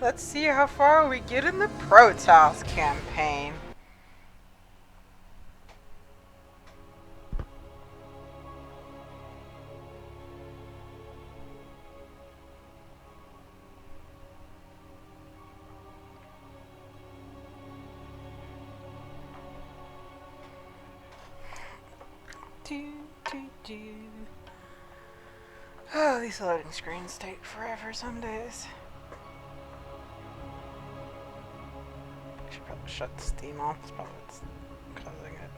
let's see how far we get in the Protoss campaign. Oh, these loading screens take forever some days. I should probably shut the steam off. That's probably what's causing it.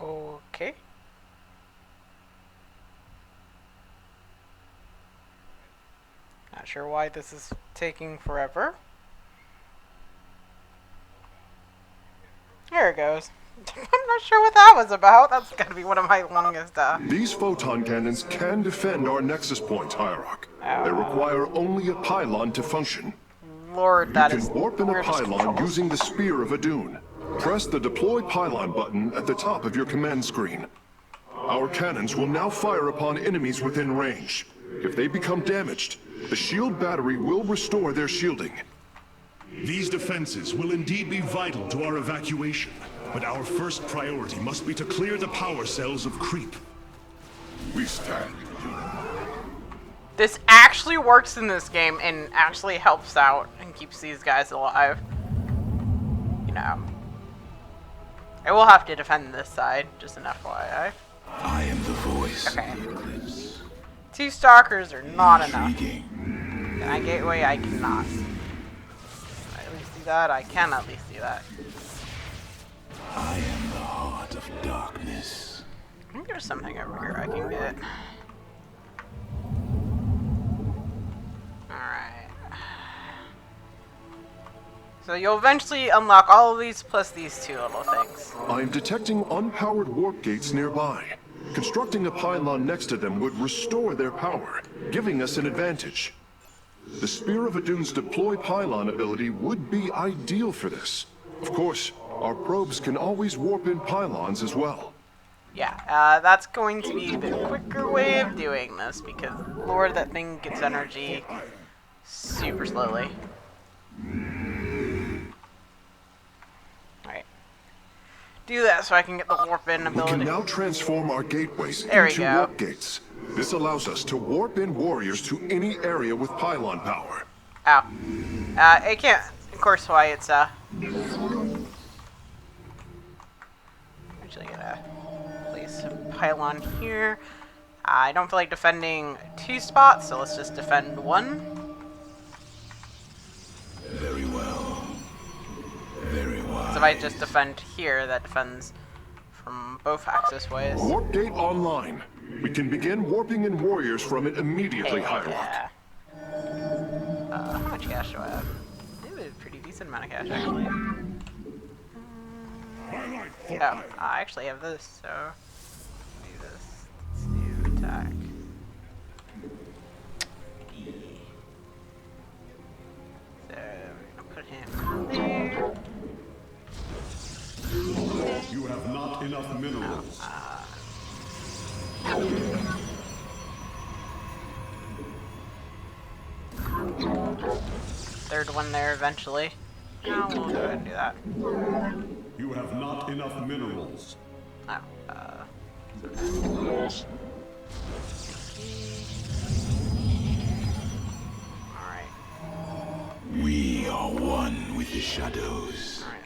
Okay. Not sure why this is taking forever. There it goes. I'm not sure what that was about. That's gotta be one of my longest, These photon cannons can defend our nexus points, Hierarch. They require only a pylon to function. Lord, that is You can warp in a pylon using the Spear of Adun. Press the Deploy Pylon button at the top of your command screen. Our cannons will now fire upon enemies within range. If they become damaged, the shield battery will restore their shielding. These defenses will indeed be vital to our evacuation, but our first priority must be to clear the power cells of creep. We stand. This actually works in this game and actually helps out and keeps these guys alive. You know. I will have to defend this side, just an FYI. I am the voice Okay. of the eclipse. 2 stalkers are not enough. Intriguing. Can I gateway? I cannot. Can I at least do that? I can at least do that. I am the heart of darkness. I think there's something over here I can get. Alright. So you'll eventually unlock all of these plus these 2 little things. I am detecting unpowered warp gates nearby. Constructing a pylon next to them would restore their power, giving us an advantage. The Spear of Adun's Deploy Pylon ability would be ideal for this. Of course, our probes can always warp in pylons as well. Yeah, that's going to be the quicker way of doing this because, Lord, that thing gets energy super slowly. Alright. Do that so I can get the warp in We ability. can now transform our gateways There we into go. warp gates. This allows us to warp in warriors to any area with pylon power. Ow. It can't. Of course, why it's, actually gonna place a pylon here. I don't feel like defending 2 spots, so let's just defend 1. Very well. Very well. So if I just defend here, that defends from both axis ways. Warp gate online. We can begin warping in warriors from it immediately, Hierarch. Yeah. How much cash do I have? I have a pretty decent amount of cash, actually. Oh, I actually have this, so... do this. Let's do attack. So, we're gonna put him there. You have not enough minerals. Third one there eventually. No, we'll go ahead and do that. You have not enough minerals. Oh, Alright. We are one with the shadows. Alright.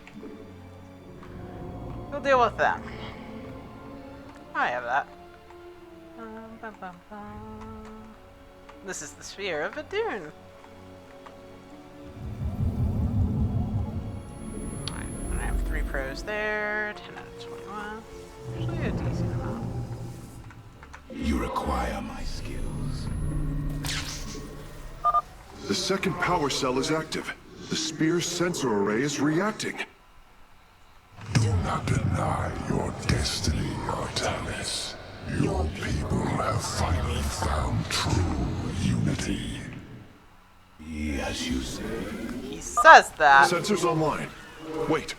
We'll deal with them. I have that. This is the Sphere of Adun. goes there. 10 out of 21. Actually, a decent amount. You require my skills. The second power cell is active. The spear's sensor array is reacting. Do not deny your destiny, Artanis. Your people have finally found true unity. Yes, you say. He says that. Sensors online. Wait,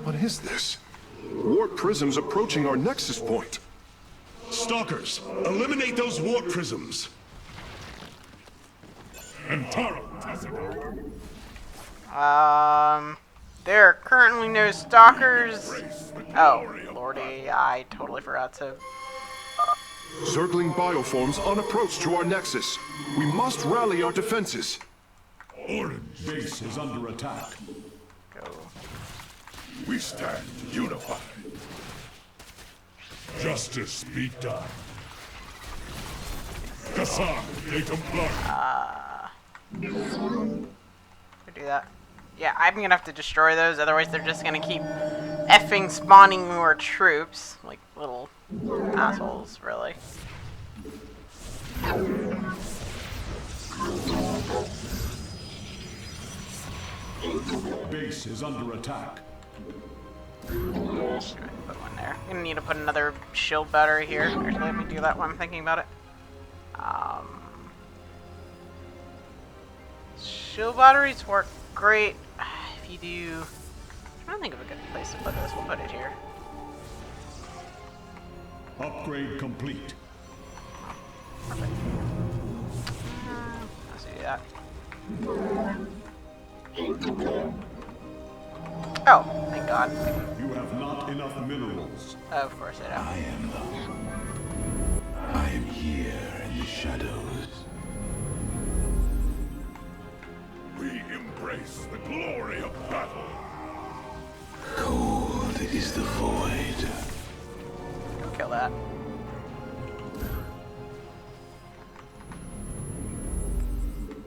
what is this? Warp prisms approaching our nexus point. Stalkers, eliminate those warp prisms. There are currently no stalkers. Oh, lordy, I totally forgot to. Circling bioforms on approach to our nexus. We must rally our defenses. Base is under attack. Go. We stand unified. Justice be done. Kassar, Datum Blood. Could do that. Yeah, I'm gonna have to destroy those, otherwise they're just gonna keep effing spawning more troops. Like little assholes, really. Base is under attack. Put one there. I'm gonna need to put another shield battery here. Actually, let me do that while I'm thinking about it. Shield batteries work great if you do. I'm trying to think of a good place to put this. We'll put it here. Upgrade complete. Let's do that. Oh, thank God. You have not enough minerals. Of course I don't. I am here in the shadows. We embrace the glory of battle. Cold is the void. Go kill that.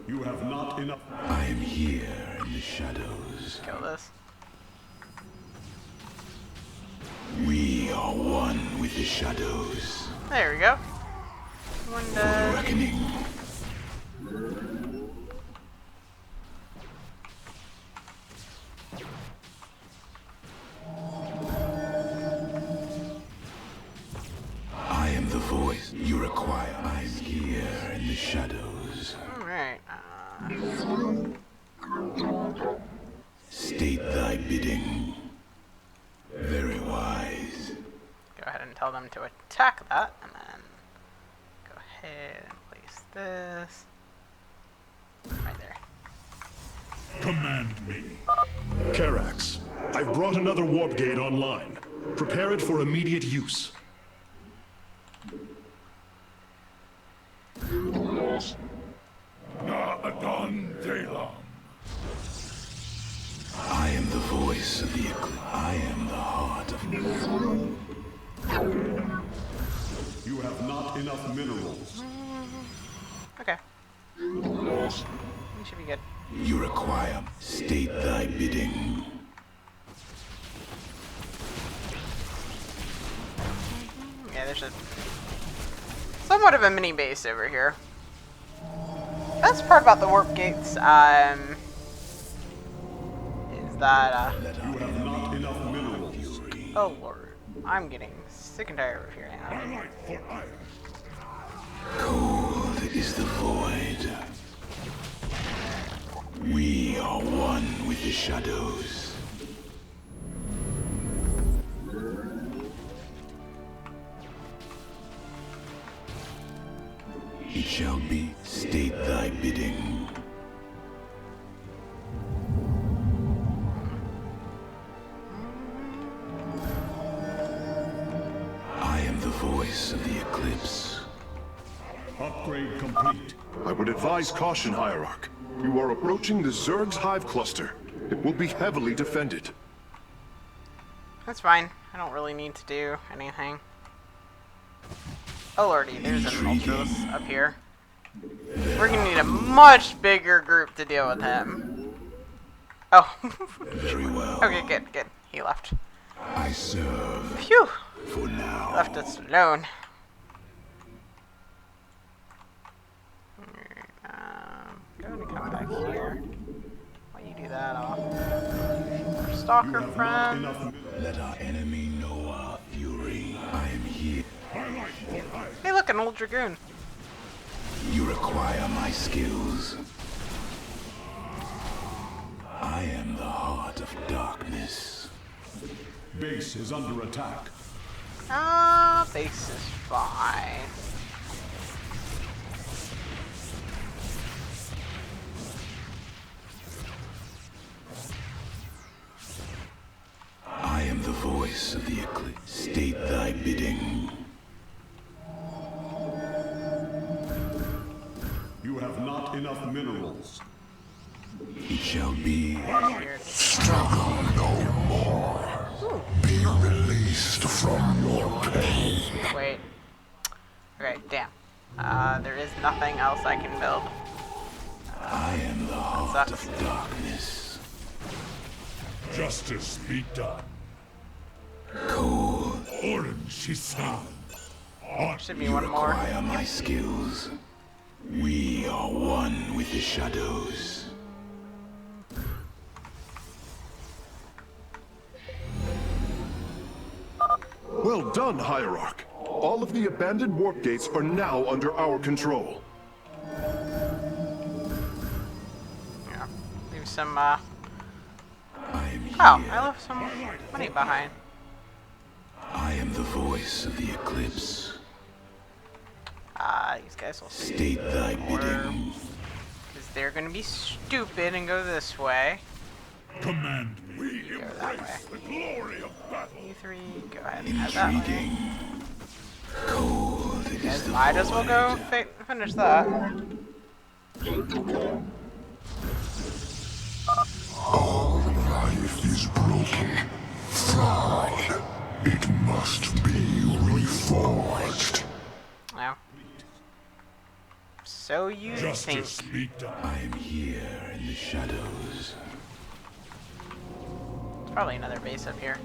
You have not enough. I am here in the shadows. Kill this. We are one with the shadows. There we go. One dead. Reckoning. I am the voice you require. I'm here in the shadows. Alright. State thy bidding. Very wise. Go ahead and tell them to attack that, and then go ahead and place this right there. Command me. Karax, I've brought another warp gate online. Prepare it for immediate use. Na Adon Dalam. I am the voice of the eclipse. I am the heart of. You have not enough minerals. Okay. We should be good. You require. State thy bidding. Yeah, there's a somewhat of a mini base over here. Best part about the warp gates, is that You have not enough minerals. oh lord, I'm getting sick and tired of hearing that. Light for iron. Cold is the void. We are one with the shadows. It shall be. State thy bidding. I am the voice of the eclipse. Upgrade complete. I would advise caution, Hierarch. You are approaching the Zerg's hive cluster. It will be heavily defended. That's fine. I don't really need to do anything. Oh lordy, there's an Ultros up here. We're gonna need a much bigger group to deal with him. Oh. Very well. Okay, good, good. He left. I serve Phew! for now. Left us alone. Go and come back here. While you do that, I'll stalker friend. Let our enemy know our fury. I am here. Hey, look, an old dragoon. You require my skills. I am the heart of darkness. Base is under attack. Base is fine. I am the voice of the eclipse. State thy bidding. You have not enough minerals. It shall be. Struggle no more. Be released from your pain. Wait. Okay, damn. There is nothing else I can build. I am the heart of darkness. Justice be done. Cold. Orange is sound. Should be You one more. require my skills. We are one with the shadows. Well done, Hierarch. All of the abandoned warp gates are now under our control. Yeah. Leave some, I am here. Oh, I left some money behind. I am the voice of the eclipse. These guys will see. State thy bidding. Because they're gonna be stupid and go this way. Command me. We Go that way. embrace the glory of battle. E3, go ahead and have that way. Intriguing. Cold is the Might as well go void. finish that. All life is broken, flawed. It must be reforged. Now. So you think. Justice be done. I am here in the shadows. There's probably another base up here.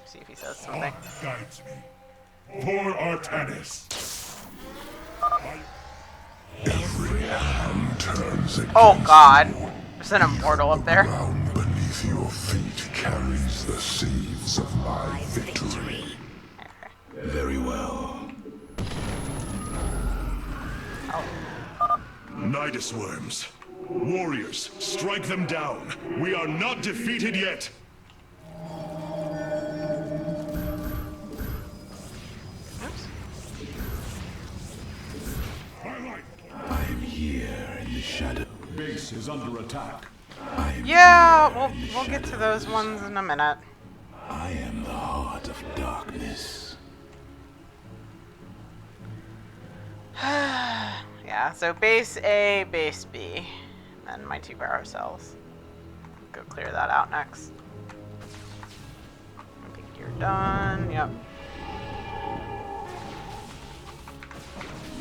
See if he says something. Art guides me. For Artanis. Every hand turns against Oh god. There's an immortal up there. ground beneath your feet carries the seeds of my victory. Very well. Nidus worms. Warriors, strike them down. We are not defeated yet. Oops. I am here in the shadow. Base is under attack. I am Yeah, we'll get to those ones in a minute. I am the heart of darkness. Yeah, so base A, base B, and my 2 power cells. Go clear that out next. I think you're done. Yep.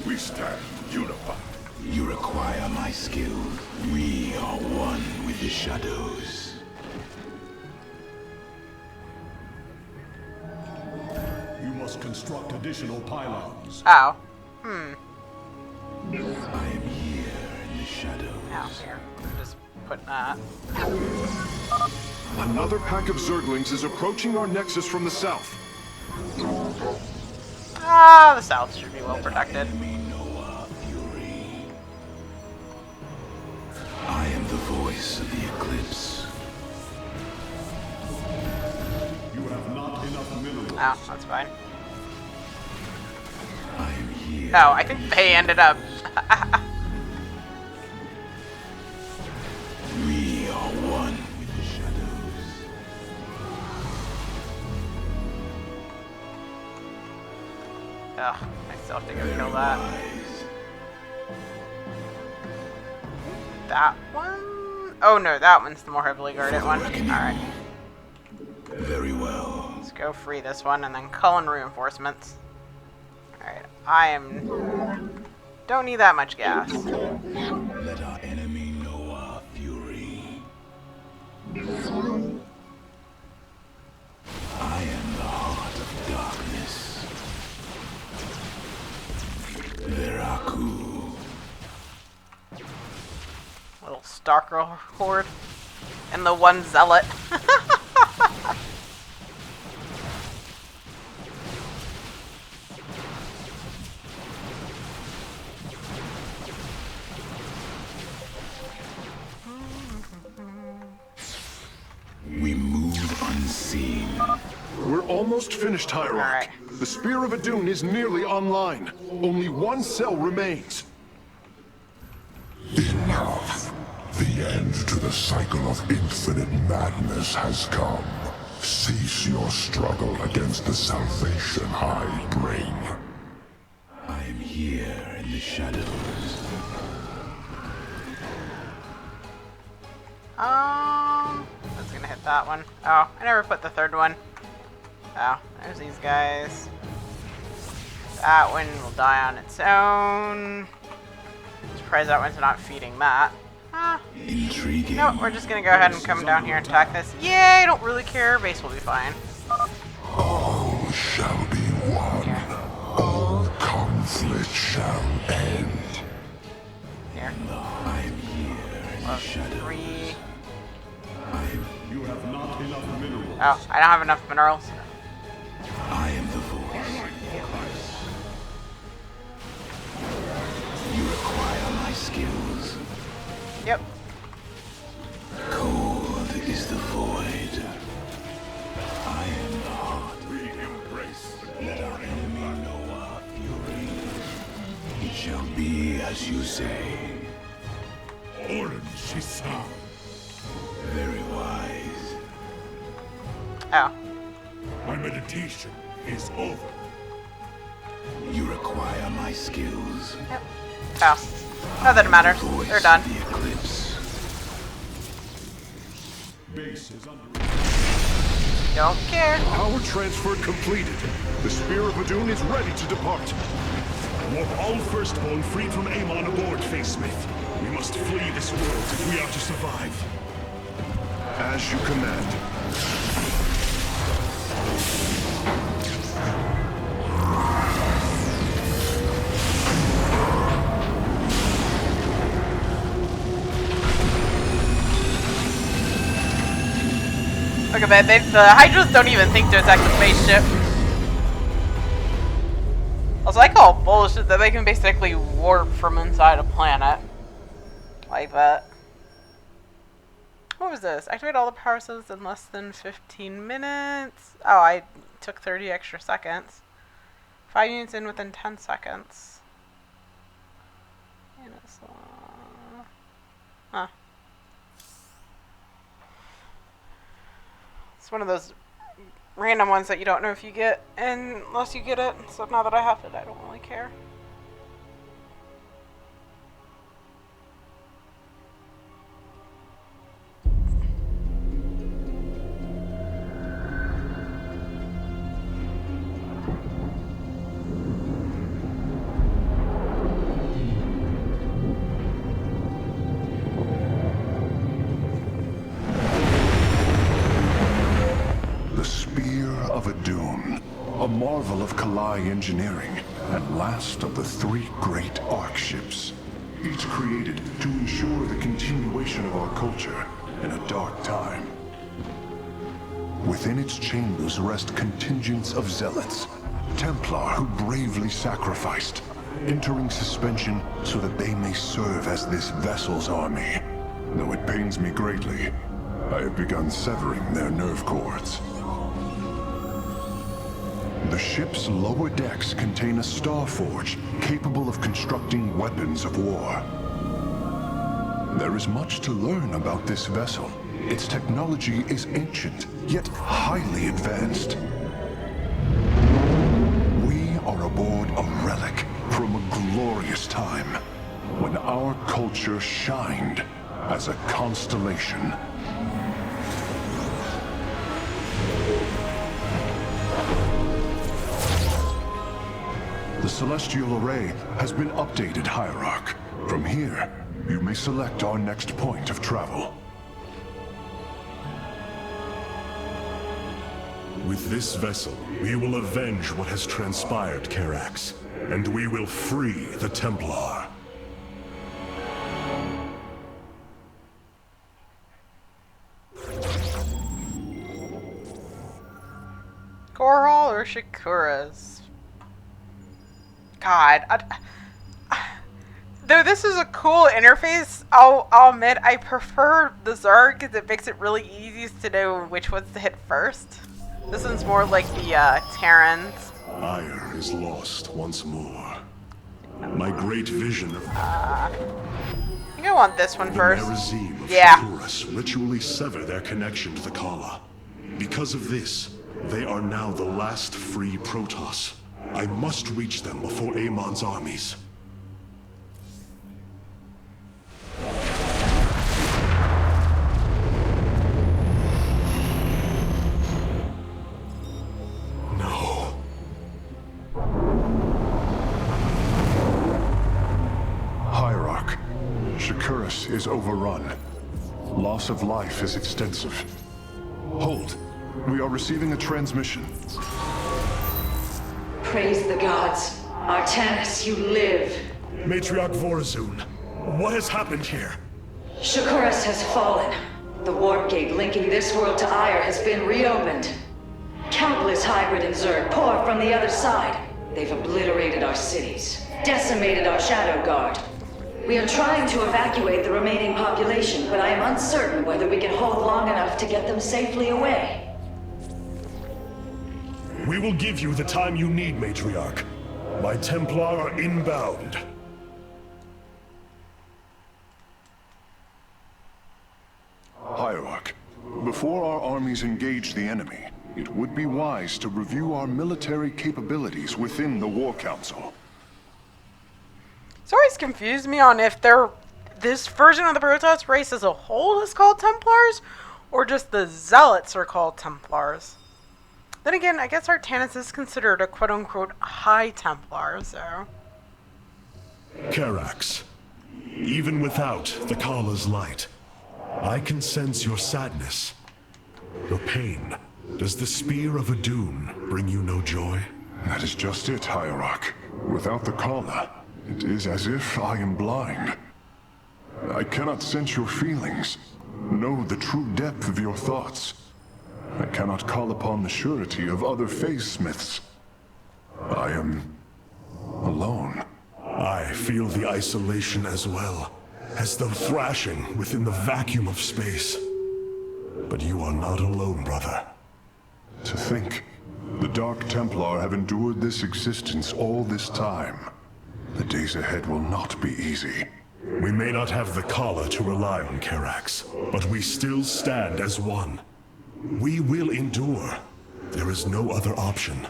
We stand unified. You require my skill. We are one with the shadows. You must construct additional pylons. Oh. I am here in the shadows. Out here. Just put that. Another pack of Zerglings is approaching our nexus from the south. Ah, the south should be well protected. Enemy know our fury. I am the voice of the eclipse. You have not enough minerals. Oh, that's fine. I am here. Oh, I think they ended up. We are one with the shadows. Ugh, I still have to go Very kill that. wise. That one? Oh no, that one's the more heavily guarded one. Alright, Very well. let's go free this one and then call in reinforcements. Alright, I am. Don't need that much gas. Let our enemy know our fury. Little stalker horde. And the one zealot. We move unseen. We're almost finished, Hierarch. Alright. The Spear of Adun is nearly online. Only one cell remains. Enough. The end to the cycle of infinite madness has come. Cease your struggle against the salvation I bring. I am here in the shadows. That's gonna hit that one. Oh, I never put the third one. Oh, there's these guys. That one will die on its own. Surprised that one's not feeding that. Intriguing. No, we're just gonna go ahead and come down here and attack this. Yay, I don't really care. Base will be fine. All shall be one. All conflict shall end. Here. I am here in the shadows. 3. You have not enough minerals. Oh, I don't have enough minerals. I am the voice. You require my skills. Yep. Cold is the void. I am the heart. We embrace the Let our enemy know our fury. It shall be as you say. Orange Shisa. Very wise. Oh. My meditation is over. You require my skills. Yep. Oh. Not that it matters. Voice They're done. of the eclipse. Base is under. Don't care. Power transfer completed. The Spear of Adun is ready to depart. Warp all Firstborn freed from Amon aboard, Facesmith. We must flee this world if we are to survive. As you command. Look at that. The Hydras don't even think to attack the spaceship. Also, I call bullshit that they can basically warp from inside a planet. Like that. What was this? Activate all the power cells in less than 15 minutes. Oh, I took 30 extra seconds. 5 units in within 10 seconds. And it's, huh. It's one of those random ones that you don't know if you get unless you get it. So now that I have it, I don't really care. The Spear of Adun, a marvel of Kalai engineering, and last of the 3 great Ark ships. Each created to ensure the continuation of our culture in a dark time. Within its chambers rest contingents of zealots, Templar who bravely sacrificed, entering suspension so that they may serve as this vessel's army. Though it pains me greatly, I have begun severing their nerve cords. The ship's lower decks contain a star forge capable of constructing weapons of war. There is much to learn about this vessel. Its technology is ancient, yet highly advanced. We are aboard a relic from a glorious time when our culture shined as a constellation. The celestial array has been updated, Hierarch. From here, you may select our next point of travel. With this vessel, we will avenge what has transpired, Karax, and we will free the Templar. or Shakura's? God. Though this is a cool interface, I'll admit I prefer the Zerg because it makes it really easy to know which ones to hit first. This one's more like the Terrans. Ire is lost once more. My great vision of I think I want this one the first. Merazim of Yeah. Shakuras ritually sever their connection to the Kala. Because of this, they are now the last free Protoss. I must reach them before Amon's armies. No. Hierarch, Shakuras is overrun. Loss of life is extensive. Hold. We are receiving a transmission. Praise the gods. Artanis, you live. Matriarch Vorazun, what has happened here? Shakuras has fallen. The warp gate linking this world to Ire has been reopened. Countless hybrid and Zerg pour from the other side. They've obliterated our cities, decimated our Shadow Guard. We are trying to evacuate the remaining population, but I am uncertain whether we can hold long enough to get them safely away. We will give you the time you need, Matriarch. My Templar are inbound. Hierarch, before our armies engage the enemy, it would be wise to review our military capabilities within the War Council. It's always confused me on if this version of the Protoss race as a whole is called Templars, or just the Zealots are called Templars. Then again, I guess Artanis is considered a quote-unquote High Templar, so... Karax, even without the Kala's light, I can sense your sadness, your pain. Does the Spear of Adun bring you no joy? That is just it, Hierarch. Without the Kala, it is as if I am blind. I cannot sense your feelings, know the true depth of your thoughts. I cannot call upon the surety of other phase-smiths. I am alone. I feel the isolation as well, as though thrashing within the vacuum of space. But you are not alone, brother. To think, the Dark Templar have endured this existence all this time. The days ahead will not be easy. We may not have the Kala to rely on, Karax, but we still stand as one. We will endure. There is no other option.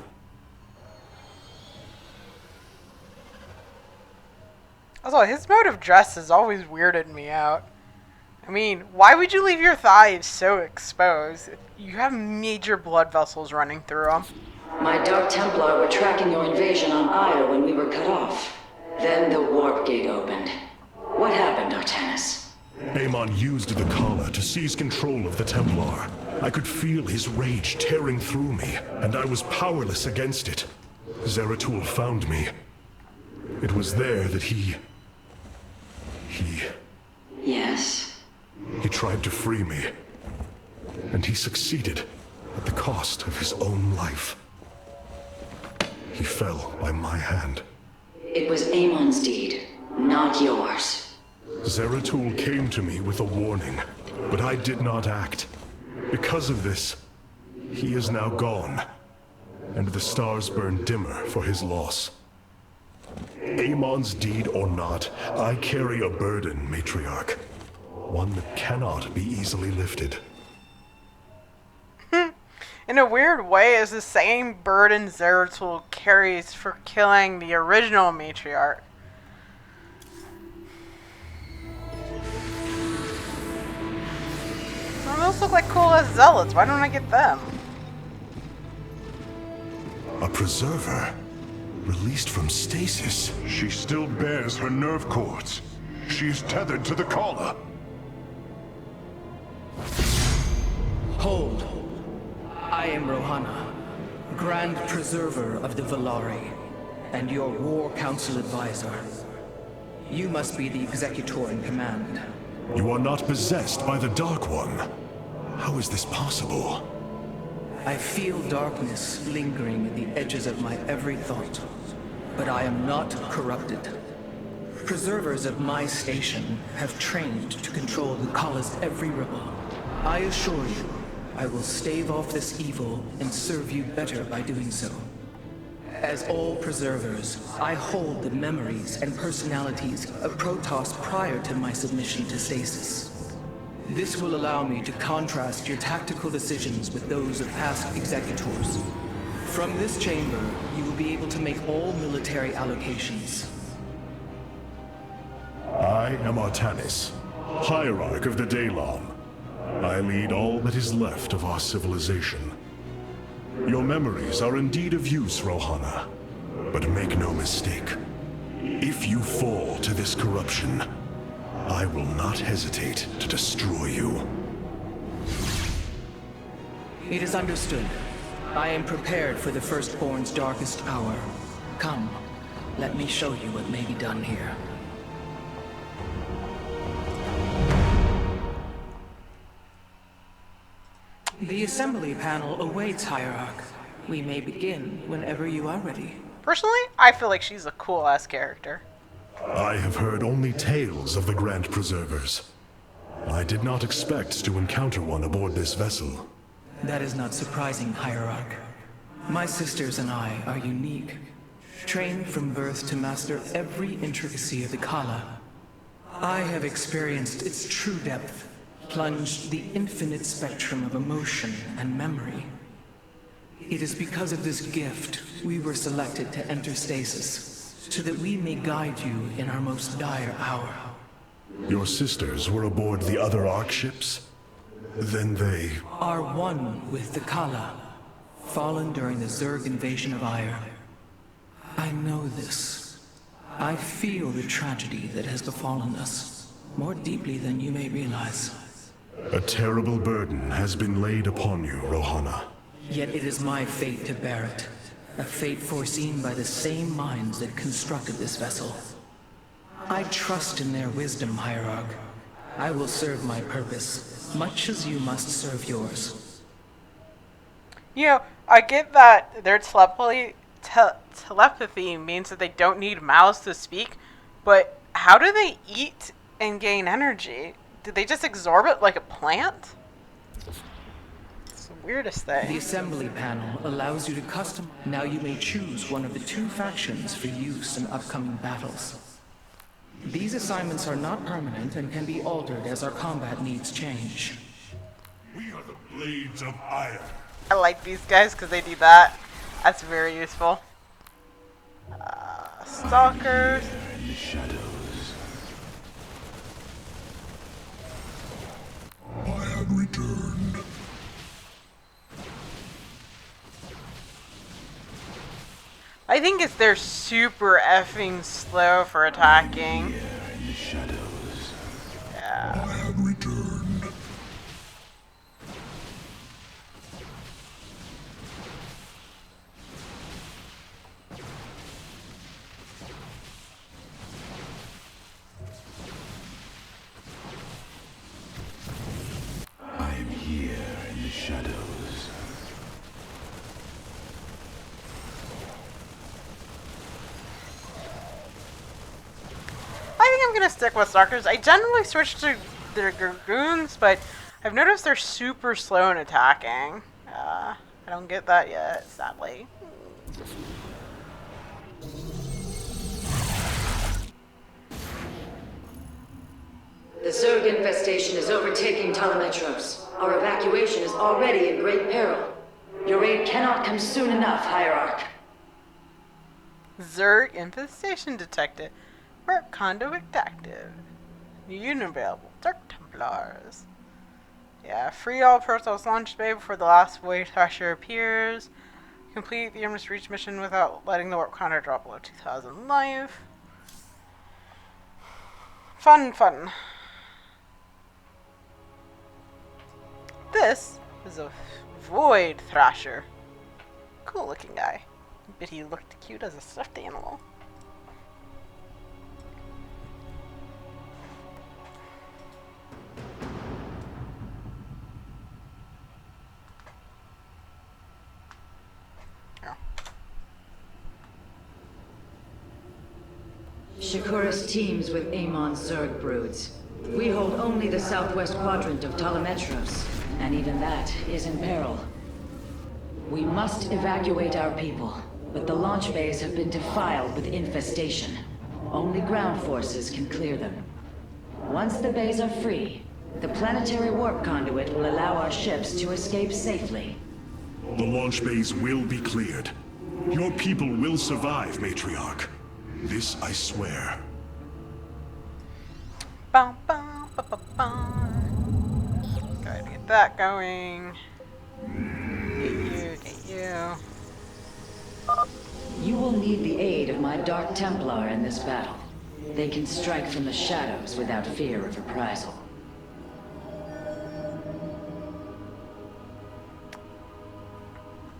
Also, his mode of dress has always weirded me out. I mean, why would you leave your thighs so exposed? You have major blood vessels running through them. My Dark Templar were tracking your invasion on Ire when we were cut off. Then the warp gate opened. What happened, Artanis? Amon used the Kala to seize control of the Templar. I could feel his rage tearing through me, and I was powerless against it. Zeratul found me. It was there that he... Yes? He tried to free me. And he succeeded, at the cost of his own life. He fell by my hand. It was Amon's deed, not yours. Zeratul came to me with a warning, but I did not act. Because of this, he is now gone, and the stars burn dimmer for his loss. Amon's deed or not, I carry a burden, Matriarch. One that cannot be easily lifted. In a weird way, it's the same burden Zeratul carries for killing the original Matriarch. Some of those look like cool as Zealots. Why don't I get them? A preserver? Released from stasis? She still bears her nerve cords. She is tethered to the Kala. Hold. I am Rohana, Grand Preserver of the Valari, and your War Council advisor. You must be the executor in command. You are not possessed by the Dark One. How is this possible? I feel darkness lingering at the edges of my every thought, but I am not corrupted. Preservers of my station have trained to control the Kala's every ripple. I assure you, I will stave off this evil and serve you better by doing so. As all preservers, I hold the memories and personalities of Protoss prior to my submission to stasis. This will allow me to contrast your tactical decisions with those of past executors. From this chamber, you will be able to make all military allocations. I am Artanis, Hierarch of the Daylon. I lead all that is left of our civilization. Your memories are indeed of use, Rohana. But make no mistake. If you fall to this corruption, I will not hesitate to destroy you. It is understood. I am prepared for the Firstborn's darkest hour. Come, let me show you what may be done here. The assembly panel awaits, Hierarch. We may begin whenever you are ready. Personally, I feel like she's a cool-ass character. I have heard only tales of the Grand Preservers. I did not expect to encounter one aboard this vessel. That is not surprising, Hierarch. My sisters and I are unique, trained from birth to master every intricacy of the Kala. I have experienced its true depth, plunged the infinite spectrum of emotion and memory. It is because of this gift we were selected to enter stasis, so that we may guide you in our most dire hour. Your sisters were aboard the other Ark ships? Then they... Are one with the Kala, fallen during the Zerg invasion of Aiur. I know this. I feel the tragedy that has befallen us, more deeply than you may realize. A terrible burden has been laid upon you, Rohana. Yet it is my fate to bear it. A fate foreseen by the same minds that constructed this vessel. I trust in their wisdom, Hierarch. I will serve my purpose, much as you must serve yours. You know, I get that their telepathy means that they don't need mouths to speak, but how do they eat and gain energy? Did they just absorb it like a plant? It's the weirdest thing. The assembly panel allows you to custom. Now you may choose one of the two factions for use in upcoming battles. These assignments are not permanent and can be altered as our combat needs change. We are the Blades of Aiur. I like these guys because they do that. That's very useful. Stalkers. In the shadows. I have returned. I think it's they're super effing slow for attacking. In the shadows. Yeah. I have returned. I am here in the shadows. I think I'm gonna stick with Stalkers. I generally switch to their Dragoons, but I've noticed they're super slow in attacking. I don't get that yet, sadly. The Zerg infestation is overtaking Telemetros. Our evacuation is already in great peril. Your aid cannot come soon enough, Hierarch. Zerg infestation detected. Merc conduit active. New unit available. Dark Templars. Yeah, free all Protoss launch bay before the last Void Thrasher appears. Complete the Emer's Reach mission without letting the warp counter drop below 2,000 life. Fun, fun. This is a Void Thrasher. Cool looking guy. Bet he looked cute as a stuffed animal. Shakuras teams with Amon Zerg broods. We hold only the southwest quadrant of Talametros, and even that is in peril. We must evacuate our people, but the launch bays have been defiled with infestation. Only ground forces can clear them. Once the bays are free, the planetary warp conduit will allow our ships to escape safely. The launch bays will be cleared. Your people will survive, Matriarch. This I swear. Bum, bum, bum, bum, bum. Gotta get that going. Get you. You will need the aid of my Dark Templar in this battle. They can strike from the shadows without fear of reprisal.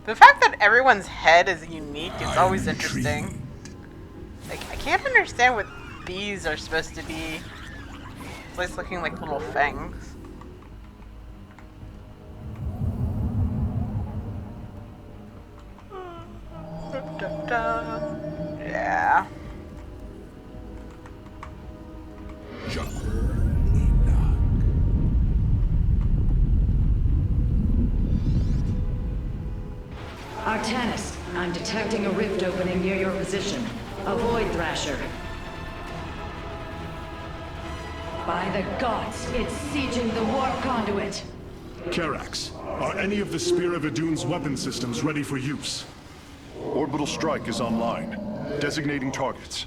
The fact that everyone's head is unique is always interesting. Like, I can't understand what these are supposed to be. It's like looking like little fangs. Yeah. Artanis, I'm detecting a rift opening near your position. Avoid Thrasher. By the gods, it's sieging the warp conduit. Karax, are any of the Spear of Idun's weapon systems ready for use? Orbital strike is online. Designating targets.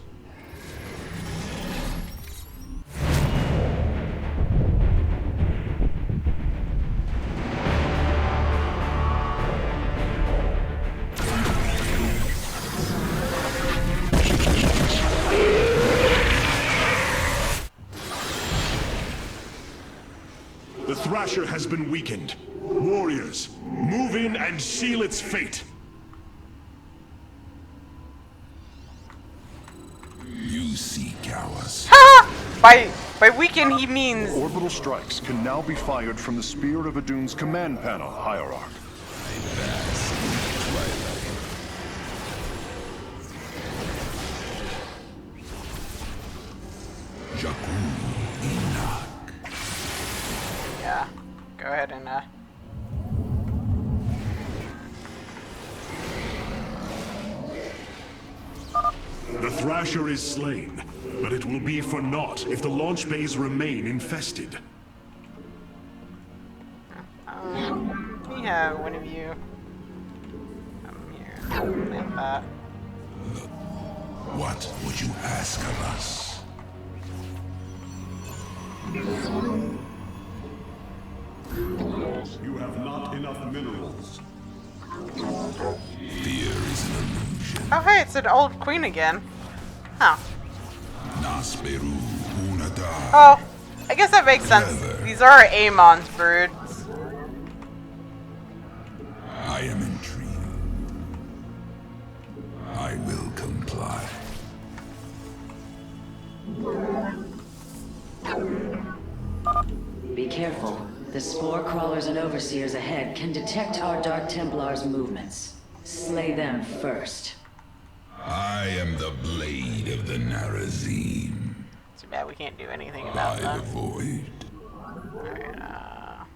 The Thrasher has been weakened. Warriors, move in and seal its fate. You seek ours. By weaken he means Orbital strikes can now be fired from the Spear of Idun's command panel, Hierarch. yeah. Go ahead and The Thrasher is slain, but it will be for naught if the launch bays remain infested. yeah, one of you. Come here. Plant that. What would you ask of us? You have not enough minerals. Fear is an illusion. Oh hey, it's an old queen again. Huh. Nasperu Unada. Oh, I guess that makes sense. These are Amon's broods. I am intrigued. I will comply. Be careful. The spore crawlers and overseers ahead can detect our Dark Templar's movements. Slay them first. I am the blade of the Narazim. Too bad we can't do anything By about the that. void. Alright,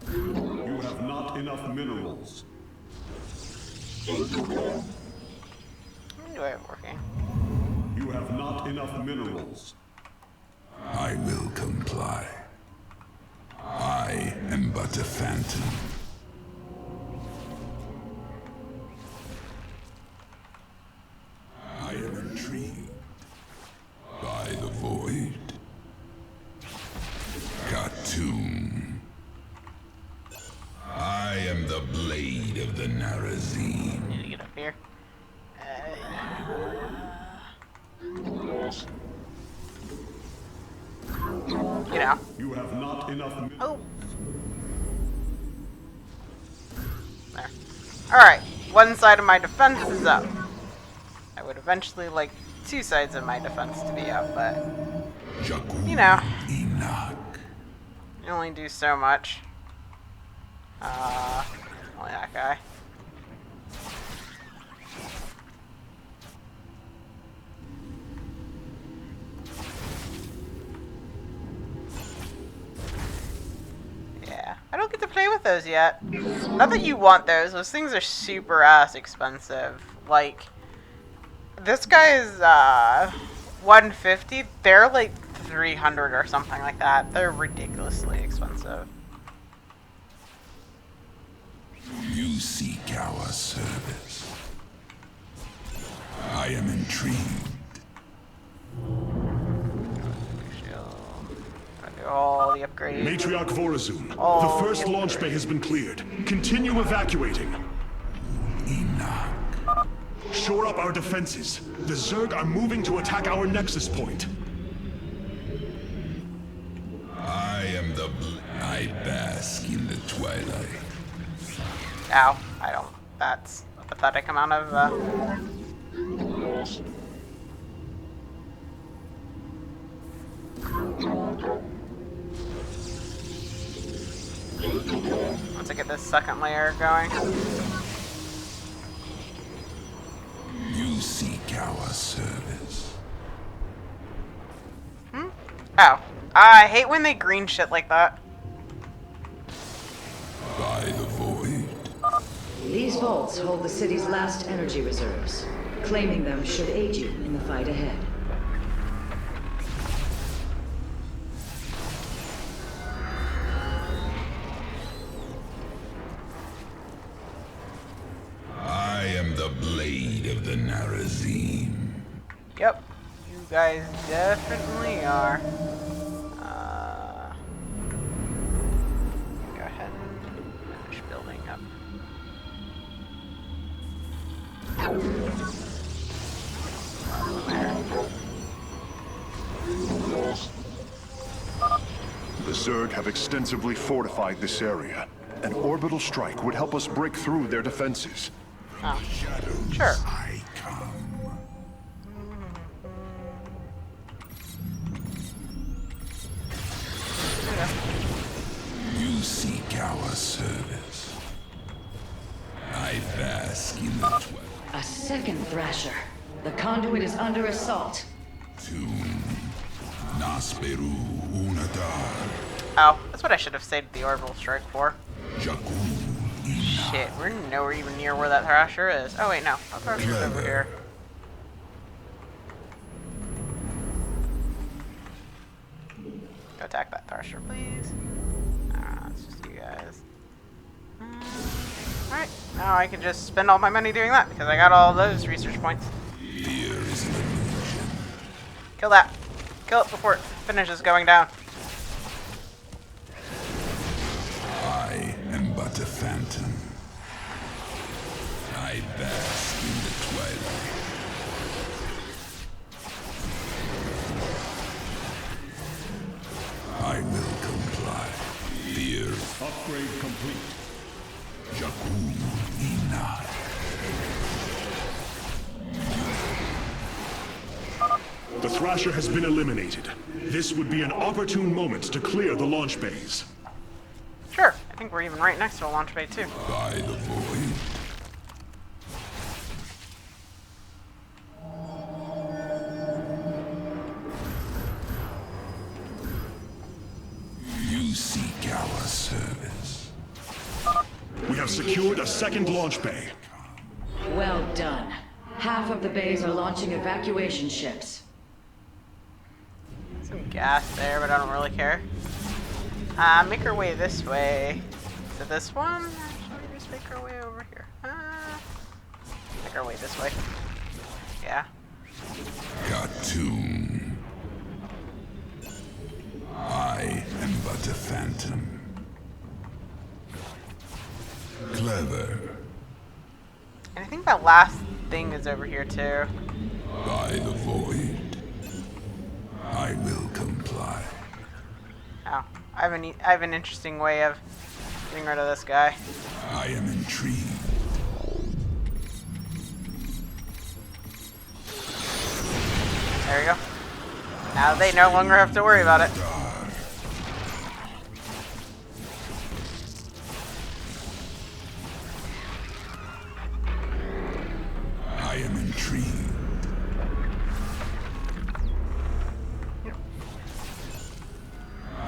You have not enough minerals. do I have working? You have not enough minerals. I will comply. I am but a phantom. I am intrigued by the void. Khatum. I am the blade of the Narazim. Need to get up here. Get out. You have not enough Oh. There. Alright, one side of my defense is up. I would eventually like two sides of my defense to be up, but you know, you only do so much. Only that guy. those yet. Not that you want those. Those things are super ass expensive. Like, this guy is 150. They're like 300 or something like that. They're ridiculously expensive. You seek our service. I am intrigued. All the upgrades. Matriarch Vorazun, All the first the launch bay has been cleared. Continue evacuating. Enoch. Shore up our defenses. The Zerg are moving to attack our nexus point. I am the I bask in the twilight. Ow. I don't. That's a pathetic amount of, Once I get this second layer going. You seek our service. Oh. I hate when they green shit like that. By the void. These vaults hold the city's last energy reserves. Claiming them should aid you in the fight ahead. I am the blade of the Narazim. Yep. You guys definitely are. Go ahead and finish building up. The Zerg have extensively fortified this area. An orbital strike would help us break through their defenses. Oh. Sure. I come. You seek our service. I bask in the twilight. A second Thrasher. The conduit is under assault. Tomb. Nasperu Unadar. Oh, that's what I should have saved the orbital strike for. Jakku. Shit, we're nowhere even near where that Thrasher is. Oh wait, no. That Thrasher's over here. Go attack that Thrasher, please. It's just you guys. Alright, now I can just spend all my money doing that because I got all those research points. Fear is an illusion. Kill that. Kill it before it finishes going down. I am but a phantom. I bask in the twilight. I will comply. Fear. Upgrade complete. Jakku Ina. The Thrasher has been eliminated. This would be an opportune moment to clear the launch bays. Sure, I think we're even right next to a launch bay too. By the void. You seek our service. We have secured a second launch bay. Well done. Half of the bays are launching evacuation ships. Some gas there, but I don't really care. Make our way this way. To this one? Or should we just make our way over here? Make our way this way. Yeah. Khartoum. I am but a phantom. Clever. And I think that last thing is over here too. By the void. I will comply. Oh, I have an interesting way of getting rid of this guy. I am intrigued. There we go. Now they no longer have to worry about it. I am intrigued.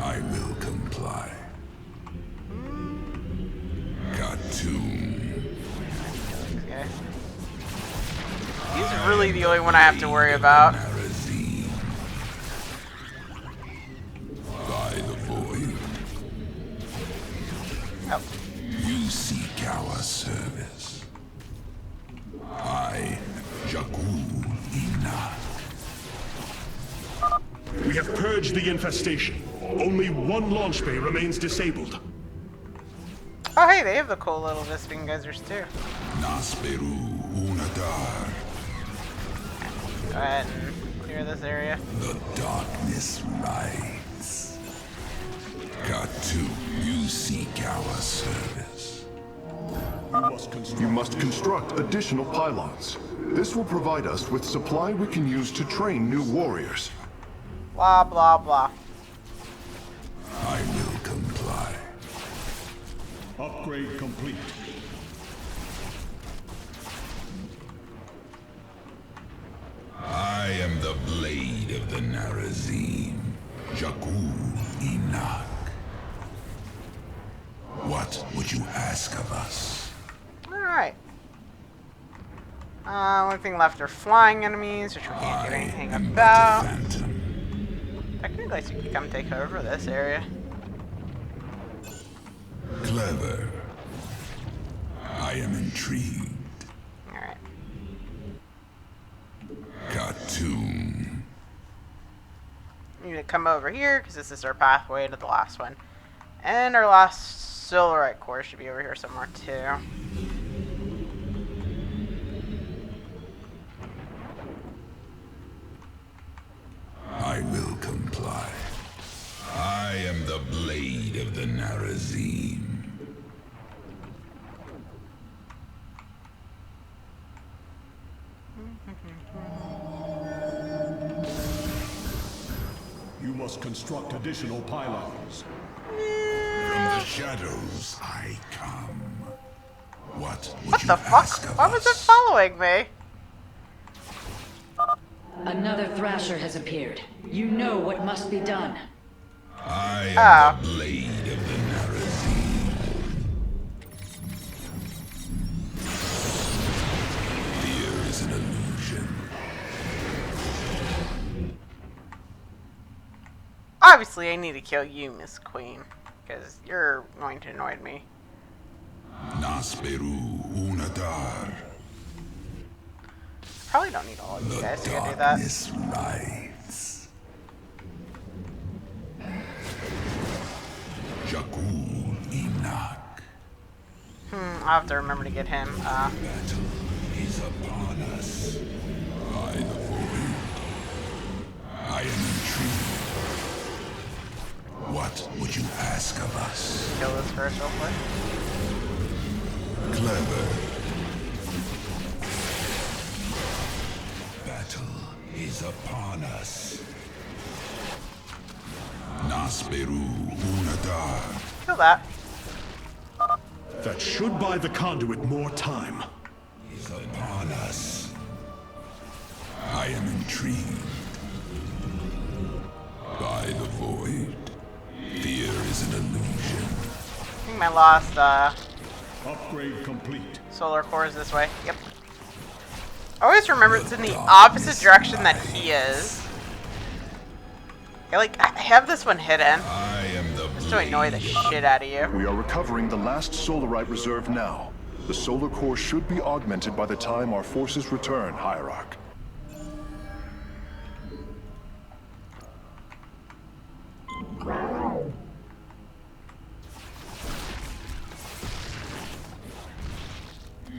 I will comply. literally the only one I have to worry about. By the void. Oh. You seek our service. I, Jakul Ina. We have purged the infestation. Only one launch bay remains disabled. Oh, hey, they have the cool little Visping geysers too. Nasperu Unadar. Go ahead and clear this area. The darkness rides. Katu, you seek our service. You must construct additional pylons. This will provide us with supply we can use to train new warriors. Blah, blah, blah. I will comply. Upgrade complete. I am the blade of the Narazim, Jakul Inak. What would you ask of us? Alright. Only thing left are flying enemies, which we can't do anything am about. but a phantom. Technically, you could come take over this area. Clever. I am intrigued. Alright. Khartoum. We need to come over here, because this is our pathway to the last one. And our last Silverite core should be over here somewhere, too. I will comply. I am the blade of the Narazim. You must construct additional pylons. From the shadows I come. What would What you the ask fuck? of Why was it us? following me? Another Thrasher has appeared. You know what must be done. I am Oh. the blade of the Narazim. Fear is an illusion. Obviously, I need to kill you, Miss Queen. Because you're going to annoy me. Nasperu Unadar. Probably don't need all of you The guys to go do that. darkness rides. Jakul Inak. I'll have to remember to get him. Battle is upon us. By the void. I am intrigued. What would you ask of us? Kill this first real quick. Clever. Battle is upon us. Nasperu Unadar. Kill that. That should buy the conduit more time. Is upon us. I am intrigued. By the void. Fear is an illusion. I think my lost Upgrade complete. solar core is this way. Yep. Always remember it's in the opposite direction that he is. I have this one hidden. I am the Just to annoy the shit out of you. We are recovering the last Solarite reserve now. The solar core should be augmented by the time our forces return, Hierarch.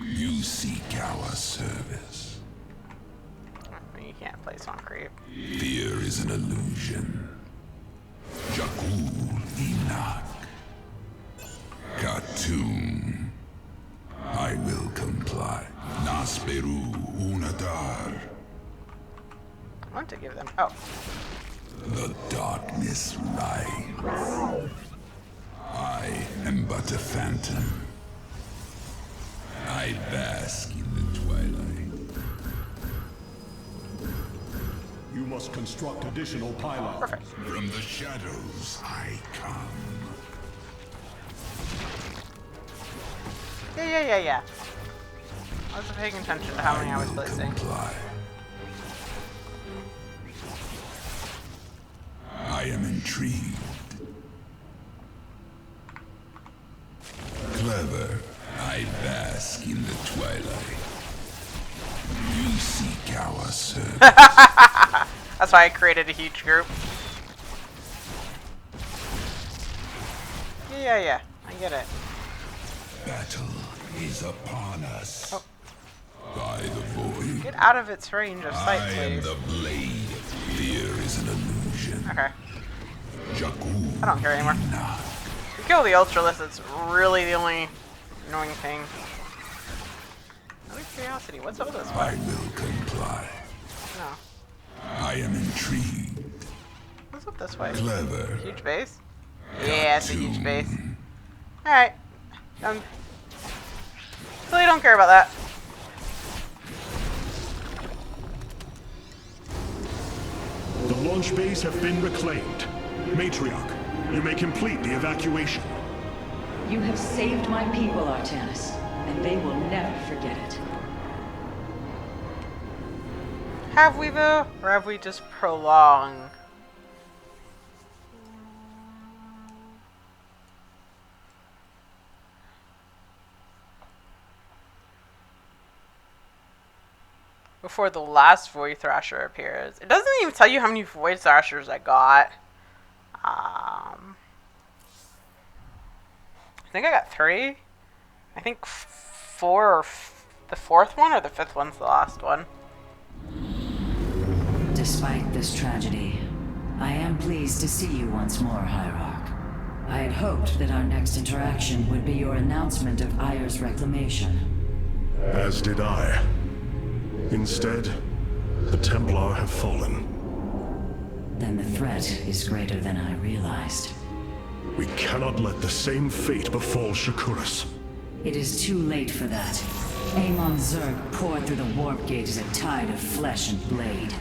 You seek our service. You can't place on creep. Fear is an illusion. Jakul Inak. Khartoum. I will comply. Nasperu Unadar. I want to give them. Oh. The darkness rides. I am but a phantom. I bask in the twilight. You must construct additional pylons. Perfect. From the shadows I come. Yeah. I wasn't paying attention to how many I was placing. Comply. I am intrigued. Clever. I bask in the twilight. You seek our service. That's why I created a huge group. Yeah, I get it. Battle is upon us. Oh. By the void. Get out of its range of sight, I am please. the blade. Fear is an illusion. Okay. Jakku I don't care anymore. Ina. If you kill the Ultralisk, it's really the only annoying thing. Out of curiosity, what's up this way? I will comply. No. I am intrigued. What's up this way? Clever. Huge base? Yeah, it's a huge base. Alright. Really don't care about that. The launch bays have been reclaimed. Matriarch, you may complete the evacuation. You have saved my people, Artanis, and they will never forget it. Have we though? Or have we just prolonged? Before the last Void Thrasher appears. It doesn't even tell you how many Void Thrashers I got. I think I got 3. I think 4 or the 4th one or the 5th one's the last one. Despite this tragedy, I am pleased to see you once more, Hierarch. I had hoped that our next interaction would be your announcement of Ayer's reclamation. As did I. Instead, the Templar have fallen. Then the threat is greater than I realized. We cannot let the same fate befall Shakuras. It is too late for that. Amon Zerg poured through the warp gate as a tide of flesh and blade.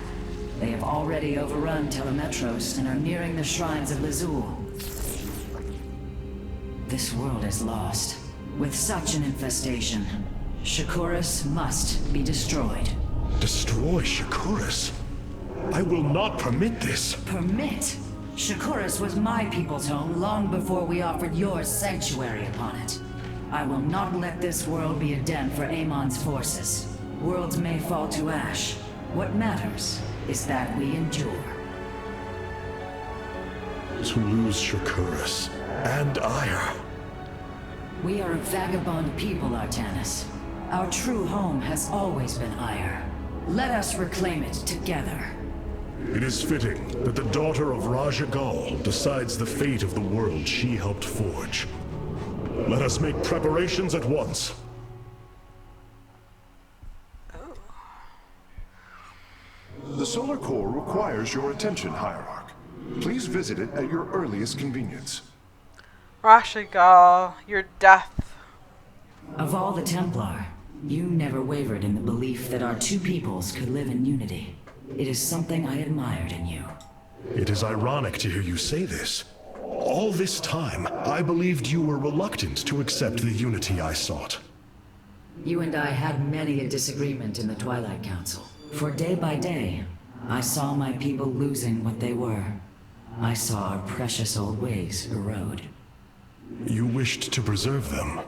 They have already overrun Telemetros and are nearing the shrines of Lazul. This world is lost. With such an infestation, Shakuras must be destroyed. Destroy Shakuras? I will not permit this. Permit? Shakuras was my people's home long before we offered yours sanctuary upon it. I will not let this world be a den for Amon's forces. Worlds may fall to ash. What matters is that we endure. To lose Shakuras and Ayer. We are a vagabond people, Artanis. Our true home has always been Ayer. Let us reclaim it together. It is fitting that the daughter of Raja Gal decides the fate of the world she helped forge. Let us make preparations at once. The solar core requires your attention, Hierarch. Please visit it at your earliest convenience. Rashigal, your death. Of all the Templar, you never wavered in the belief that our two peoples could live in unity. It is something I admired in you. It is ironic to hear you say this. All this time, I believed you were reluctant to accept the unity I sought. You and I had many a disagreement in the Twilight Council. For day by day, I saw my people losing what they were. I saw our precious old ways erode. You wished to preserve them.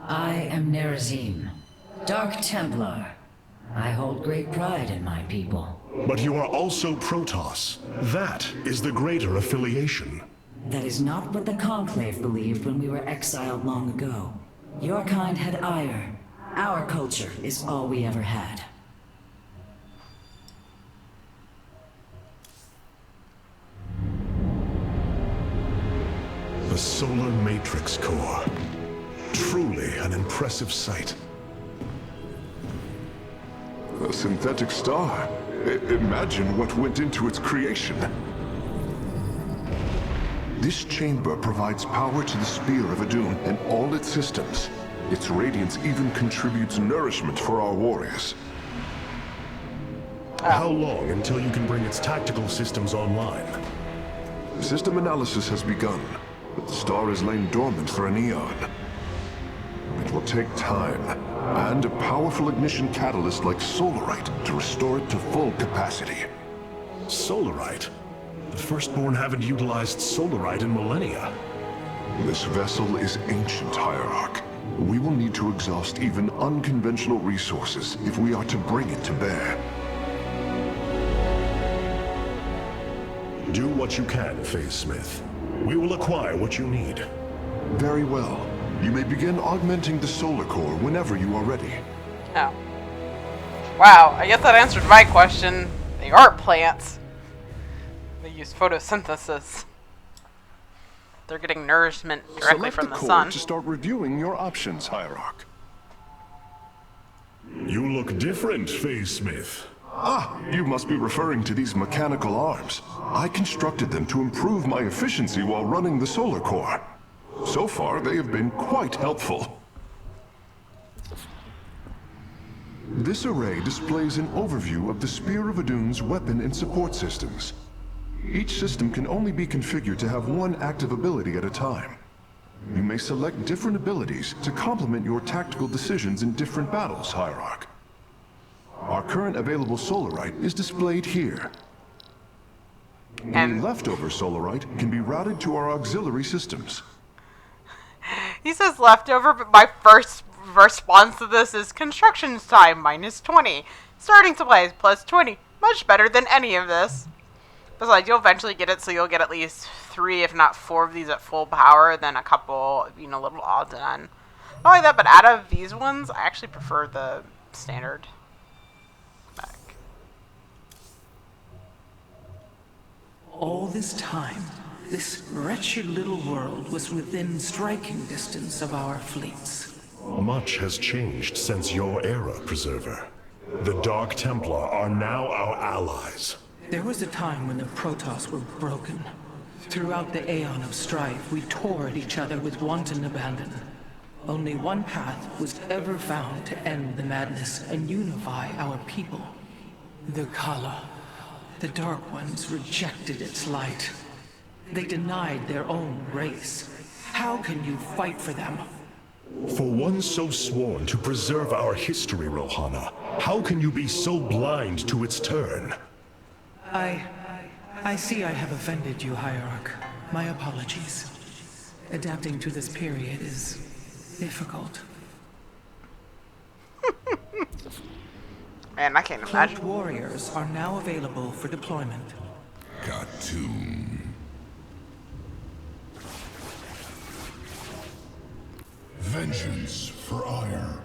I am Nerazim, Dark Templar. I hold great pride in my people. But you are also Protoss. That is the greater affiliation. That is not what the Conclave believed when we were exiled long ago. Your kind had ire. Our culture is all we ever had. The Solar Matrix Core. Truly an impressive sight. A synthetic star. Imagine what went into its creation. This chamber provides power to the Spear of Adun and all its systems. Its radiance even contributes nourishment for our warriors. How long until you can bring its tactical systems online? System analysis has begun, but the star has lain dormant for an eon. It will take time, and a powerful ignition catalyst like Solarite to restore it to full capacity. Solarite? The Firstborn haven't utilized Solarite in millennia. This vessel is ancient, Hierarch. We will need to exhaust even unconventional resources if we are to bring it to bear. Do what you can, Phase Smith. We will acquire what you need. Very well. You may begin augmenting the solar core whenever you are ready. Oh. Wow, I guess that answered my question. They are plants. They use photosynthesis. They're getting nourishment directly Select from the the core sun. to start reviewing your options, Hierarch. You look different, Phase Smith. Ah, you must be referring to these mechanical arms. I constructed them to improve my efficiency while running the solar core. So far, they have been quite helpful. This array displays an overview of the Spear of Adun's weapon and support systems. Each system can only be configured to have one active ability at a time. You may select different abilities to complement your tactical decisions in different battles, Hierarch. Our current available Solarite is displayed here. Any leftover Solarite can be routed to our auxiliary systems. He says leftover, but my first response to this is construction time -20. Starting supplies +20. Much better than any of this. Besides, you'll eventually get it, so you'll get at least 3, if not 4 of these at full power, then a couple, little odds on. Not only that, but out of these ones, I actually prefer the standard. Back. All this time, this wretched little world was within striking distance of our fleets. Much has changed since your era, Preserver. The Dark Templar are now our allies. There was a time when the Protoss were broken. Throughout the aeon of strife, we tore at each other with wanton abandon. Only one path was ever found to end the madness and unify our people. The Kala. The Dark Ones rejected its light. They denied their own race. How can you fight for them? For one so sworn to preserve our history, Rohana, how can you be so blind to its turn? I see I have offended you, Hierarch. My apologies. Adapting to this period is difficult. Man, I can't imagine. Cloaked warriors are now available for deployment. Cartoon. Vengeance for ire.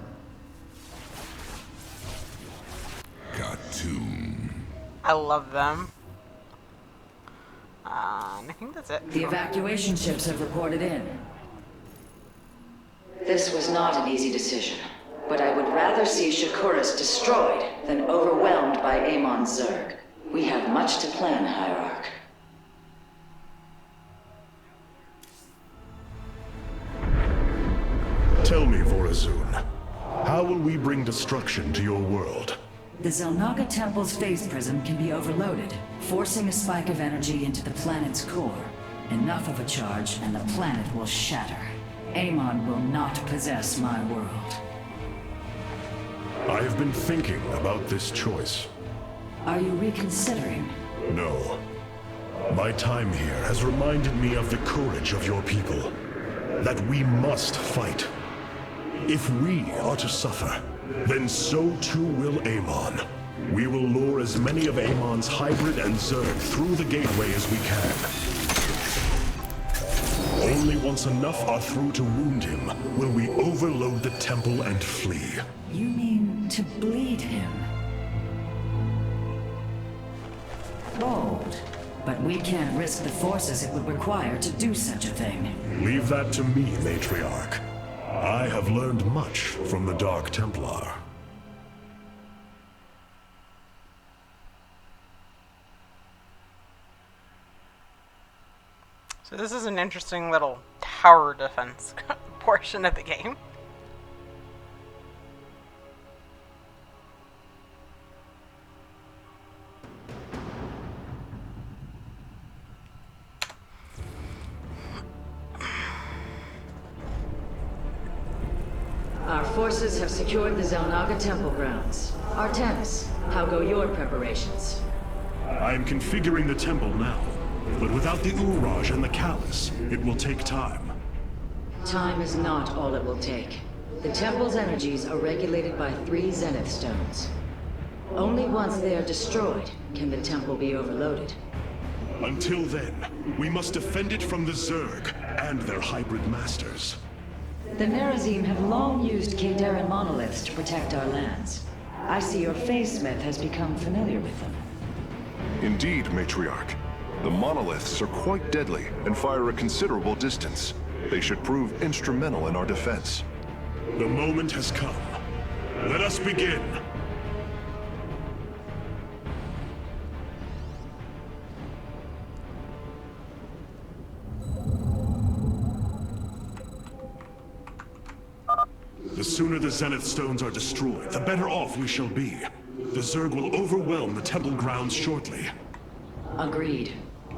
Cartoon. I love them. I think that's it. The evacuation ships have reported in. This was not an easy decision, but I would rather see Shakuras destroyed than overwhelmed by Amon Zerg. We have much to plan, Hierarch. Tell me, Vorazun, how will we bring destruction to your world? The Zelnaga Temple's phase prism can be overloaded, forcing a spike of energy into the planet's core. Enough of a charge, and the planet will shatter. Amon will not possess my world. I have been thinking about this choice. Are you reconsidering? No. My time here has reminded me of the courage of your people. That we must fight. If we are to suffer, then so too will Amon. We will lure as many of Amon's hybrid and Zerg through the gateway as we can. Only once enough are through to wound him will we overload the temple and flee. You mean to bleed him? Bold. But we can't risk the forces it would require to do such a thing. Leave that to me, Matriarch. I have learned much from the Dark Templar. So this is an interesting little tower defense portion of the game. Our forces have secured the Zelnaga Temple grounds. Artemis, how go your preparations? I am configuring the temple now. But without the Uraj and the Callus, it will take time. Time is not all it will take. The temple's energies are regulated by 3 Zenith stones. Only once they are destroyed can the temple be overloaded. Until then, we must defend it from the Zerg and their hybrid masters. The Nerazim have long used Kadaran monoliths to protect our lands. I see your Phase-Smith has become familiar with them. Indeed, Matriarch. The monoliths are quite deadly and fire a considerable distance. They should prove instrumental in our defense. The moment has come. Let us begin. The sooner the Zenith Stones are destroyed, the better off we shall be. The Zerg will overwhelm the temple grounds shortly. Agreed.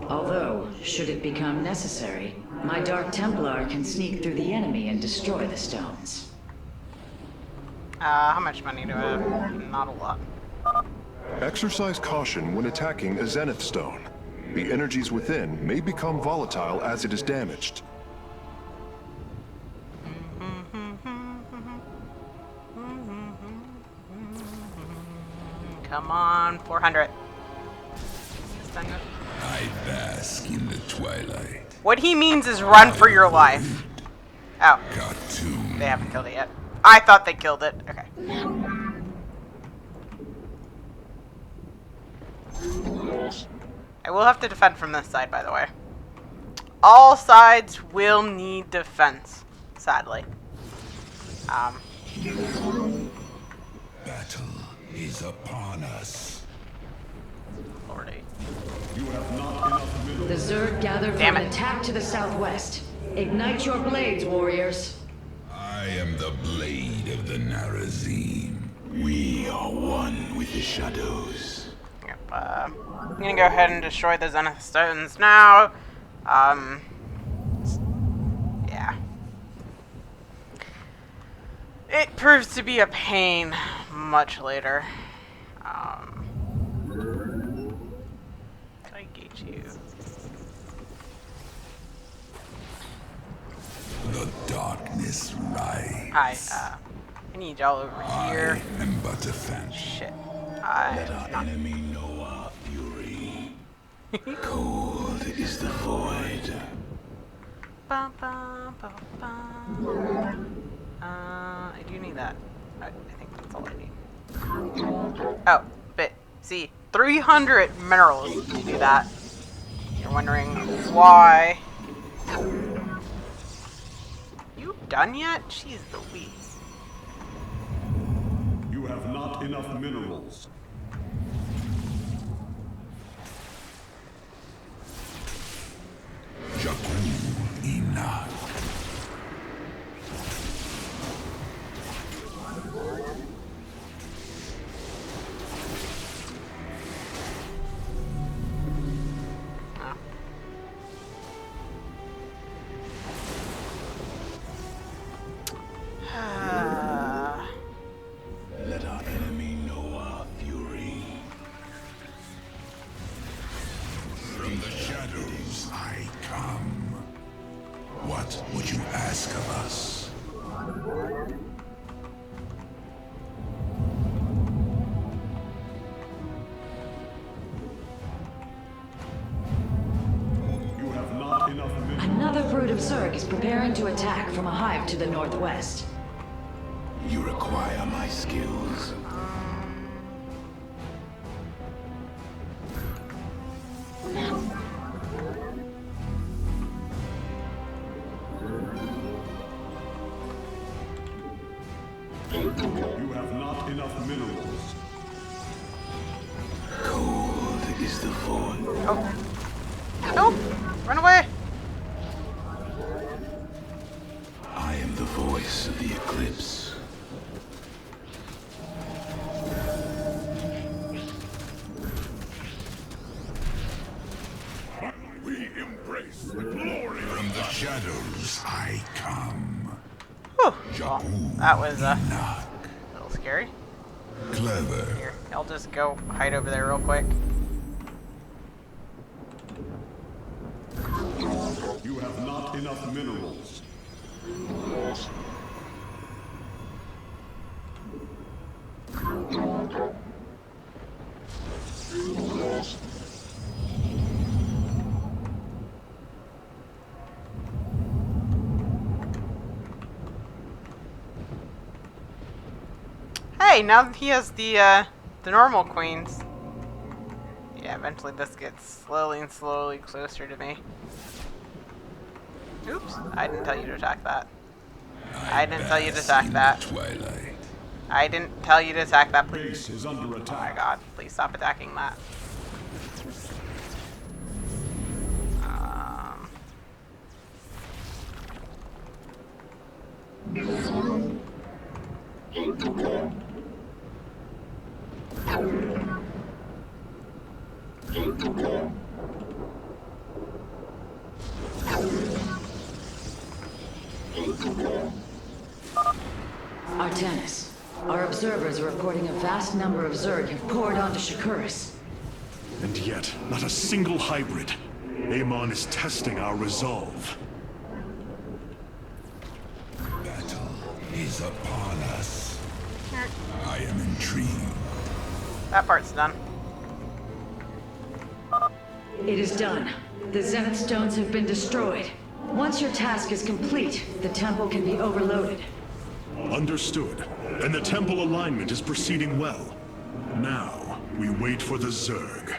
Although, should it become necessary, my Dark Templar can sneak through the enemy and destroy the stones. How much money do I have? Not a lot. Exercise caution when attacking a Zenith Stone. The energies within may become volatile as it is damaged. Come on, 400. I bask in the twilight. What he means is run for your life. Oh, Cartoon. they haven't killed it yet. I thought they killed it. Okay. I will have to defend from this side, by the way. All sides will need defense, sadly. Battle is upon us. Lordy. The Zerg gather for Damn an it. attack to the southwest. Ignite your blades, warriors. I am the blade of the Narazim. We are one with the shadows. Yep, I'm gonna go ahead and destroy the Zenith Stones now. Yeah. It proves to be a pain much later. Can I gauge you? The darkness rides. Hi, I need y'all over here. I am but a phantom. Shit. Let our enemy know our fury. Cold is the void. Bum, bum, bum, bum. I do need that. I think that's all I need. Oh, but see, 300 minerals to do that. You're wondering why. You done yet? Jeez Louise. You have not enough minerals. Jakul Enoch. Let our enemy know our fury. From the shadows I come. What would you ask of us? You have not enough minerals. Another brood of Zerg is preparing to attack from a hive to the northwest. You require my skills. You have not enough minerals. Cold is the void. Oh. No! Run away! I am the voice of the eclipse. We embrace the glory. From the shadows I come. Whew. Well, that was a Knock. little scary. Clever. Here, I'll just go hide over there real quick. You have not enough minerals. Hey, now he has the normal queens. Yeah, eventually this gets slowly and slowly closer to me. Oops, I didn't tell you to attack that. I didn't tell you to attack that. Twilight. I didn't tell you to attack that, please. Base is under Oh my attack. god, please stop attacking that. Artanis, our observers are reporting a vast number of Zerg have poured onto Shakuris. And yet, not a single hybrid. Amon is testing our resolve. Battle is upon us. I am intrigued. That part's done. It is done. The Zenith Stones have been destroyed. Once your task is complete, the temple can be overloaded. Understood. And the temple alignment is proceeding well. Now, we wait for the Zerg.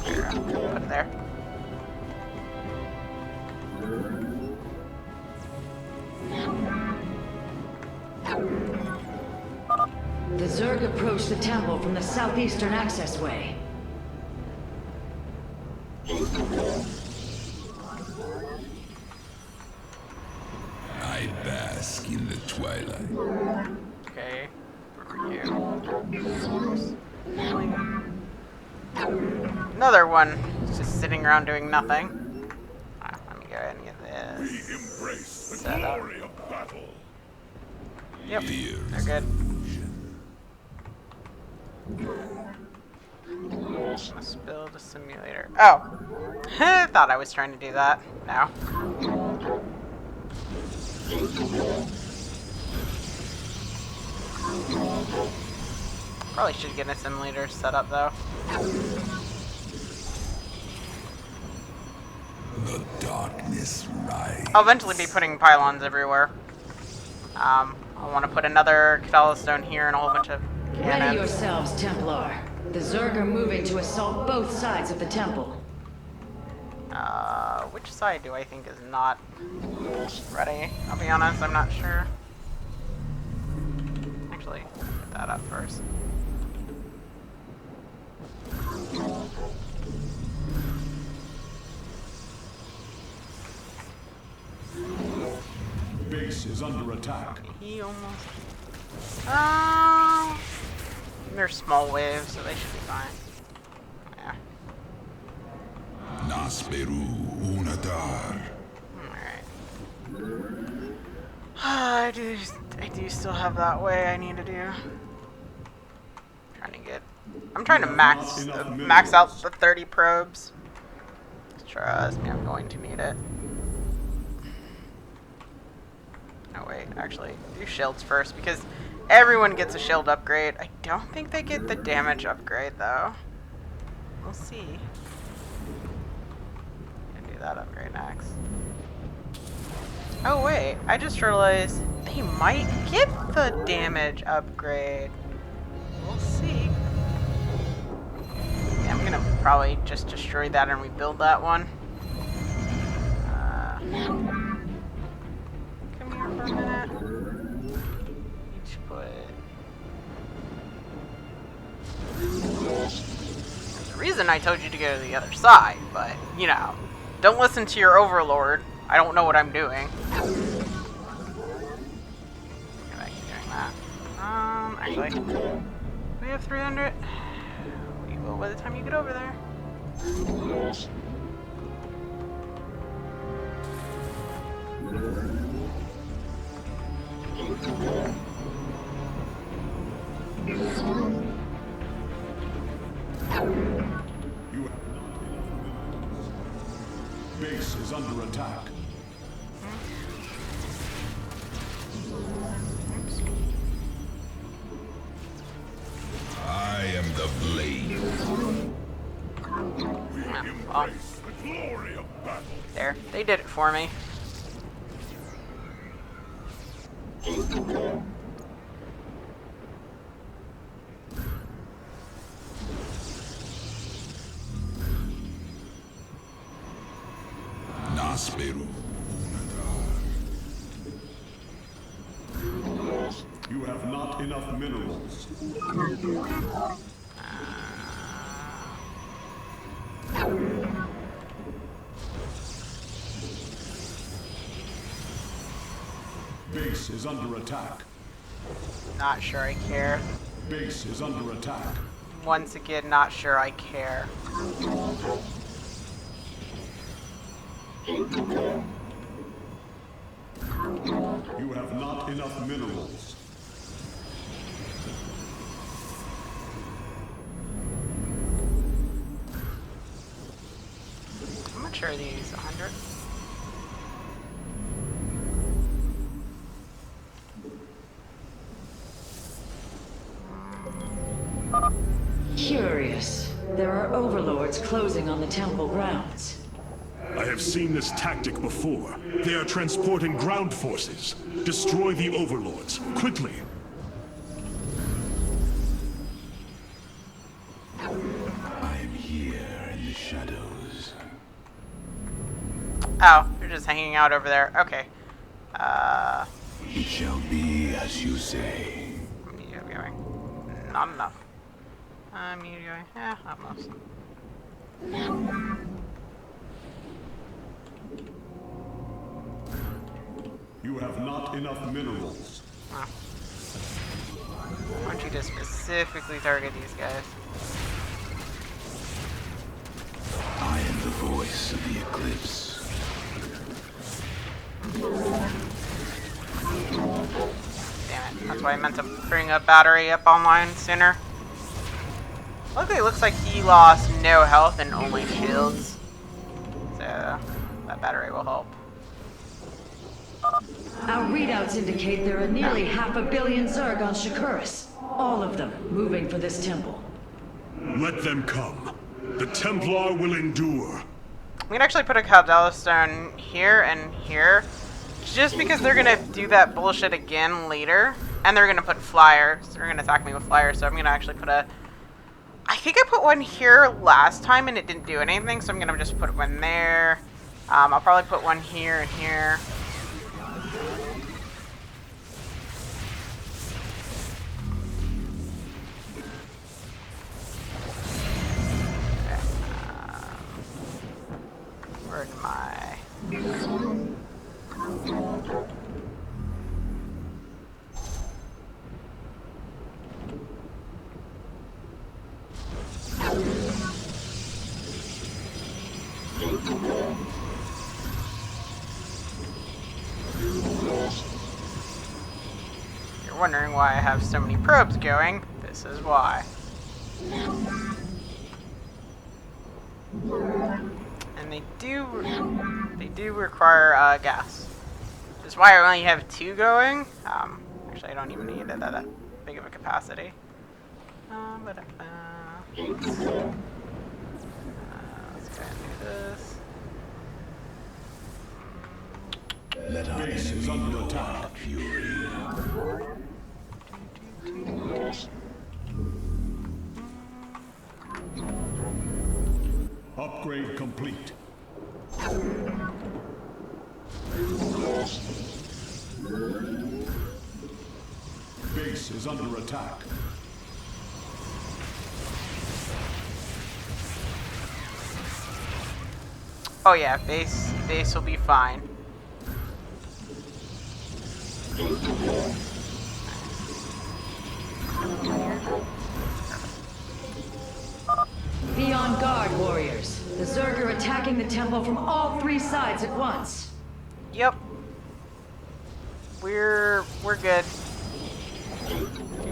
Put it there. The Zerg approach the temple from the southeastern accessway. I bask in the twilight. Okay. Where are you? Another one. It's just sitting around doing nothing. Ah, let me go ahead and get this. We embrace the set up. glory of battle. Yep, Fear they're good. Let's build a simulator. Oh! I thought I was trying to do that. No. Probably should get a simulator set up though. The darkness rises. I'll eventually be putting pylons everywhere. I want to put another Catalyst stone here and a whole bunch of Ready cannons. yourselves, Templar. The Zerg are moving to assault both sides of the temple. Which side do I think is not ready? I'll be honest, I'm not sure. Actually, put that up first. Base is under attack. He almost... they're small waves, so they should be fine. Yeah. Nasperu Unadar. Alright. I do still have that way I need to do. I'm trying to max out the 30 probes. Trust me, I'm going to need it. Oh wait, actually, do shields first because everyone gets a shield upgrade. I don't think they get the damage upgrade though. We'll see. Gonna do that upgrade next. Oh wait, I just realized they might get the damage upgrade. We'll see. Yeah, I'm gonna probably just destroy that and rebuild that one. Come here for a minute. Each put. There's a reason I told you to go to the other side, but you know, don't listen to your overlord. I don't know what I'm doing. I keep doing that. Actually, do we have 300? We will by the time you get over there. You have not enough minerals. Base is under attack. I am the blade. Well, The glory of battle. there. They did it for me. Nasperu. You have not enough minerals. Base is under attack. Not sure I care. Base is under attack. Once again, not sure I care. You have not enough minerals. I'm not sure these 100. Curious. There are overlords closing on the temple grounds. I have seen this tactic before. They are transporting ground forces. Destroy the overlords, quickly. I am here in the shadows. Oh, they're just hanging out over there. Okay. It shall be as you say. Media viewing. Not enough. Media viewing. Yeah, almost. You have not enough minerals. Huh. Why don't you just specifically target these guys? I am the voice of the eclipse. Damn it. That's why I meant to bring a battery up online sooner. Luckily, it looks like he lost no health and only shields. So, that battery will help. Our readouts indicate there are nearly 500 million Zerg on Shakuris. All of them moving for this temple. Let them come. The Templar will endure. We can actually put a Caldella Stone here and here. Just because they're gonna do that bullshit again later. And they're gonna put flyers. They're gonna attack me with flyers, so I'm gonna actually put a... I think I put one here last time and it didn't do anything, so I'm gonna just put one there. I'll probably put one here and here. Where's my... You're wondering why I have so many probes going. This is why. And they do require gas. That's why I only have 2 going. Actually, I don't even need that big of a capacity. Let's go ahead and do this. Let our Base is under attack. fury. Upgrade complete. Base is under attack. Oh yeah, base will be fine. Be on guard, warriors. The Zerg are attacking the temple from all 3 sides at once. Yep. We're good.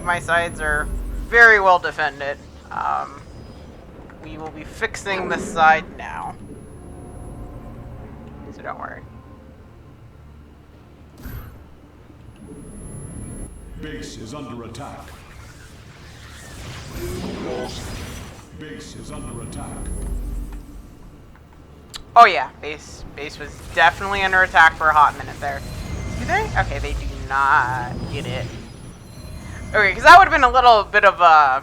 My sides are very well defended. We will be fixing this side now. So don't worry. Base is under attack. Base is under attack. Oh yeah, base was definitely under attack for a hot minute there. Do they? Okay, they do not get it. Okay, because that would have been a little bit of a...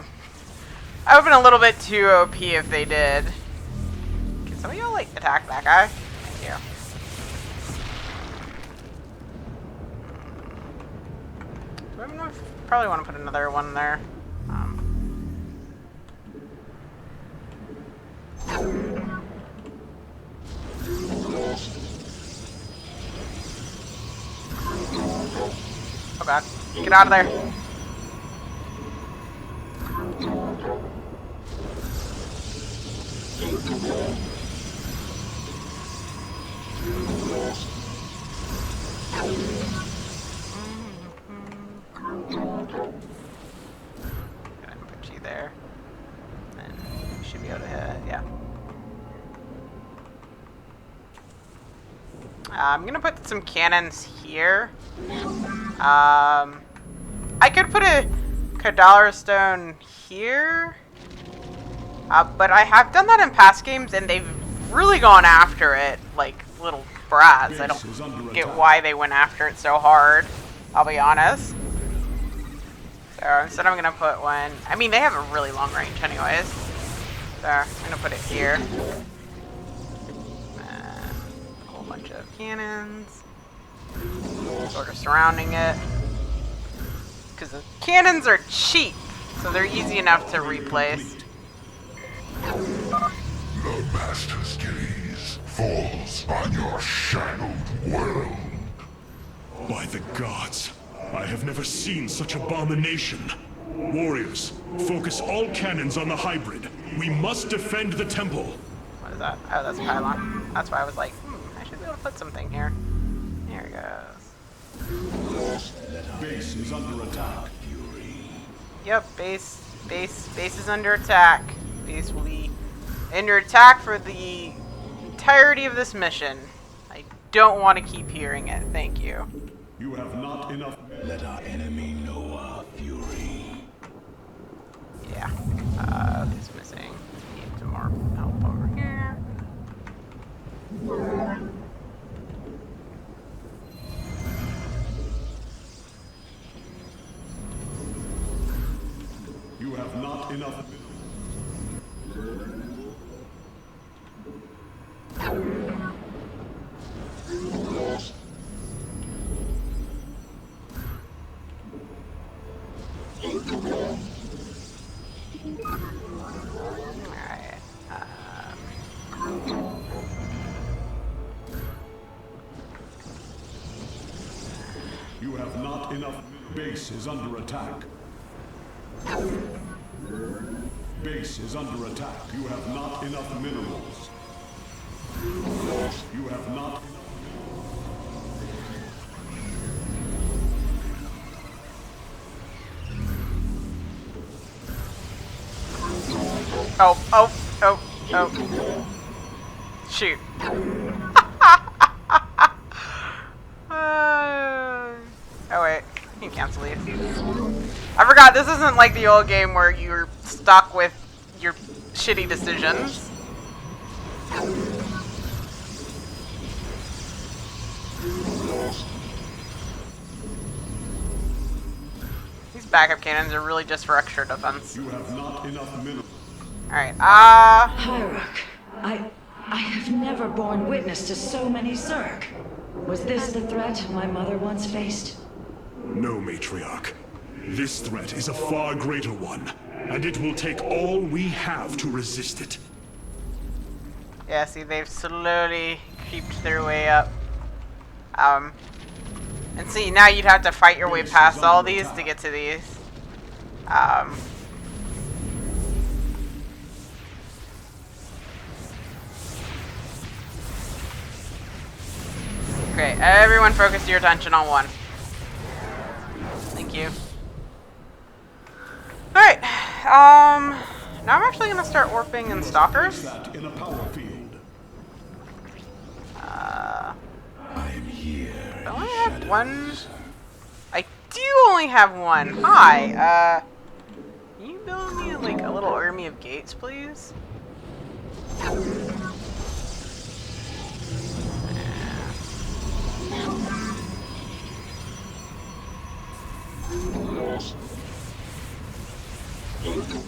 I would have been a little bit too OP if they did. Can some of y'all, like, attack that guy? Thank you. Do I probably want to put another one there. Oh god. Get out of there. Gonna put you there. And you should be able to hit, yeah. I'm gonna put some cannons here. I could put a Kadara stone here, but I have done that in past games, and they've really gone after it like little brats. I don't get why they went after it so hard, I'll be honest. So instead I'm gonna put one, I mean they have a really long range anyways, so I'm gonna put it here. A whole bunch of cannons, sort of surrounding it. Because the cannons are cheap, so they're easy enough to replace. The Master's gaze falls on your shadowed world. By the gods, I have never seen such abomination. Warriors, focus all cannons on the hybrid. We must defend the temple. What is that? Oh, that's a pylon. That's why I was like, I should be able to put something here. There it goes. Base is under attack. Yep, base is under attack. Base will be under attack for the entirety of this mission. I don't want to keep hearing it. Thank you. You have not enough. Let our enemy know our fury. Yeah. It's missing. Need some more help over here. You have not enough. Alright. You have not enough. Base is under attack. Base is under attack. You have not enough minerals. You have not. Oh. Shoot. Oh wait, you can cancel these. I forgot, this isn't like the old game where you're stuck with your shitty decisions. These backup cannons are really just for extra defense. You have not enough minerals. Alright, Hyruk, I have never borne witness to so many Zerg. Was this the threat my mother once faced? No, Matriarch. This threat is a far greater one, and it will take all we have to resist it. Yeah, see, they've slowly creeped their way up. And see, now you'd have to fight your way past all these to get to these. Okay, everyone focus your attention on one. Thank you. Alright. Now I'm actually gonna start warping in stalkers. That in a power field. I'm here. I only have one. I do only have one. Hi. Can you build me like a little army of gates, please?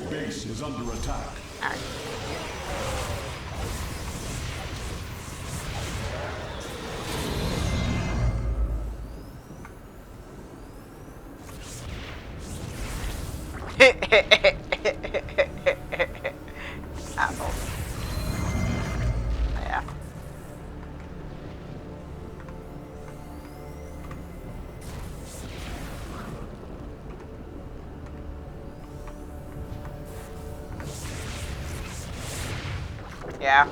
Base is under attack. Alright. Asshole. Yeah. Yeah.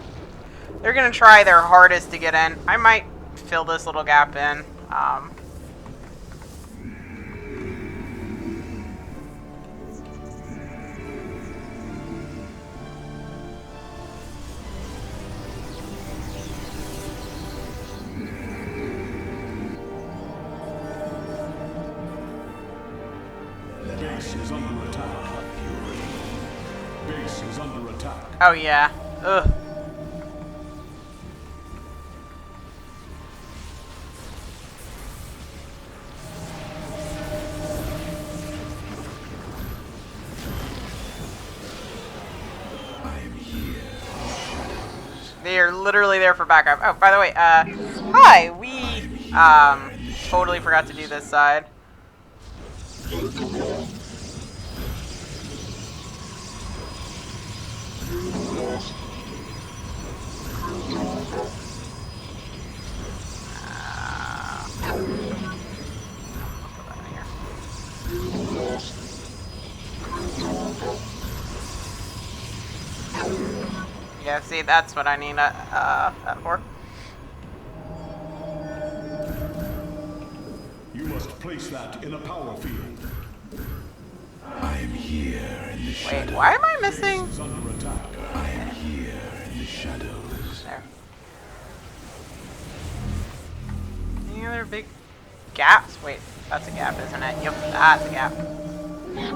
They're gonna try their hardest to get in. I might fill this little gap in. Base is under attack. Base is under attack. Oh yeah. Ugh. They are literally there for backup. Oh, by the way, hi, we, totally forgot to do this side. Yeah, see, that's what I need that for. You must place that in a power field. I'm here in the Wait, shadows. why am I missing? Is under attack. I am here in the shadows. There. Any other big gaps? Wait, that's a gap, isn't it? Yep, that's a gap. Come here.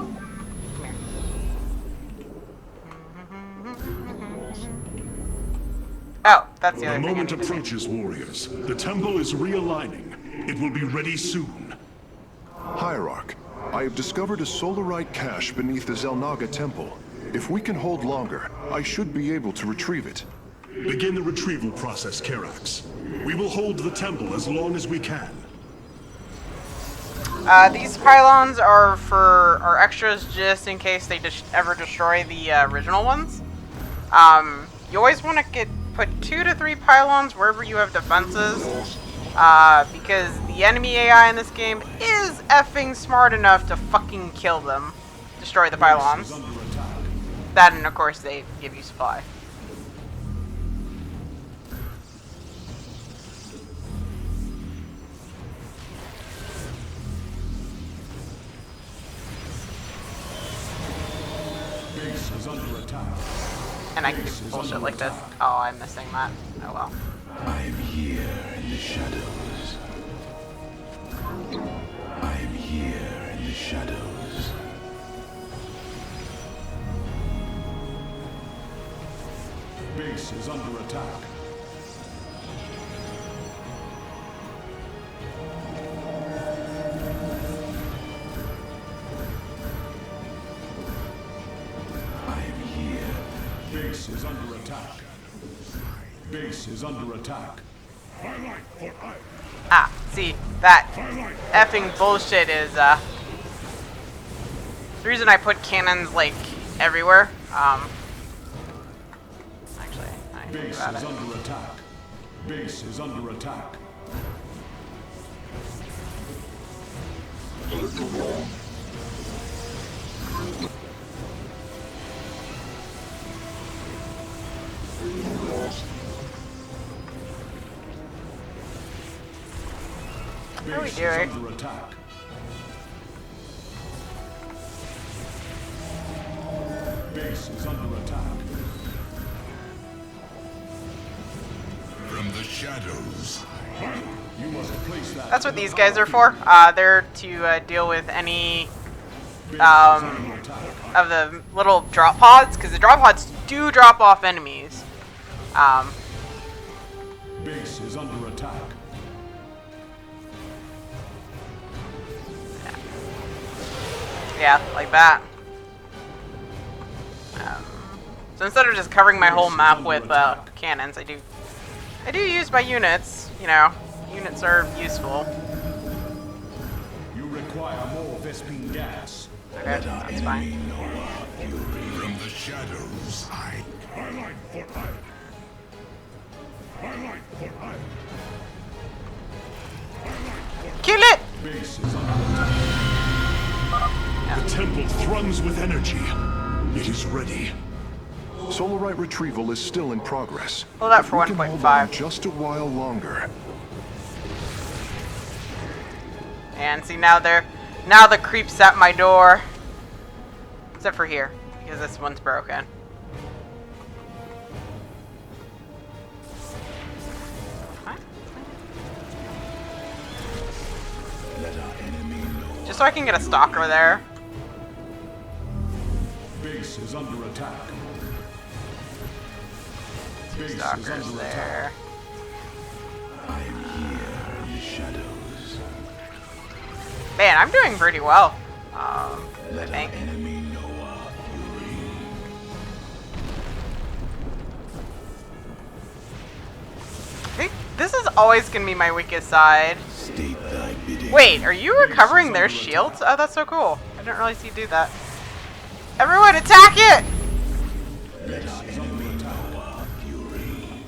Oh, that's the The other thing I moment need to do. approaches, warriors. The temple is realigning. It will be ready soon. Hierarch, I have discovered a solarite cache beneath the Zelnaga temple. If we can hold longer, I should be able to retrieve it. Begin the retrieval process, Karax. We will hold the temple as long as we can. These pylons are extras just in case they ever destroy the original ones. You always want to put 2 to 3 pylons wherever you have defenses, because the enemy AI in this game is effing smart enough to fucking kill them, destroy the pylons. That, and of course they give you supply. Base is under attack. And I can do bullshit like this. Oh, I'm missing that. Oh well. I'm here in the shadows. I'm here in the shadows. Base is under attack. I'm here. Base is under attack. Base is under attack. Ah, see, that effing bullshit is, the reason I put cannons, like, everywhere. Actually, I can think Base about is it. under attack. Base is under attack. What are we Base is doing? under attack. Base is under attack. From the shadows. You must place that. That's what these guys are for. They're to deal with any of the little drop pods, because the drop pods do drop off enemies. Base is under attack. Yeah, like that. So instead of just covering my whole map with cannons, I do use my units. You know, units are useful. You require more Vespine gas. Okay, that's fine. From the shadows, I Highlight for hire. Highlight for hire. Kill it! Base is under attack. The temple thruns with energy. It is ready. Solarite retrieval is still in progress. Hold that for We can hold on 1.5. just a while longer. And see, now the creep's at my door. Except for here, because this one's broken. Just so I can get a stalker there. Base is under attack. Two Base is stalkers under attack. there. am here in the shadows. Man, I'm doing pretty well. I think. Enemy know our fury. I think this is always gonna be my weakest side. State thy bidding. Wait, are you recovering their shields? Oh, that's so cool. I didn't realize you do that. Everyone, attack it! Let our enemy know our fury.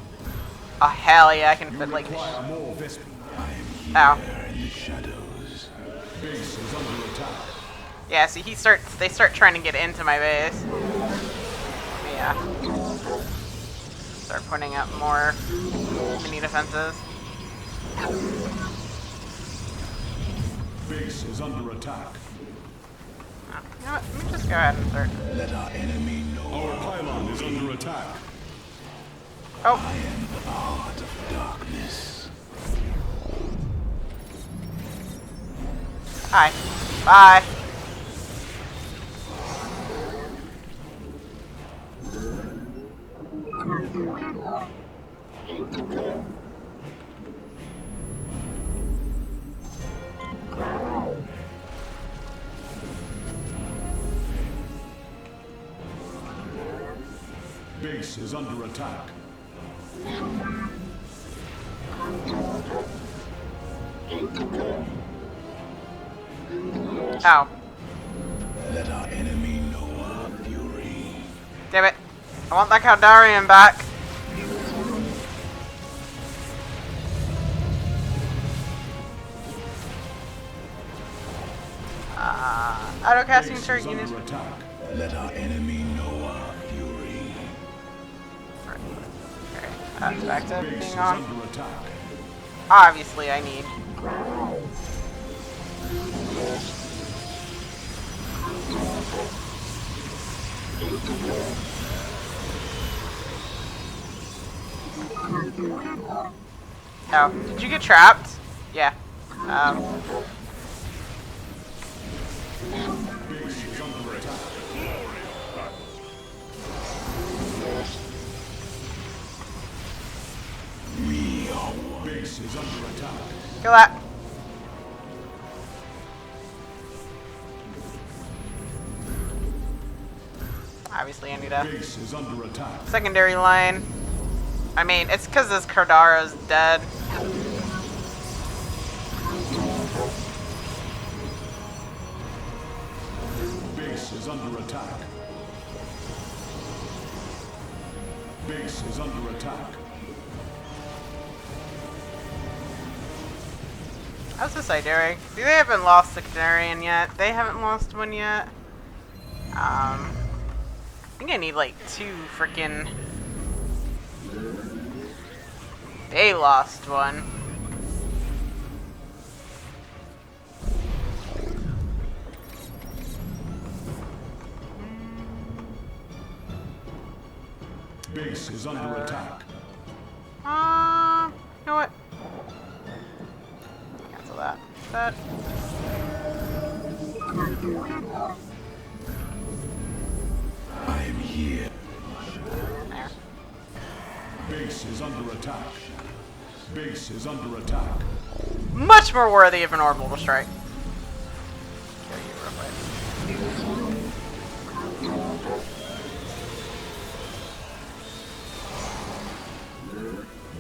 Oh, hell yeah, I can fit like... Require more Vespine. Ow. Here in the shadows. Base is under attack. Yeah, see, they start trying to get into my base. Yeah. Start putting up more mini defenses. Base is under attack. Oh, you know what? Let me just go ahead and start. Let our enemy know Our pylon is under attack. Oh, the heart of darkness. hi. Bye. Base is under attack. Ow. Let our enemy know our fury. Damn it. I want that Caldarian back. Auto-casting Base turret is units. under attack. Let our enemy know our fury. Okay, that's back to Base is being on. under attack. Obviously, I need. Oh, did you get trapped? Yeah. Base is under attack. Base is under attack. Kill that. Obviously, I need a Base is under attack. secondary line. I mean, it's because this Cardara's dead. Base is under attack. Base is under attack. How's this side doing? See, they haven't lost the Canarian yet. They haven't lost one yet. I think I need like 2 freaking. They lost one. Base is under attack. You know what? Cancel that. That. I am here. There. Base is under attack. Base is under attack. Much more worthy of an orbital strike. Kill you real quick.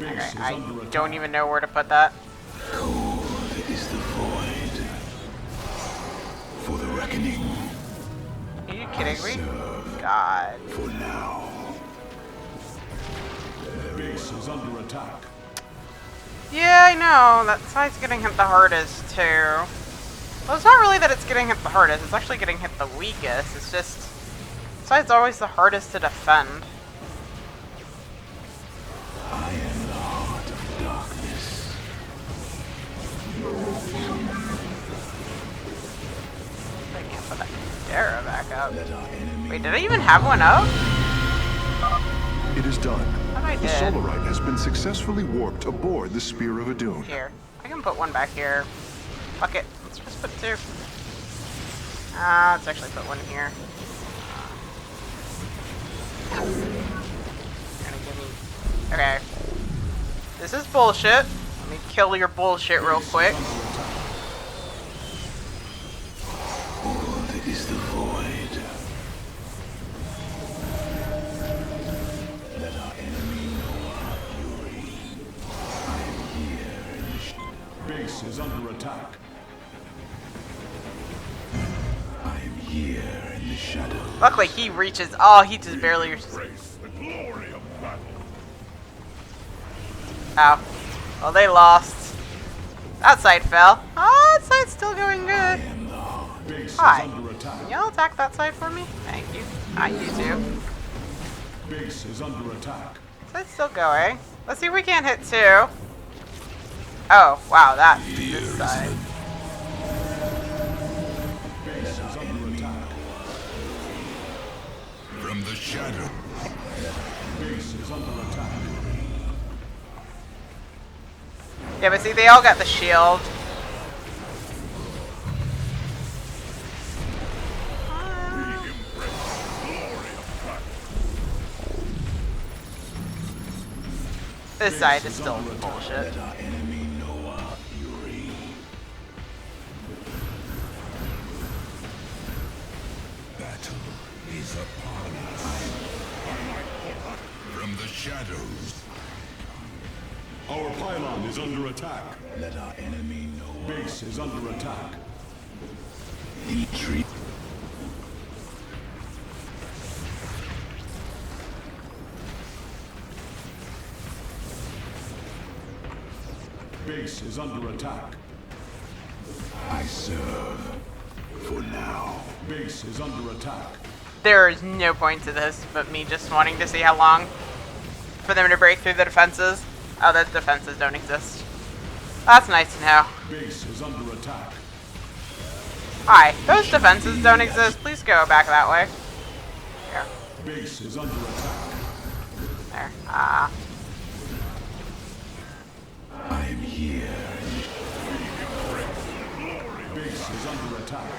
Okay, I don't even know where to put that. Cold is the void. For the reckoning. Are you kidding me? God. For now. Base is under attack. Yeah, I know. That side's getting hit the hardest, too. Well, it's not really that it's getting hit the hardest. It's actually getting hit the weakest. It's just... the side's always the hardest to defend. I am the heart of darkness. I can't put that Dara back up. Let our enemy. Wait, did I even have one up? It is done. I The did. Solarite has been successfully warped aboard the Spear of Adun. Here. I can put one back here. Fuck it. Let's just put two. Let's actually put one here. Gonna give me... okay. This is bullshit. Let me kill your bullshit real quick. Cold is the void. Let our enemy know our fury. I am here in the Base is under attack. I am here in the shadow. Luckily he reaches... oh, he just barely reaches... The glory of battle. ow. Well, they lost. That side fell. Oh, that side's still going good. Base Hi. is under attack. Can y'all attack that side for me? Thank you. Hi, you too. Base is under attack. Side's still going. Let's see if we can't hit two. Oh, wow, that this side. Base is under attack. From the shadow. Base is under attack. Yeah, but see, they all got the shield. This side is still bullshit. Let our enemy know our fury. Battle is upon us. From the shadows. Our pylon is under attack. Let our enemy know Base is under attack. retreat. Base is under attack. I serve. For now. Base is under attack. There is no point to this but me just wanting to see how long for them to break through the defenses. Oh, those defenses don't exist. That's nice to know. Base is under attack. Hi, those defenses don't exist. Please go back that way. There. Base is under attack. There. I am here. Base is under attack.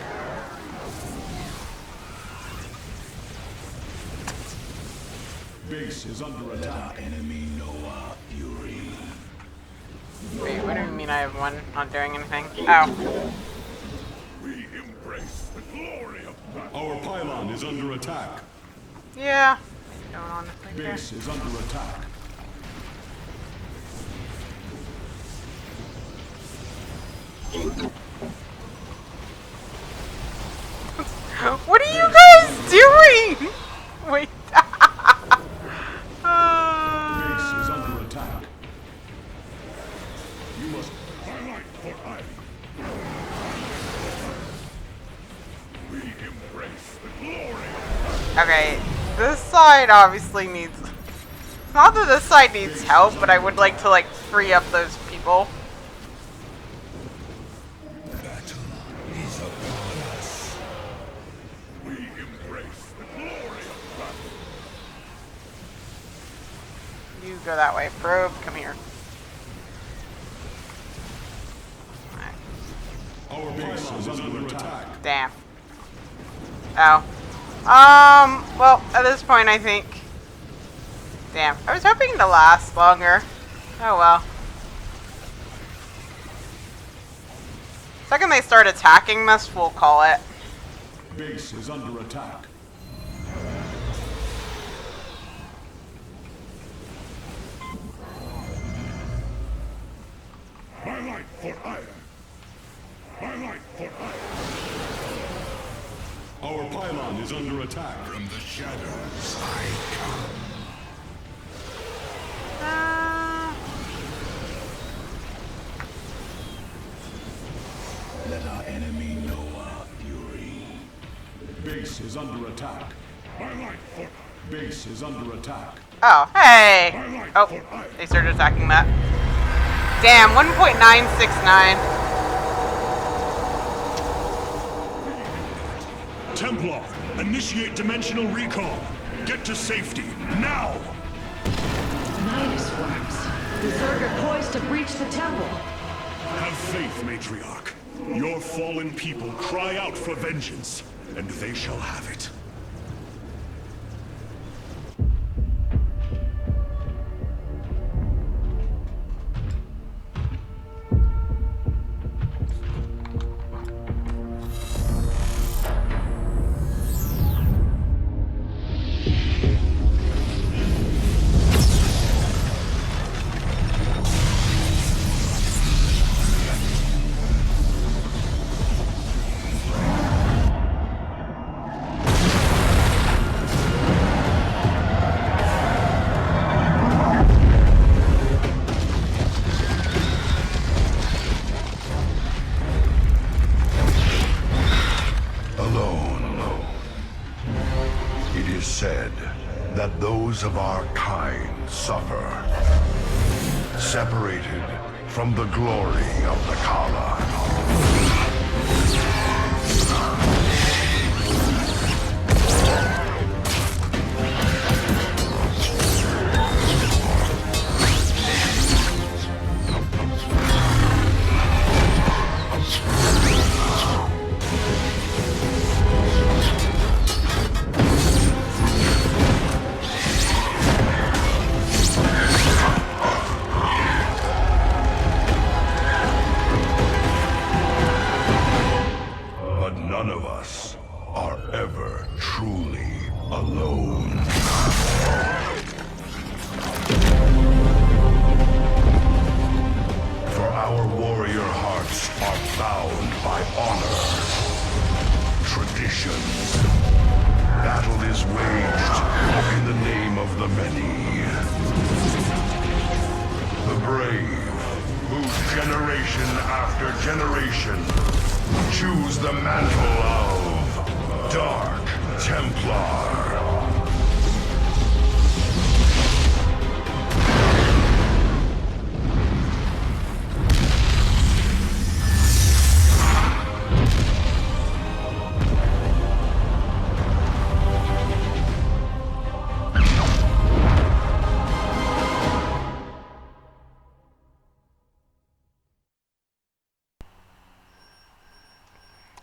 Base is under Let our attack. enemy know our fury. Wait, what do you mean I have one not doing anything? Oh. We embrace the glory of battle. Our pylon is under attack. Yeah. Going on this thing there. Base is under attack. What are you guys doing? Wait. Base is under attack. You must highlight what I. We embrace the glory of Okay, this side obviously needs... not that this side needs help, but I would like to, like, free up those people. Battle is upon us. We embrace the glory of battle. You go that way. Probe, come here. Our base is under attack. Damn. Oh. Well, at this point, I think... Damn. I was hoping to last longer. Oh, well. Second they start attacking this, we'll call it. Base is under attack. My light for iron. My light for iron. Our pylon is under attack. From the shadows I come. Let our enemy know our fury. Base is under attack. My light for Base is under attack. Oh, hey! Oh, they started attacking that. Damn, 1.969. Templar, initiate dimensional recall. Get to safety, now! Nidus worms. The Zerg are poised to breach the temple. Have faith, Matriarch. Your fallen people cry out for vengeance, and they shall have it. that those of our kind suffer, separated from the glory of the Kala.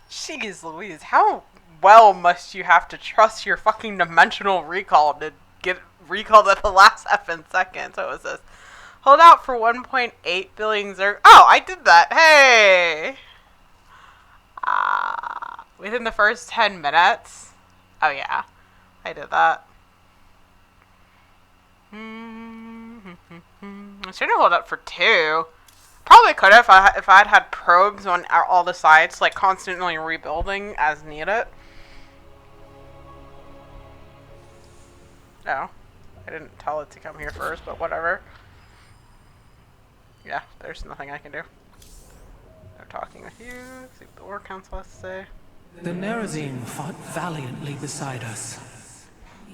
Jeez Louise, how well must you have to trust your fucking dimensional recall to get recalled at the last effing second? So it was this. Hold out for 1.8 billion Zerg. Oh, I did that. Hey! Within the first 10 minutes? Oh yeah, I did that. I was trying to hold up for 2. Probably could have if I'd had probes on all the sides, like constantly rebuilding as needed. Oh, I didn't tell it to come here first, but whatever. Yeah, there's nothing I can do. They're talking with you. See what the War Council has to say. The Nerazim fought valiantly beside us,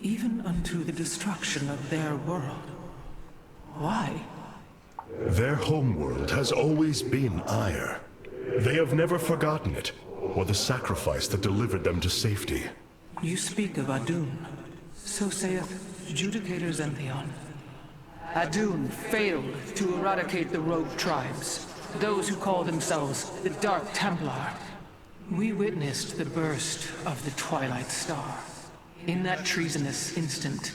even unto the destruction of their world. Why? Their homeworld has always been Ire. They have never forgotten it, or the sacrifice that delivered them to safety. You speak of Adun. So saith Judicator Zentheon. Adun failed to eradicate the rogue tribes, those who call themselves the Dark Templar. We witnessed the burst of the Twilight Star. In that treasonous instant,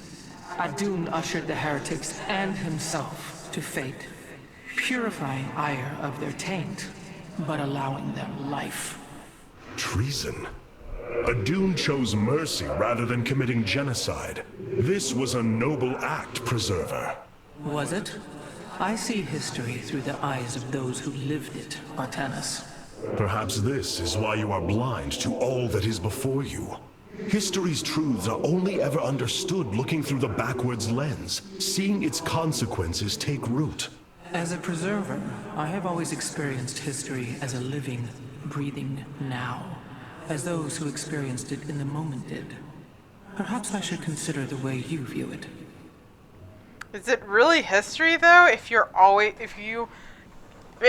Adun ushered the heretics and himself to fate, purifying Ire of their taint, but allowing them life. Treason? Adun chose mercy rather than committing genocide. This was a noble act, Preserver. Was it? I see history through the eyes of those who lived it, Artanis. Perhaps this is why you are blind to all that is before you. History's truths are only ever understood looking through the backwards lens, seeing its consequences take root. As a preserver, I have always experienced history as a living, breathing now, as those who experienced it in the moment did. Perhaps I should consider the way you view it. Is it really history though? If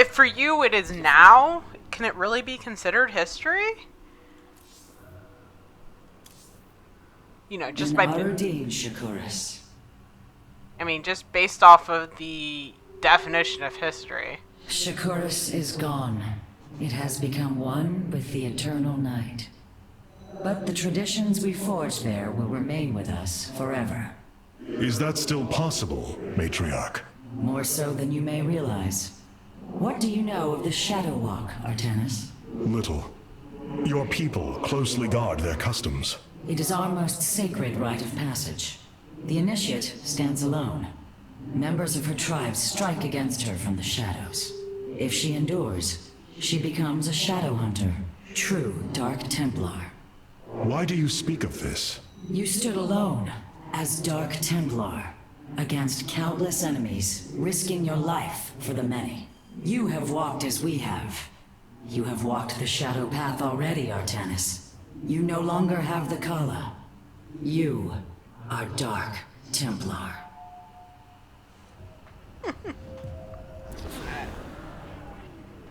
for you it is now, can it really be considered history? You know, just by Shakuras. I mean, just based off of the definition of history. Shakuras is gone. It has become one with the eternal night. But the traditions we forged there will remain with us forever. Is that still possible, Matriarch? More so than you may realize. What do you know of the Shadow Walk, Artanis? Little. Your people closely guard their customs. It is our most sacred rite of passage. The Initiate stands alone. Members of her tribe strike against her from the shadows. If she endures, she becomes a Shadow Hunter, true Dark Templar. Why do you speak of this? You stood alone, as Dark Templar, against countless enemies, risking your life for the many. You have walked as we have. You have walked the Shadow Path already, Artanis. You no longer have the Kala. You are Dark Templar.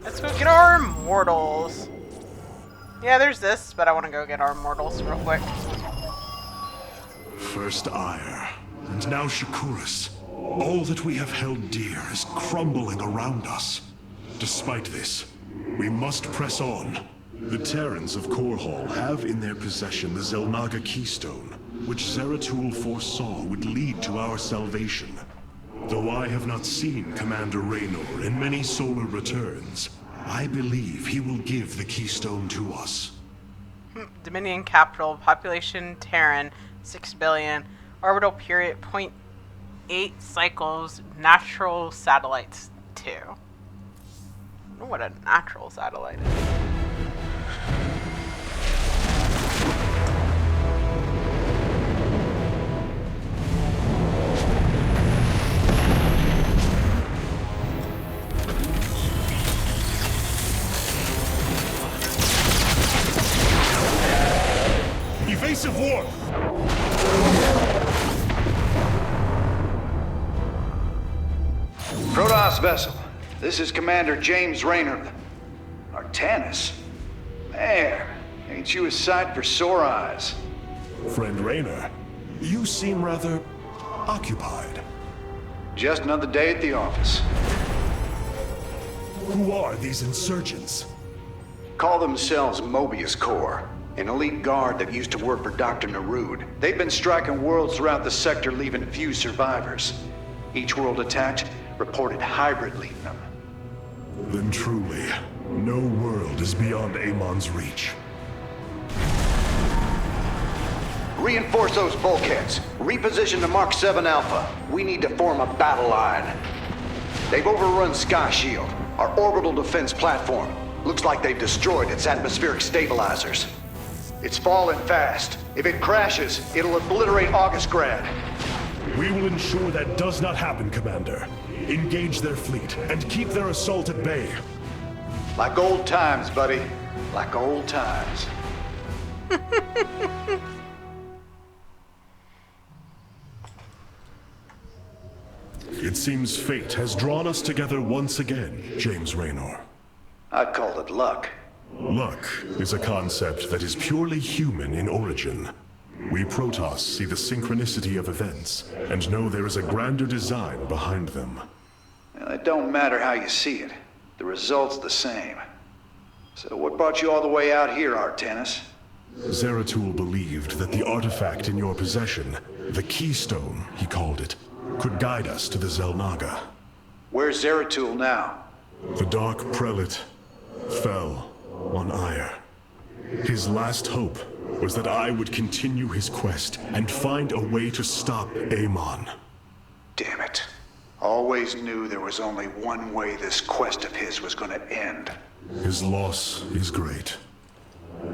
Let's go get our immortals. Yeah, there's this, but I want to go get our immortals real quick. First Ire, and now Shakuras. All that we have held dear is crumbling around us. Despite this, we must press on. The Terrans of Korhal have in their possession the Zelnaga Keystone, which Zeratul foresaw would lead to our salvation. Though I have not seen Commander Raynor in many solar returns, I believe he will give the Keystone to us. Dominion capital, population Terran, 6 billion, orbital period 0.8 cycles, natural satellites 2. I don't know what a natural satellite is. Evasive warp! Protoss vessel, this is Commander James Raynor. Artanis? Man, ain't you a sight for sore eyes? Friend Raynor, you seem rather occupied. Just another day at the office. Who are these insurgents? Call themselves Mobius Corps. An elite guard that used to work for Dr. Narud. They've been striking worlds throughout the sector, leaving few survivors. Each world attacked reported hybrid leaving them. Then truly, no world is beyond Amon's reach. Reinforce those bulkheads. Reposition the Mark 7 Alpha. We need to form a battle line. They've overrun Sky Shield, our orbital defense platform. Looks like they've destroyed its atmospheric stabilizers. It's falling fast. If it crashes, it'll obliterate Augustgrad. We will ensure that does not happen, Commander. Engage their fleet and keep their assault at bay. Like old times, buddy. Like old times. It seems fate has drawn us together once again, James Raynor. I'd call it luck. Luck is a concept that is purely human in origin. We Protoss see the synchronicity of events, and know there is a grander design behind them. Well, it don't matter how you see it. The result's the same. So what brought you all the way out here, Artanis? Zeratul believed that the artifact in your possession, the Keystone, he called it, could guide us to the Xel'Naga. Where's Zeratul now? The Dark Prelate fell on Ire. His last hope was that I would continue his quest and find a way to stop Amon. Damn it. Always knew there was only one way this quest of his was gonna end. His loss is great.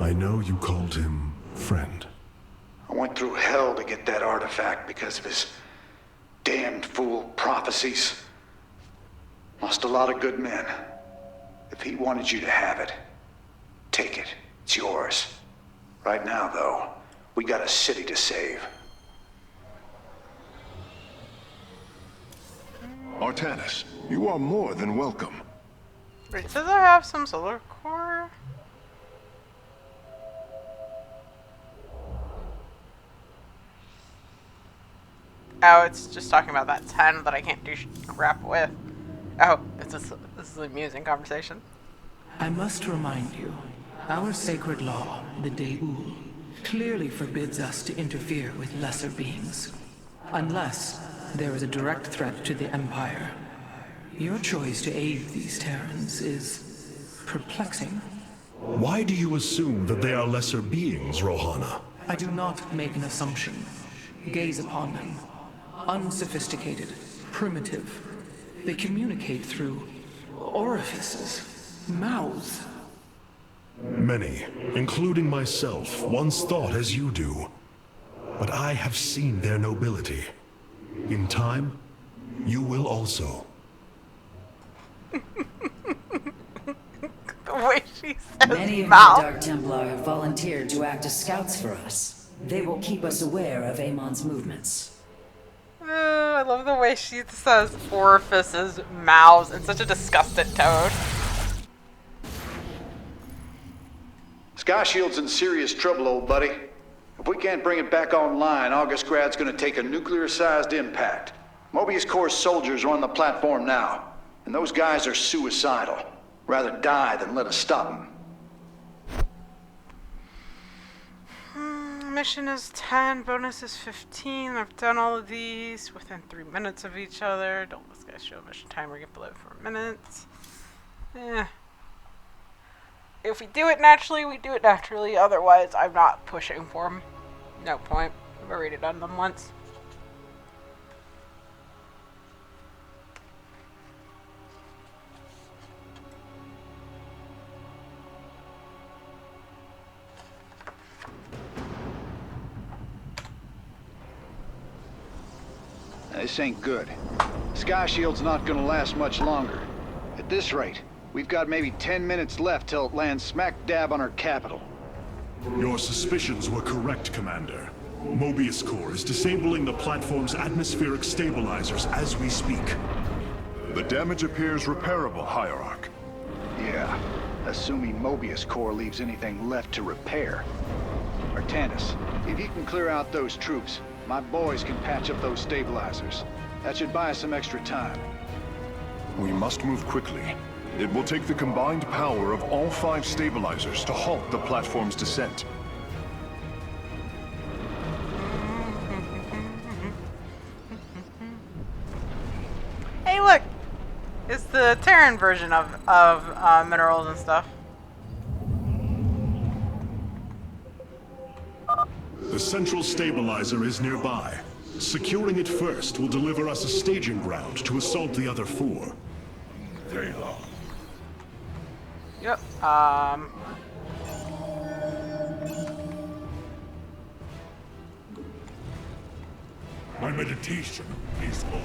I know you called him friend. I went through hell to get that artifact because of his damned fool prophecies. Lost a lot of good men. If he wanted you to have it, take it. It's yours. Right now, though, we got a city to save. Artanis, you are more than welcome. Wait, it says I have some solar core? Oh, it's just talking about that 10 that I can't do crap with. Oh, this is an amusing conversation. I must remind you, our sacred law, the De'ul, clearly forbids us to interfere with lesser beings. Unless there is a direct threat to the Empire. Your choice to aid these Terrans is perplexing. Why do you assume that they are lesser beings, Rohana? I do not make an assumption. Gaze upon them. Unsophisticated, primitive. They communicate through orifices, mouths. Many, including myself, once thought as you do. But I have seen their nobility. In time, you will also. The way she says Many of the mouth. Dark Templar have volunteered to act as scouts for us. They will keep us aware of Amon's movements. I love the way she says orifices, mouths, in such a disgusted tone. Sky Shield's in serious trouble, old buddy. If we can't bring it back online, Augustgrad's gonna take a nuclear-sized impact. Mobius Corps soldiers are on the platform now, and those guys are suicidal. Rather die than let us stop them. Mission is 10, bonus is 15. I've done all of these within 3 minutes of each other. Don't let this guy show mission timer get below 4 minutes. If we do it naturally, we do it naturally. Otherwise, I'm not pushing for them. No point. I've already done them once. This ain't good. Sky Shield's not gonna last much longer. At this rate, we've got maybe 10 minutes left till it lands smack dab on our capital. Your suspicions were correct, Commander. Mobius Corps is disabling the platform's atmospheric stabilizers as we speak. The damage appears repairable, Hierarch. Yeah, assuming Mobius Corps leaves anything left to repair. Artanis, if you can clear out those troops, my boys can patch up those stabilizers. That should buy us some extra time. We must move quickly. It will take the combined power of all 5 stabilizers to halt the platform's descent. Hey, look! It's the Terran version of minerals and stuff. The central stabilizer is nearby. Securing it first will deliver us a staging ground to assault the other 4. Yep. My meditation is on.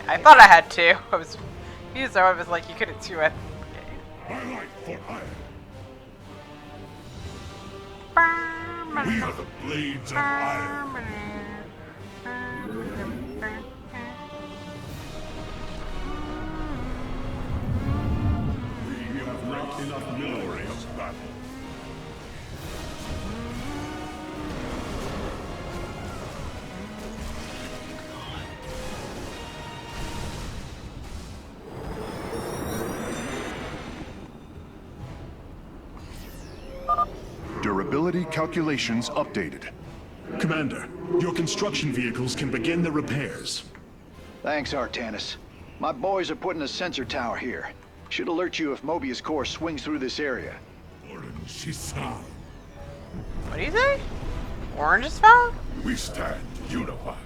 I thought I had 2. I was confused, so I was like, you couldn't do it. My life for hire. Okay. We are the blades of iron. We enough minerals. Durability calculations updated. Commander, your construction vehicles can begin the repairs. Thanks, Artanis. My boys are putting a sensor tower here. Should alert you if Mobius Core swings through this area. What do you say? Orange is found? We stand unified.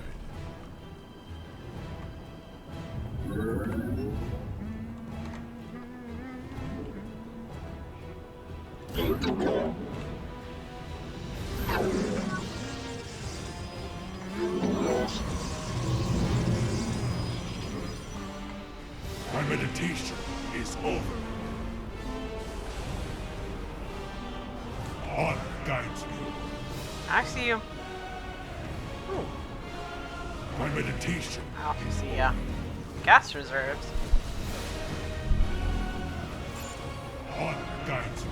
My meditation is over. Honor guides me. I see you. Ooh. My meditation. I also see gas reserves. Honor guides me.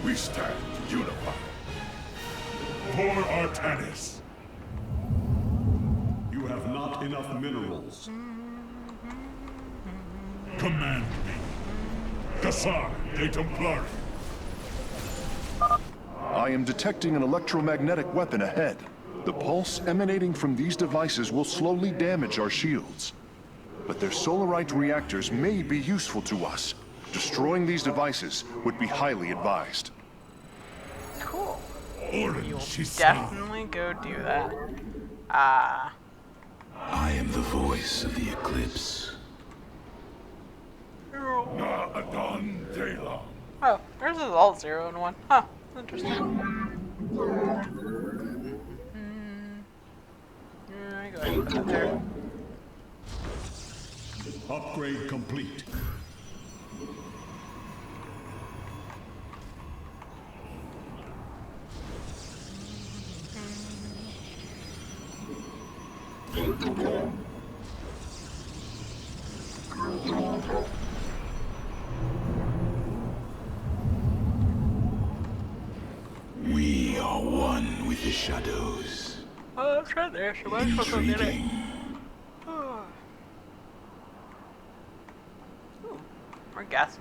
We stand unified. For Artanis. You have not enough minerals. Command me. Cassar de Templari. I am detecting an electromagnetic weapon ahead. The pulse emanating from these devices will slowly damage our shields. But their solarite reactors may be useful to us. Destroying these devices would be highly advised. Cool. Orange You'll is definitely go do that. I am the voice of the eclipse. Na Adon Delon. Oh, there's his alt 0 and 1. Huh, interesting. Yeah, go ahead and put that there. Upgrade complete. We are one with the shadows. Oh, that's right there. So might as well go get it. Intriguing. Ooh, more gas.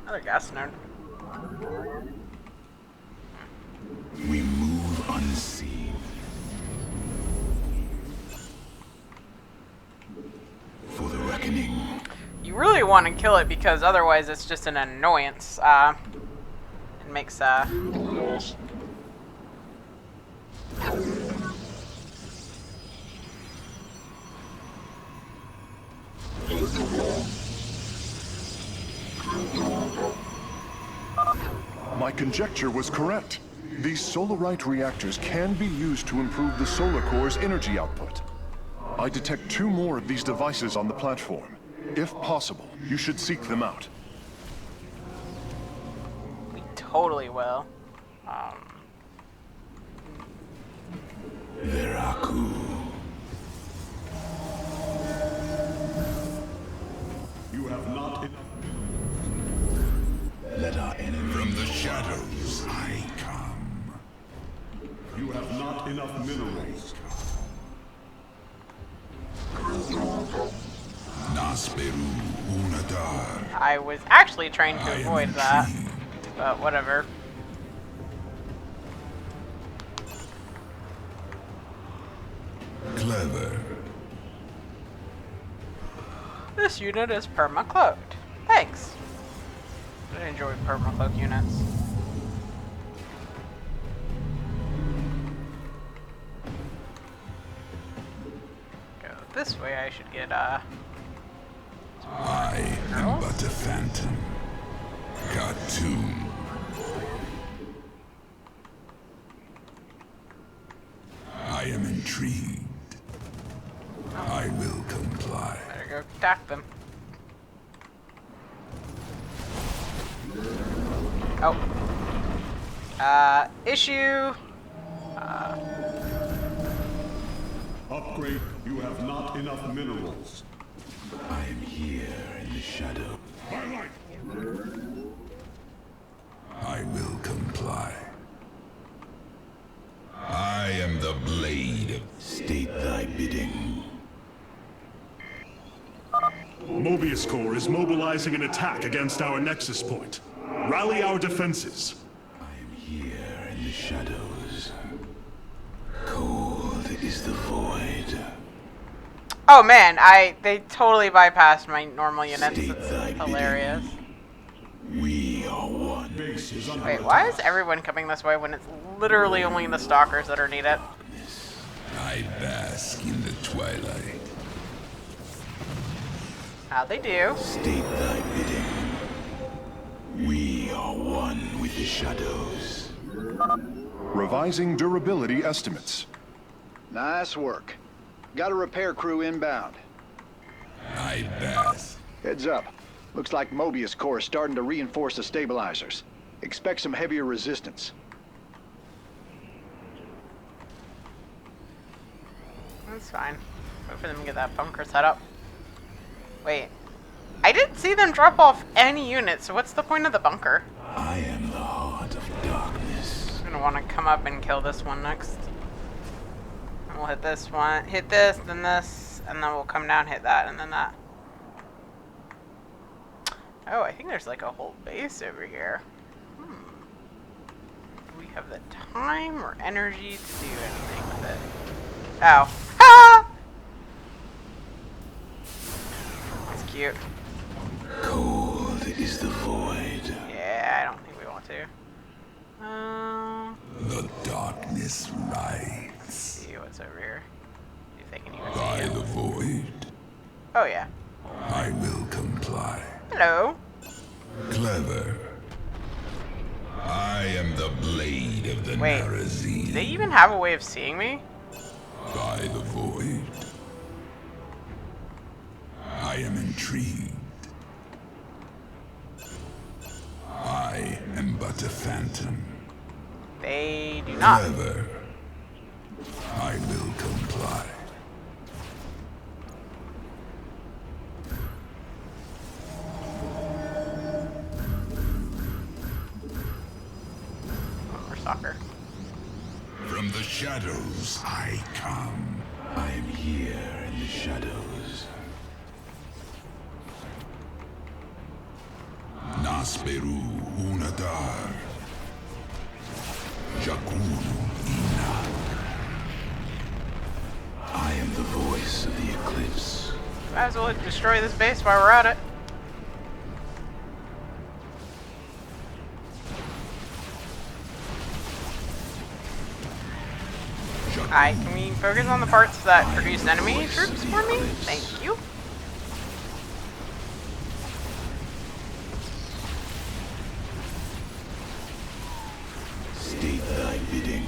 Another gas node. We move unseen. For the reckoning. You really want to kill it because otherwise it's just an annoyance. It makes My conjecture was correct. These solarite reactors can be used to improve the solar core's energy output. I detect 2 more of these devices on the platform. If possible, you should seek them out. we totally will. Veraku. You have not enough. Let our enemy. From the shadows I come. You have not enough minerals. Nasperu Unadar. I was actually trying to I am avoid that, intrigued. but whatever. Clever. This unit is perma-cloaked. Thanks. I enjoy perma-cloak units. Go this way, I should get, I am but a phantom. Cartoon. I am intrigued. I will comply. better go attack them. Oh. Issue. Upgrade. You have not enough minerals. I am here in the shadow. My light. Mobius Corps is mobilizing an attack against our nexus point. Rally our defenses. I am here in the shadows. Cold is the void. Oh man, they totally bypassed my normal units. State It's thy hilarious. We are one. Base is under Wait, why is everyone coming this way when it's literally only the stalkers that are needed? I bask in the twilight. How'd they do? State thy bidding. We are one with the shadows. Revising durability estimates. Nice work. Got a repair crew inbound. I bask. Heads up. Looks like Mobius Corps is starting to reinforce the stabilizers. Expect some heavier resistance. That's fine. Wait for them to get that bunker set up. Wait. I didn't see them drop off any units, so what's the point of the bunker? I am the heart of darkness. I'm gonna want to come up and kill this one next. And we'll hit this one, hit this, then this, and then we'll come down, hit that, and then that. Oh, I think there's like a whole base over here. Do we have the time or energy to do anything with it? Oh. Ha! That's cute. Cold is the void. Yeah, I don't think we want to. The darkness rides. Let's see what's over here. See if they can even By see it. the void, Oh yeah. I will comply. Hello. Clever. I am the blade of the Wait. Narazine. Do they even have a way of seeing me? By the void. I am intrigued. I am but a phantom. They do not. Clever. I will comply. Or soccer. From the shadows I come. I am here in the shadows. Nasperu Unadar. Jakuru Ina. I am the voice of the eclipse. Might as well destroy this base while we're at it. Alright, can we focus on the parts that produce enemy troops for me? Thank you. State thy bidding.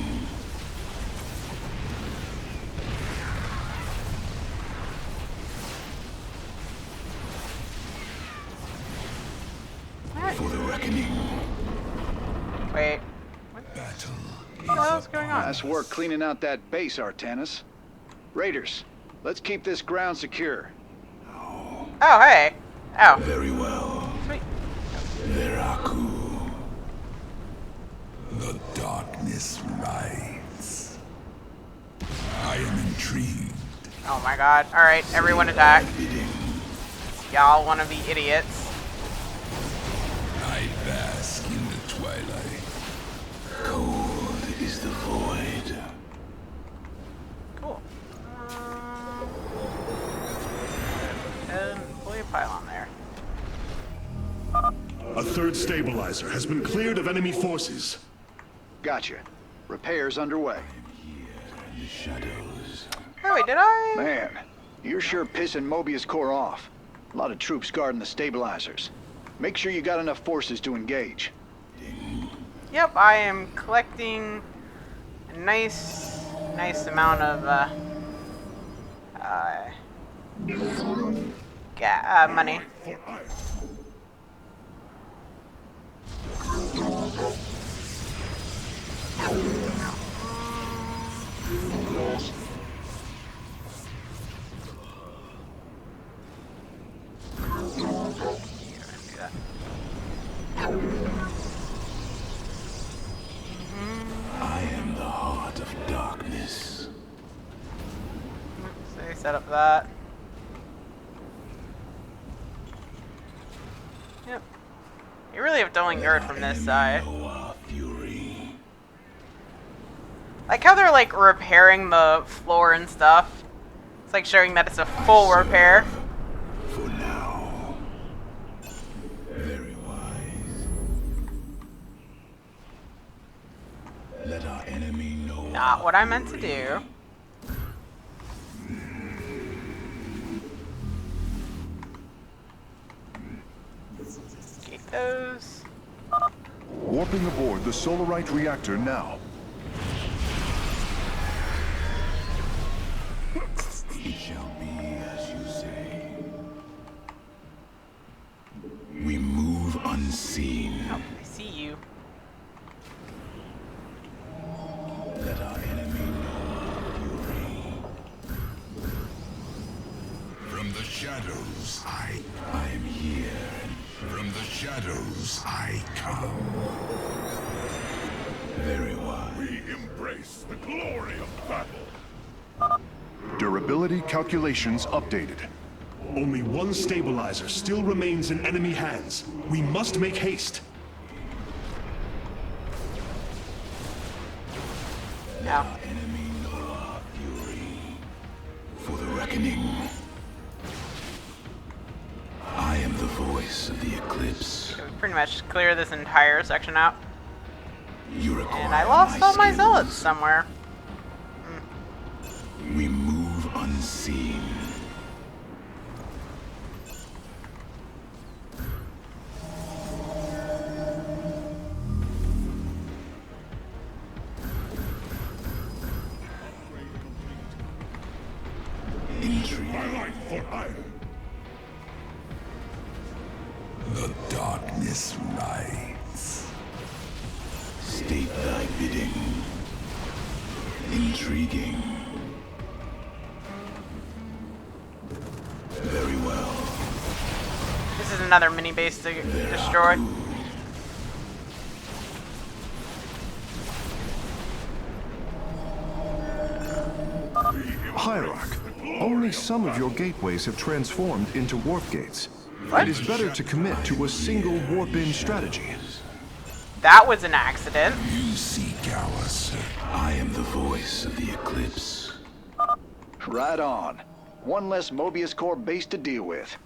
For the reckoning. Wait, Battle. what the hell's going on? Nice work cleaning out that base, Artanis. Raiders, let's keep this ground secure. Oh, hey. Oh, Very well. sweet. Veraku. The darkness rides. I am intrigued. Oh my god. Alright, everyone attack. Bidding. Y'all wanna be idiots. I bask in the twilight. Cold is the void. Cool. Deploy a pylon there. A third stabilizer has been cleared of enemy forces. Gotcha. Repairs underway. In the shadows. Oh wait, did I? Man, you're sure pissing Mobius Corps off. A lot of troops guarding the stabilizers. Make sure you got enough forces to engage. Yep, I am collecting a nice amount of money. I am the heart of darkness. So they set up that. have to only guard from this side. Like how they're like repairing the floor and stuff. It's like showing that it's a full repair. For now. Very wise. Let our enemy know. Not what I meant to do. Escape those. Warping aboard the Solarite reactor now. It shall be as you say. We move unseen. Oh, I see you. Let our enemy know our fury. From the shadows, I am here. From the shadows, I come. Very wise. We embrace the glory of battle. Durability calculations updated. Only one stabilizer still remains in enemy hands. We must make haste. No. Enemy know our fury. For the reckoning. I am the voice of the eclipse. We pretty much clear this entire section out. You require And I lost all my skills. zealots somewhere. We move unseen. Intrigue. My life for hire. The darkness rides. State thy bidding. Intriguing. Very well. This is another mini base to destroy. Hierarch, only some of your gateways have transformed into warp gates. What? It is better to commit to a single warp-in strategy. That was an accident. You seek ours. I am the voice of the eclipse. Right on. One less Mobius Core base to deal with.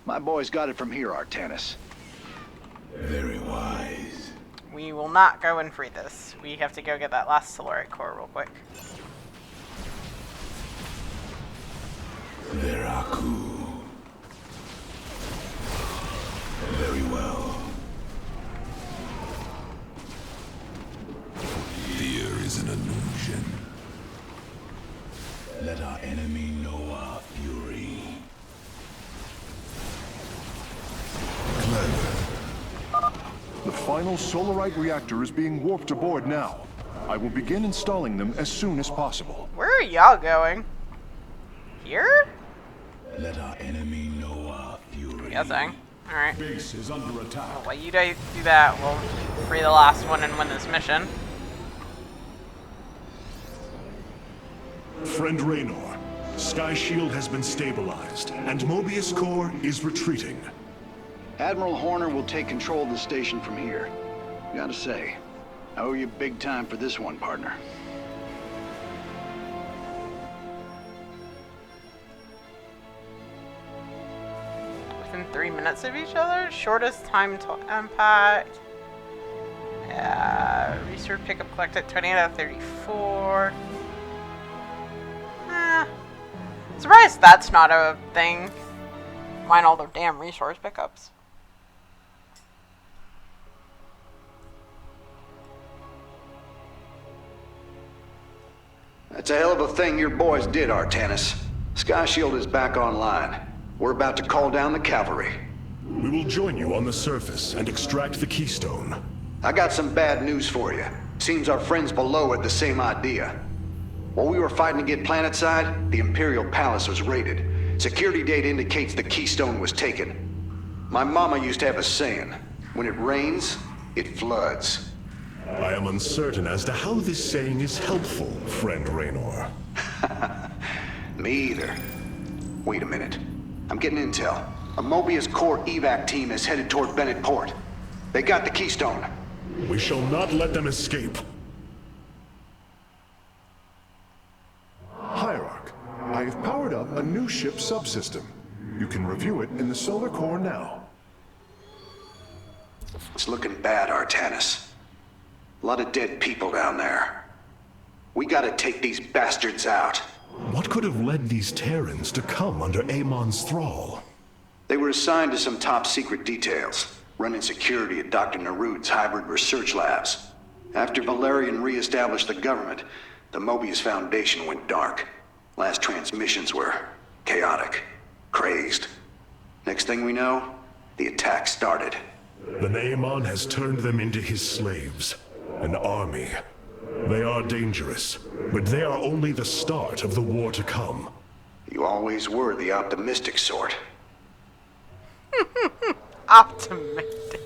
My boys got it from here, Artanis. Very wise. We will not go and free this. We have to go get that last Solarite core real quick. Veraku. Very well. Fear is an illusion. Let our enemy know our fury. Clever. The final Solarite reactor is being warped aboard now. I will begin installing them as soon as possible. Where are y'all going? Here? Let our enemy know our fury. Guessing. Alright. Base is under attack. While you guys do that, we'll free the last one and win this mission. Friend Raynor, Sky Shield has been stabilized, and Mobius Core is retreating. Admiral Horner will take control of the station from here. Gotta say, I owe you big time for this one, partner. Within 3 minutes of each other? Shortest time to impact. Research pickup collected 28 out of 34. Surprised that's not a thing. Mine all their damn resource pickups. That's a hell of a thing your boys did, Artanis. Sky Shield is back online. We're about to call down the cavalry. We will join you on the surface and extract the keystone. I got some bad news for you. Seems our friends below had the same idea. While we were fighting to get planetside, the Imperial Palace was raided. Security data indicates the keystone was taken. My mama used to have a saying, when it rains, it floods. I am uncertain as to how this saying is helpful, friend Raynor. Me either. Wait a minute. I'm getting intel. A Mobius Core evac team is headed toward Bennett Port. They got the keystone. We shall not let them escape. Hierarch, I have powered up a new ship subsystem. You can review it in the solar core now. It's looking bad, Artanis. A lot of dead people down there. We gotta take these bastards out. What could have led these Terrans to come under Amon's thrall? They were assigned to some top-secret details, running security at Dr. Nerud's hybrid research labs. After Valerian re-established the government, the Mobius Foundation went dark. Last transmissions were chaotic, crazed. Next thing we know, the attack started. Then Amon has turned them into his slaves. An army. They are dangerous, but they are only the start of the war to come. You always were the optimistic sort. Optimistic.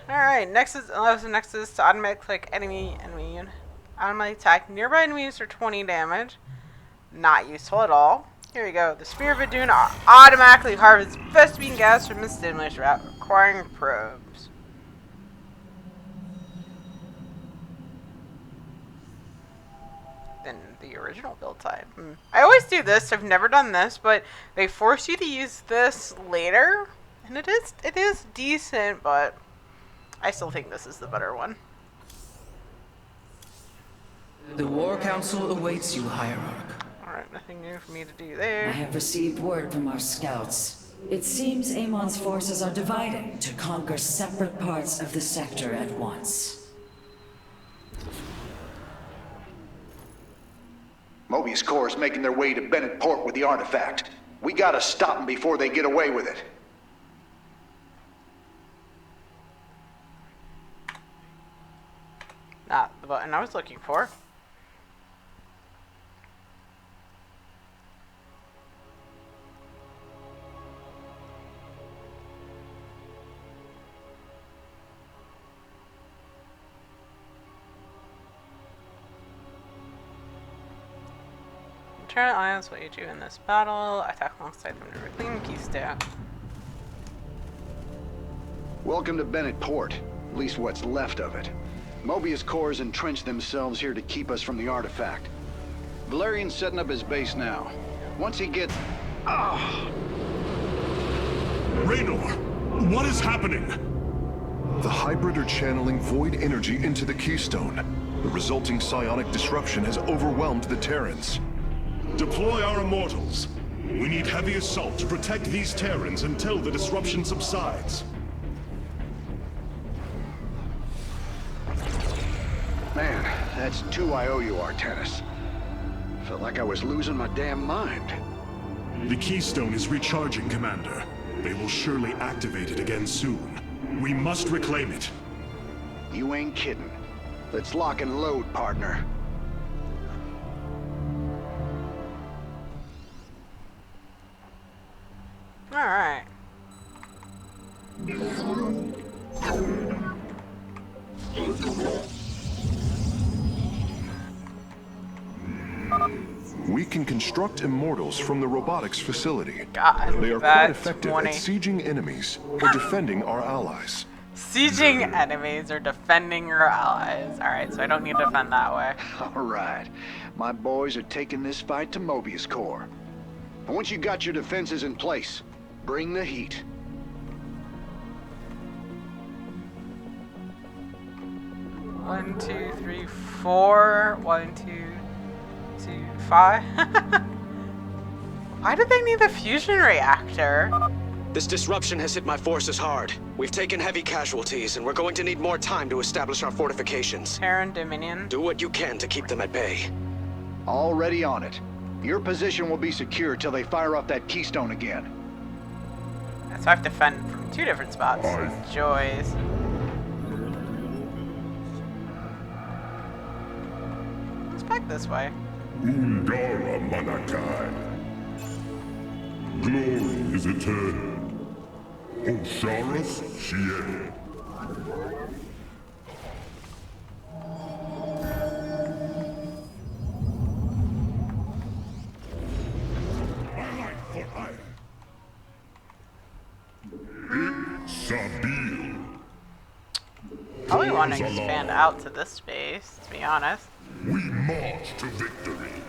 Alright, Nexus allows the Nexus to automatically click enemy unit. Automatically attack nearby enemies for 20 damage. Not useful at all. Here we go. The Spear of Adun automatically harvests Vespine gas from the stimulus route, requiring probes. Than the original build time. I always do this. I've never done this, but they force you to use this later, and it is decent, but I still think this is the better one. The War Council awaits you, Hierarch. Alright, nothing new for me to do I there. have received word from our scouts. It seems Amon's forces are dividing to conquer separate parts of the sector at once. Mobius Corps is making their way to Bennett Port with the artifact. We gotta stop them before they get away with it. Not the button I was looking for. Internal alliance, what you do in this battle. Attack alongside them to reclaim Keystone. Welcome to Bennett Port. At least what's left of it. Mobius Corps entrenched themselves here to keep us from the artifact. Valerian's setting up his base now. Once he gets... Raynor, what is happening? The hybrid are channeling void energy into the keystone. The resulting psionic disruption has overwhelmed the Terrans. Deploy our immortals. We need heavy assault to protect these Terrans until the disruption subsides. Man, that's 2 I owe you, Artanis. Felt like I was losing my damn mind. The keystone is recharging, Commander. They will surely activate it again soon. We must reclaim it. You ain't kidding. Let's lock and load, partner. Alright. We can construct immortals from the robotics facility. God, They are that quite effective 20. at sieging enemies or defending our allies. Sieging enemies or defending your allies. Alright, so I don't need to defend that way. All right. My boys are taking this fight to Mobius Corps. And once you got your defenses in place, bring the heat. One, two, three, four. 1, 2, 2, 5. Why did they need the fusion reactor? This disruption has hit my forces hard. We've taken heavy casualties, and we're going to need more time to establish our fortifications. Terran Dominion. Do what you can to keep them at bay. Already on it. Your position will be secure till they fire off that keystone again. So I have to defend from 2 different spots. Joys. Let's back this way. Undara Manakai. Glory is eternal. Osharis Shien. Sabil. Probably want to expand out to this space, to be honest. We march to victory.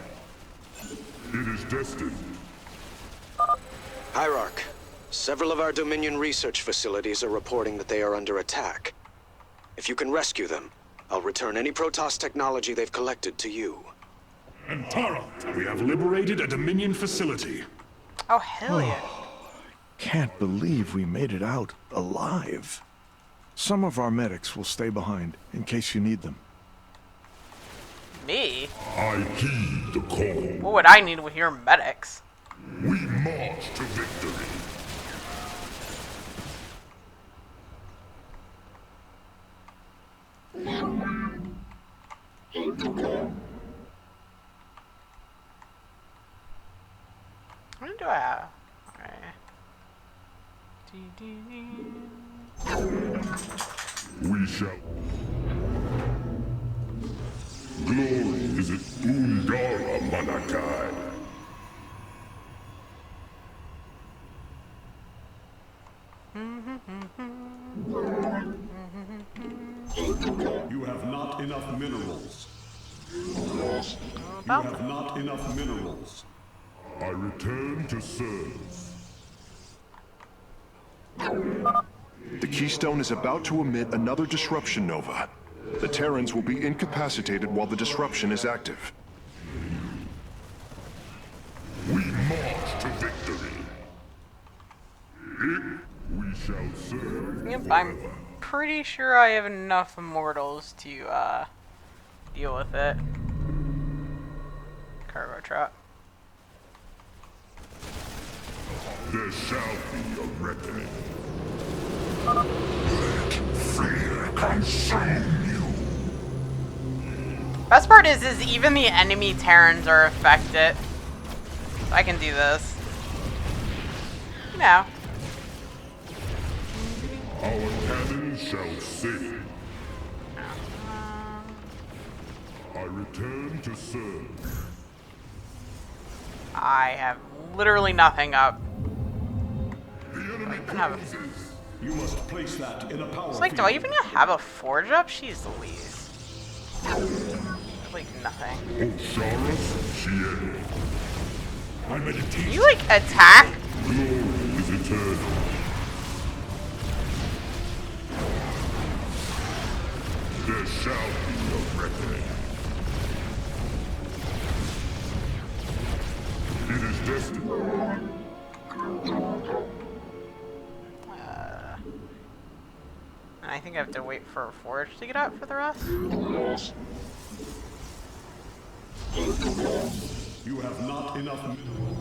It is destined. Hierarch, several of our Dominion research facilities are reporting that they are under attack. If you can rescue them, I'll return any Protoss technology they've collected to you. And Tara, we have liberated a Dominion facility. Oh, hell yeah. Can't believe we made it out alive. Some of our medics will stay behind in case you need them. Me? I heed the call. What would I need with your medics? We march to victory. What do I have? We shall. Glory is it Undara Manakai. You have not enough minerals. You have not enough minerals. I return to serve. The Keystone is about to emit another disruption nova. The Terrans will be incapacitated while the disruption is active. We march to victory. We shall serve. Yep, I'm pretty sure I have enough immortals to deal with it. Cargo truck. There shall be a reckoning. Let fear consume you. Best part is even the enemy Terrans are affected. So I can do this. You know. Our cannon shall sing. I return to serve. I have literally nothing up. The enemy have closes. You must place that in a power It's like, do field. I even have a forge up? She's Louise. Like nothing. Osharas Shien. My meditation. Can you like attack? Glory is eternal. There shall be a reckoning. It is destined. And I think I have to wait for a forge to get up for the rest. You have not enough minerals.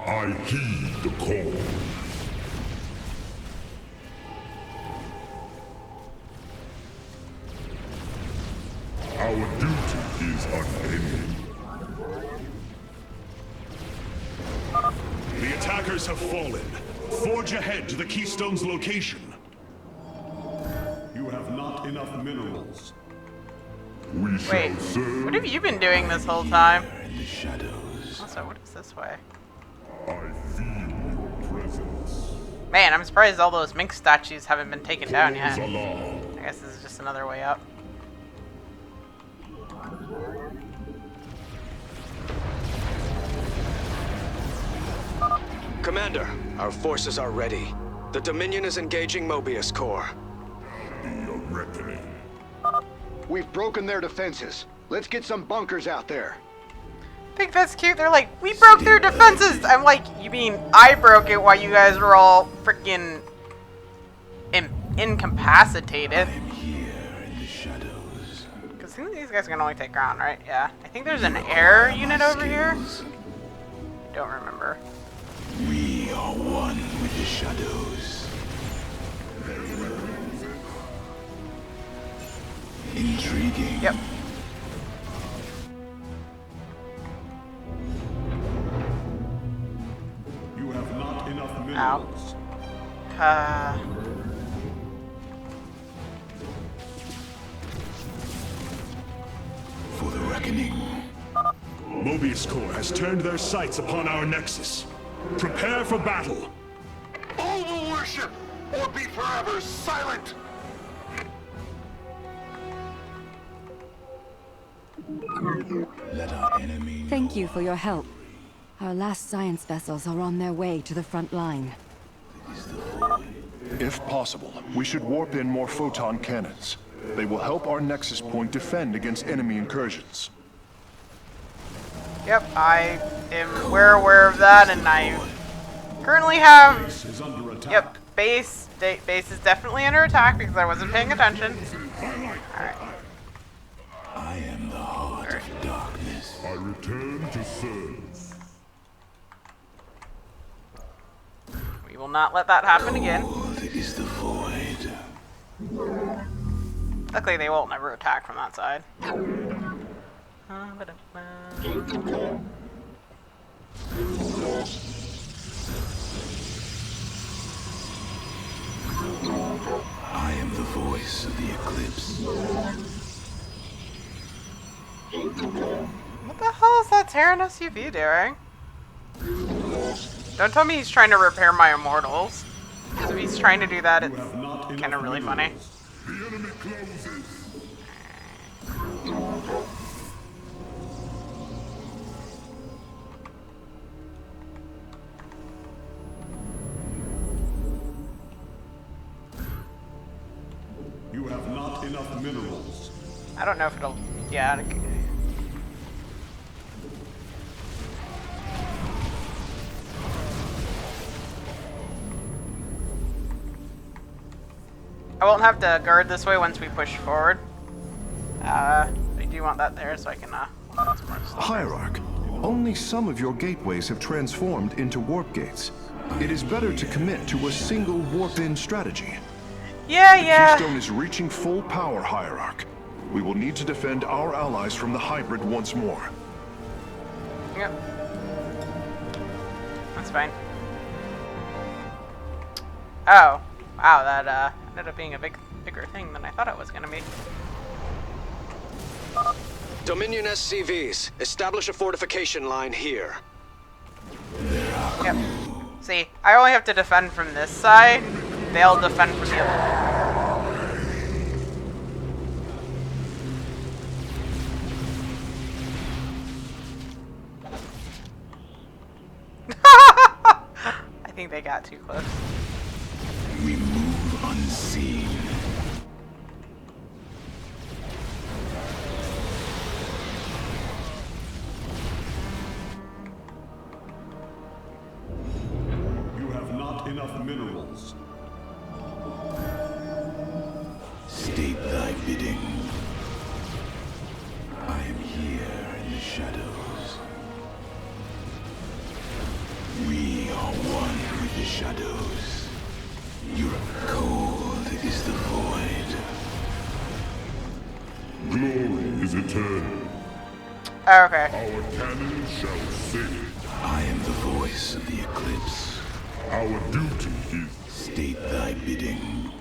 I heed the call. Our duty is unending. The attackers have fallen. Forge ahead to the Keystone's location. You have not enough minerals. We shall Wait, serve. what have you been doing this whole time? In the shadows. Also, what is this way? I feel your presence. Man, I'm surprised all those mink statues haven't been taken down yet. Salam. I guess this is just another way up. Commander, our forces are ready. The Dominion is engaging Mobius Corps. Be a reckoning. We've broken their defenses. Let's get some bunkers out there. I think that's cute. They're like, we broke their defenses. I'm like, you mean I broke it while you guys were all freaking incapacitated? Because I think these guys can only take ground, right? Yeah. I think there's an air unit over here. Don't remember. We are one with the shadows. Intriguing. Yep. You have not enough Ow. minerals. For the reckoning. Mobius Corps has turned their sights upon our Nexus. Prepare for battle. All will worship, or be forever silent! Let our enemy know. Thank you for your help. Our last science vessels are on their way to the front line. If possible, we should warp in more photon cannons. They will help our Nexus point defend against enemy incursions. Yep, I am aware of that, and I currently have... Yep, base is definitely under attack because I wasn't paying attention. Alright. I am the heart of darkness. I return to serve. We will not let that happen again. Cold is the void. Luckily, they won't ever attack from that side. I am the voice of the eclipse. What the hell is that Terran SUV doing? Don't tell me he's trying to repair my immortals. Because if he's trying to do that, it's kind of really funny. The enemy closes. You have not enough minerals. I don't know if it'll... Yeah. I won't have to guard this way once we push forward. I do want that there so I can, Hierarch, only some of your gateways have transformed into warp gates. It is better to commit to a single warp-in strategy. Yeah. The Keystone is reaching full power, Hierarch. We will need to defend our allies from the hybrid once more. Yep. That's fine. Oh. Wow, that, ended up being a bigger thing than I thought it was gonna be. Dominion SCVs, establish a fortification line here. Yep. See, I only have to defend from this side. They'll defend from the other. I think they got too close. We move unseen. You have not enough minerals. State thy bidding. I am here in the shadows. We are one with the shadows. You are cold, it is the void. Glory is eternal. Okay. Our cannon shall sing. I am the voice of the eclipse. Our duty is... State thy bidding.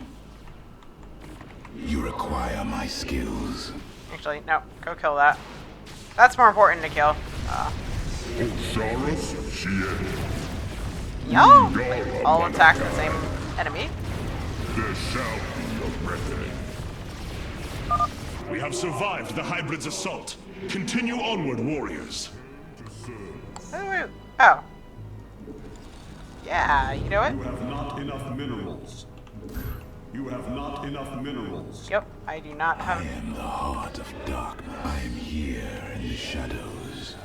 You require my skills. Actually, no. Go kill that. That's more important to kill. Osharis Shien. Y'all all attack the same enemy. There shall be a reckoning. We have survived the hybrid's assault. Continue onward, warriors. Oh. Yeah, you know what? You have not enough minerals. You have not enough minerals. Yep, I do not have... I am the heart of darkness. I am here in the shadows.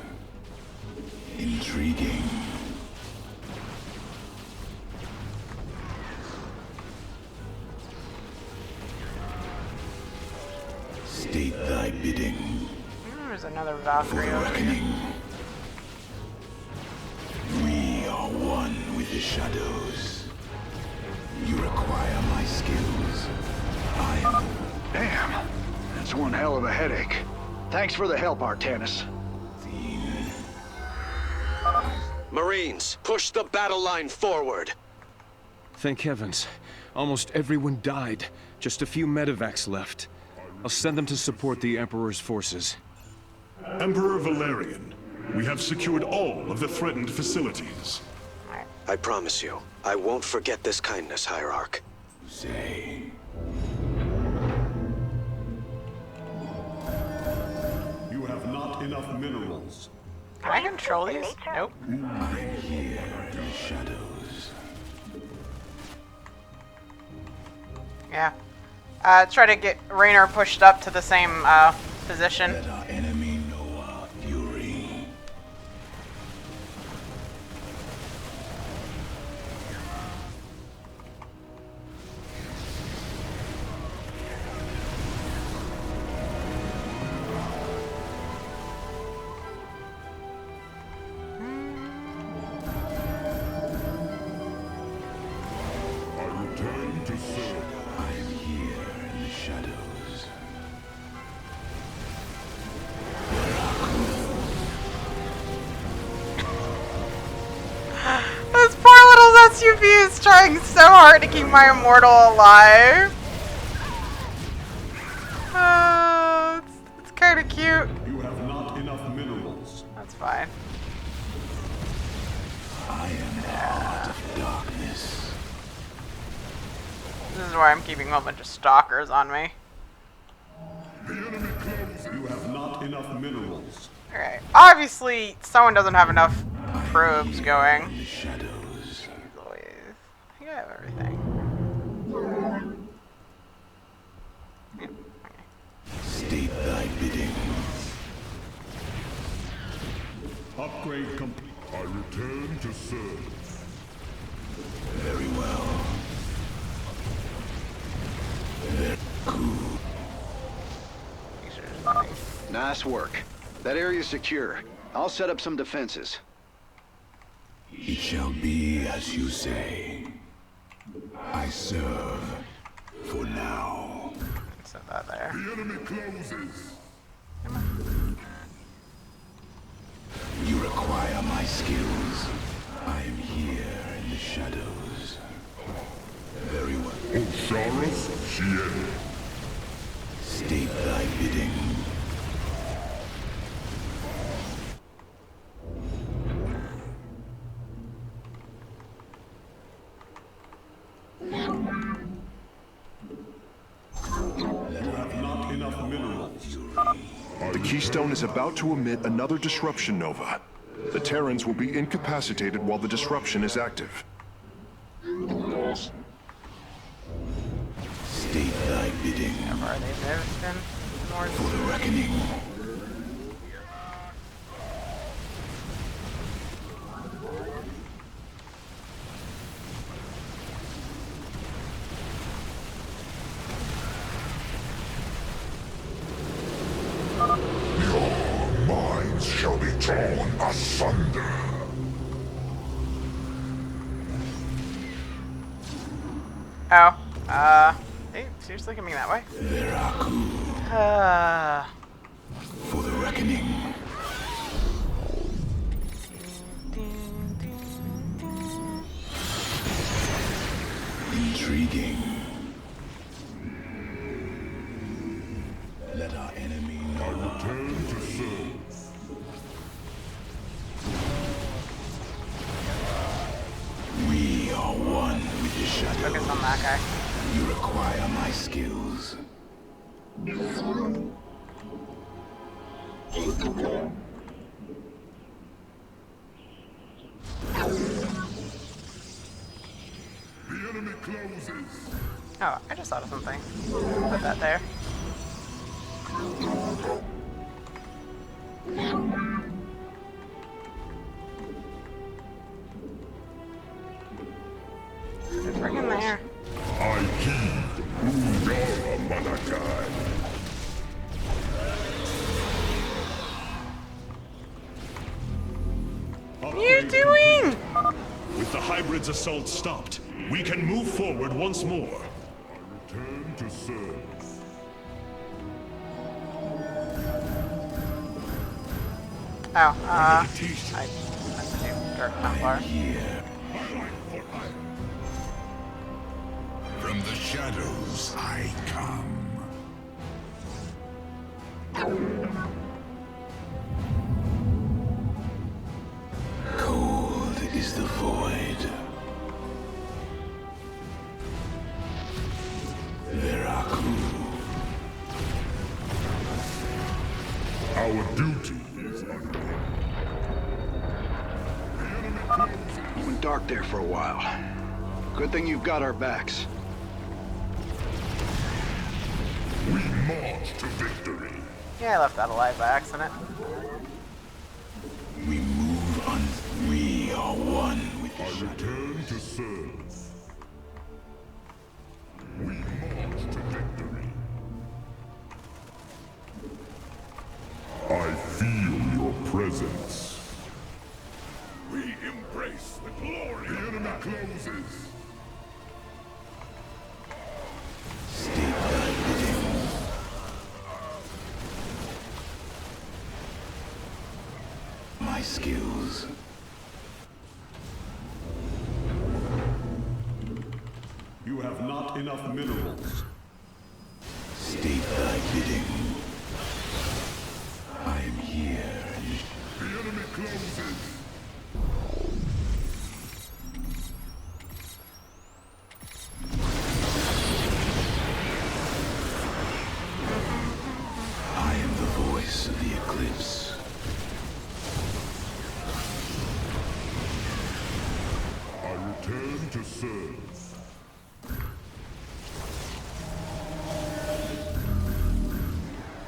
Intriguing. State thy bidding. There's another For Valkyrie the over here. reckoning. We are one with the shadows. You require my skills. I am... Damn. That's one hell of a headache. Thanks for the help, Artanis. Marines, push the battle line forward. Thank heavens. Almost everyone died. Just a few medevacs left. I'll send them to support the Emperor's forces. Emperor Valerian, We have secured all of the threatened facilities. I promise you, I won't forget this kindness, Hierarch. Say. You have not enough minerals. Can I control these? Nope. I'm here in the shadows. Yeah. Try to get Raynor pushed up to the same position. Let our enemy know our fury. I return to serve. I am here in the shadows. This poor little SUV is trying so hard to keep my immortal alive. It's kind of cute. You have not enough minerals. That's fine. I am the heart of darkness. This is why I'm keeping a bunch of stalkers on me. You have not enough minerals. Alright. Obviously, someone doesn't have enough probes going. In the shadows. I think I have everything. State thy bidding. Upgrade complete. I return to serve. Very well. Very good. Nice work. That area's secure. I'll set up some defenses. It shall be as you say. I serve for now. Set that there. The enemy closes. You require my skills. I am here in the shadows. Very well. Osiris Shien. State thy bidding. You have not enough minerals. The Keystone is about to emit another disruption nova. The Terrans will be incapacitated while the disruption is active. State thy bidding. Are they moved in? For the reckoning. Your minds shall be torn asunder. Oh, they seriously coming that way? For the reckoning. Intriguing. Let our enemy know. I return to serve. We are one with the shadows. Focus on that guy. You require my skills. The enemy closes. Oh, I just thought of something. Put that there. Bring him there. I heed Uyara Malakai. What are you doing? With the hybrid's assault stopped, we can move forward once more. Return to serve. Oh, I have to do dirt Templar. From the shadows I come. went dark there for a while. Good thing you've got our backs. We march to victory. Yeah, I left that alive by accident. We move on. We are one with the I return to serve. We march to victory. I feel your presence. We embrace the glory. The enemy closes. state thy bidding. My skills. You have not enough minerals. State thy bidding. I am here. The enemy closes. I am the voice of the eclipse. I return to serve.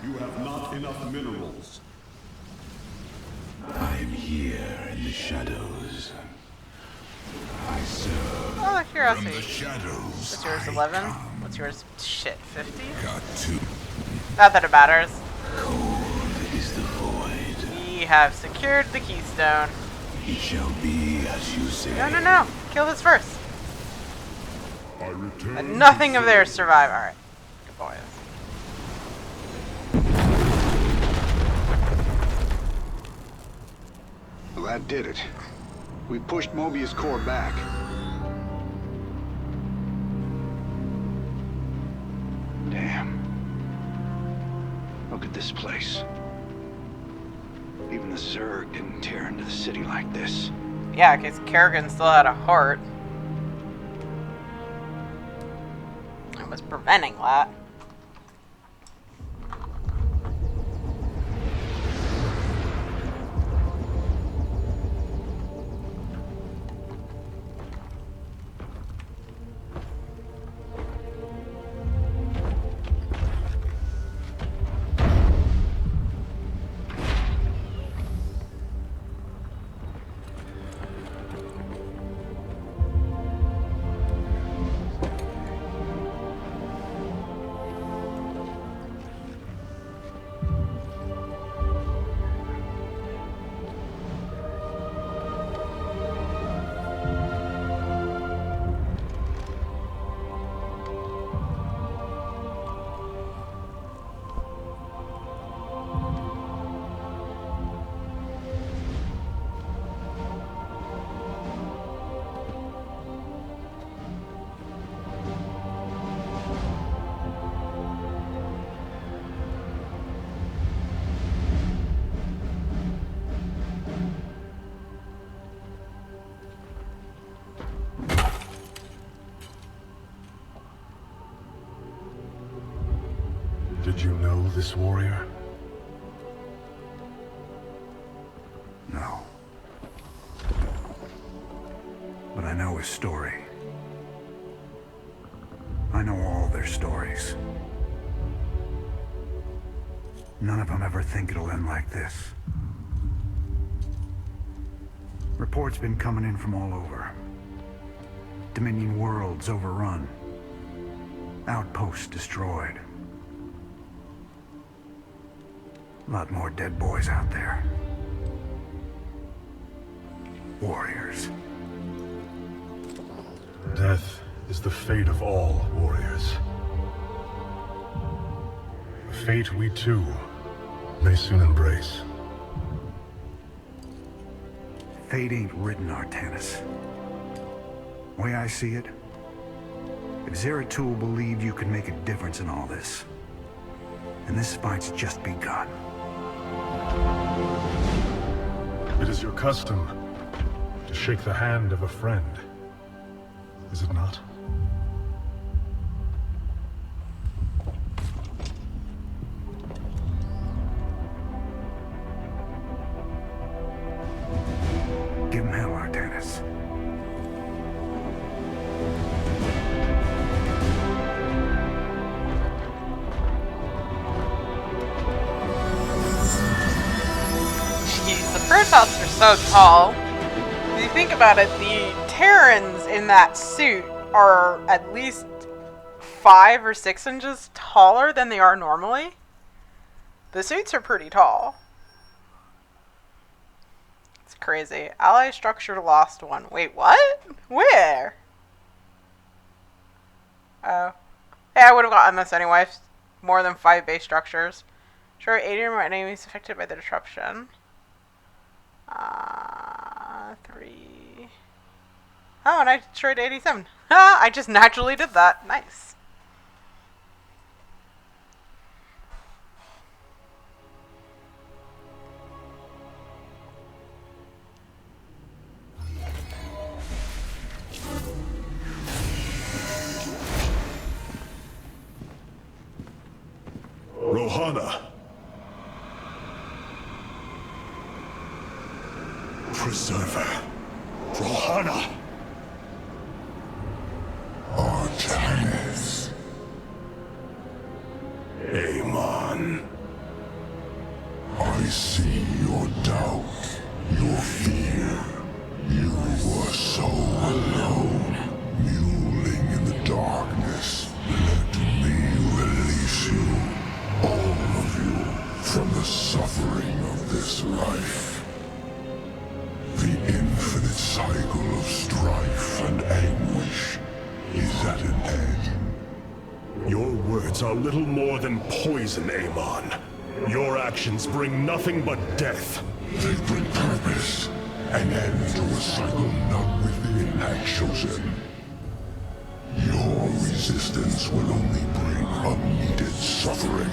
You have not enough minerals. I am here in the shadows. I serve. Oh, From curiosity. the shadows. What's yours, 11? What's yours? Shit, 50? Got to. Not that it matters. Cold is the void. We have secured the keystone. It shall be as you say. No, no, no. Kill this first. I return. And nothing of theirs survive. Alright. Good boys. Well, that did it. We pushed Mobius core back. Damn. Look at this place. Even the Zerg didn't tear into the city like this. Yeah, because Kerrigan still had a heart. I was preventing that. Did you know this warrior? No. But I know his story. I know all their stories. None of them ever think it'll end like this. Reports been coming in from all over. Dominion worlds overrun. Outposts destroyed. A lot more dead boys out there. Warriors. Death is the fate of all warriors. A fate we too may soon embrace. Fate ain't written, Artanis. Way I see it, if Zeratul believed you could make a difference in all this, and this fight's just begun. It is your custom to shake the hand of a friend, is it not? Give him hell, Artanis. Protoss are so tall. If you think about it, the Terrans in that suit are at least 5 or 6 inches taller than they are normally. The suits are pretty tall. It's crazy. Ally structure lost 1. Wait, what? Where? Oh. Hey, I would have gotten this anyway. More than 5 base structures. Sure, 80 or more enemies affected by the disruption. 3. Oh, and I destroyed 87. Ha! I just naturally did that. Nice. Rohana! Preserver. Rohana! Artanis. Amon. I see your doubt, your fear. You were so alone, mewling in the darkness. Let me release you, all of you, from the suffering of this life. The infinite cycle of strife and anguish is at an end. Your words are little more than poison, Amon. Your actions bring nothing but death. They bring purpose, an end to a cycle none within had chosen. Your resistance will only bring unneeded suffering.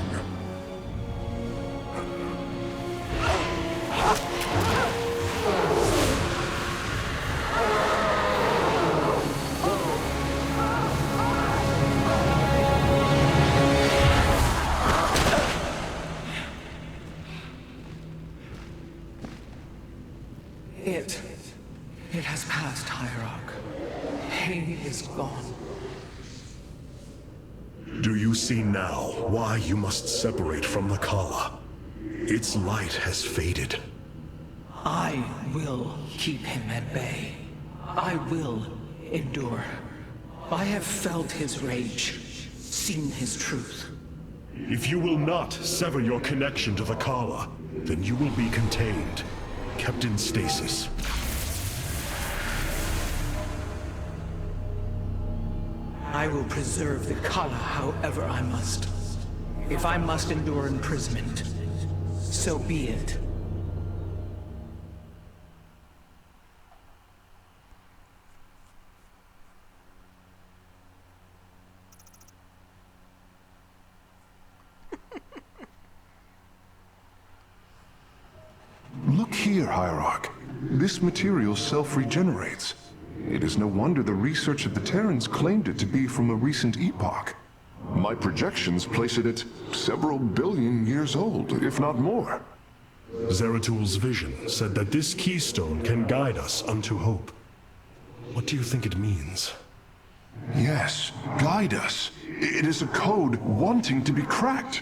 It has passed, Hierarch. Pain is gone. Do you see now why you must separate from the Kala? Its light has faded. I will keep him at bay. I will endure. I have felt his rage, seen his truth. If you will not sever your connection to the Kala, then you will be contained, kept in stasis. I will preserve the Kala however I must. If I must endure imprisonment, so be it. Look here, Hierarch. This material self-regenerates. It is no wonder the research of the Terrans claimed it to be from a recent epoch. My projections place it at several billion years old, if not more. Zeratul's vision said that this keystone can guide us unto hope. What do you think it means? Yes, guide us. It is a code wanting to be cracked.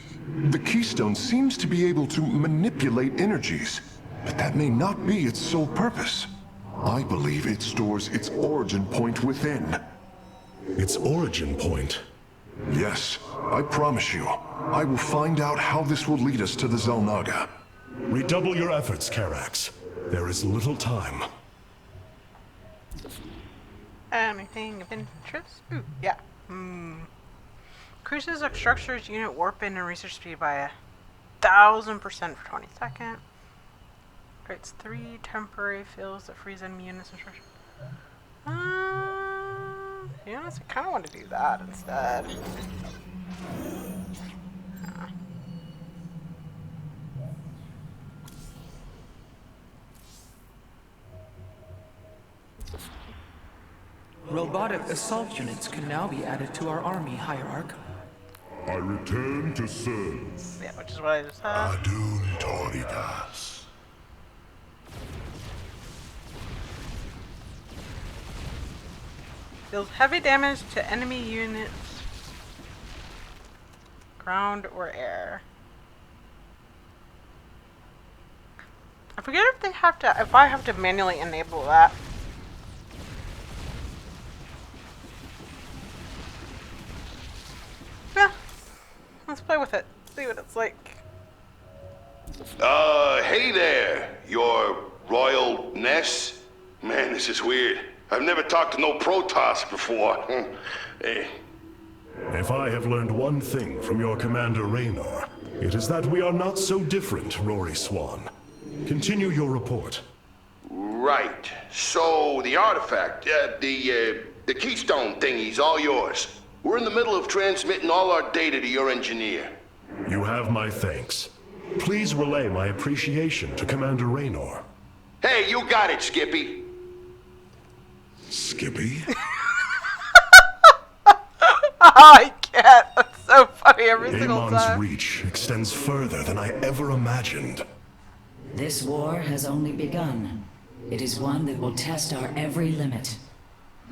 The keystone seems to be able to manipulate energies, but that may not be its sole purpose. I believe it stores its origin point within. Its origin point? Yes, I promise you. I will find out how this will lead us to the Xel'Naga. Redouble your efforts, Karax. There is little time. Anything of interest? Ooh, yeah. Increases a structure's unit warp in and research speed by 1,000% for 20 seconds. Creates 3 temporary fills that freeze enemy units and structure. To be honest, I kind of want to do that instead. Robotic assault units can now be added to our army, Hierarch. I return to serve. Yeah, which is what I just said. Adun Toritas. Deals heavy damage to enemy units, ground or air. forget if they have to, if I have to manually enable that. Yeah. Let's play with it. See what it's like. Hey there, your royalness. Man, this is weird. I've never talked to no Protoss before. Hey. If I have learned one thing from your Commander Raynor, it is that we are not so different, Rory Swan. Continue your report. Right. So, the artifact, the keystone thingy's all yours. We're in the middle of transmitting all our data to your engineer. You have my thanks. Please relay my appreciation to Commander Raynor. Hey, you got it, Skippy. Skippy? I can't. That's so funny every single Amon's time. reach extends further than I ever imagined. This war has only begun. It is one that will test our every limit.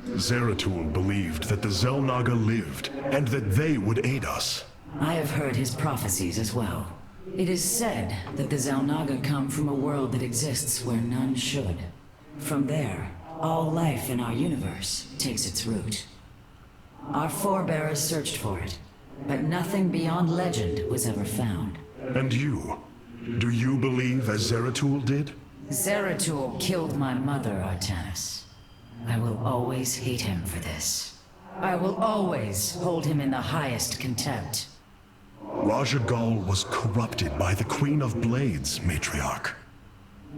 Zeratul believed that the Xel'Naga lived, and that they would aid us. I have heard his prophecies as well. It is said that the Xel'Naga come from a world that exists where none should. From there, all life in our universe takes its root. Our forebears searched for it, but nothing beyond legend was ever found. And you? Do you believe as Zeratul did? Zeratul killed my mother, Artanis. I will always hate him for this. I will always hold him in the highest contempt. Raja Gal was corrupted by the Queen of Blades, Matriarch.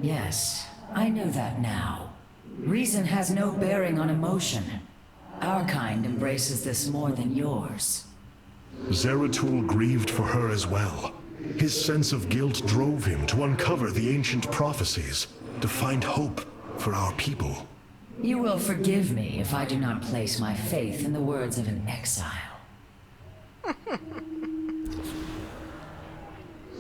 Yes, I know that now. Reason has no bearing on emotion. Our kind embraces this more than yours. Zeratul grieved for her as well. His sense of guilt drove him to uncover the ancient prophecies, to find hope for our people. You will forgive me if I do not place my faith in the words of an exile.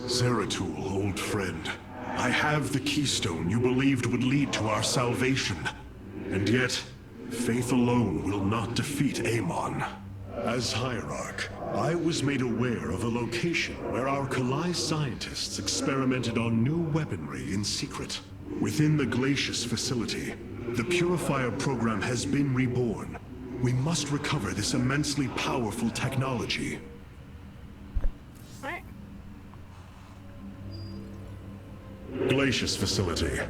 Zeratul, old friend, I have the keystone you believed would lead to our salvation. And yet, faith alone will not defeat Amon. As Hierarch, I was made aware of a location where our Kalai scientists experimented on new weaponry in secret. Within the Glacius facility, the Purifier program has been reborn. We must recover this immensely powerful technology. Right. Glacius facility.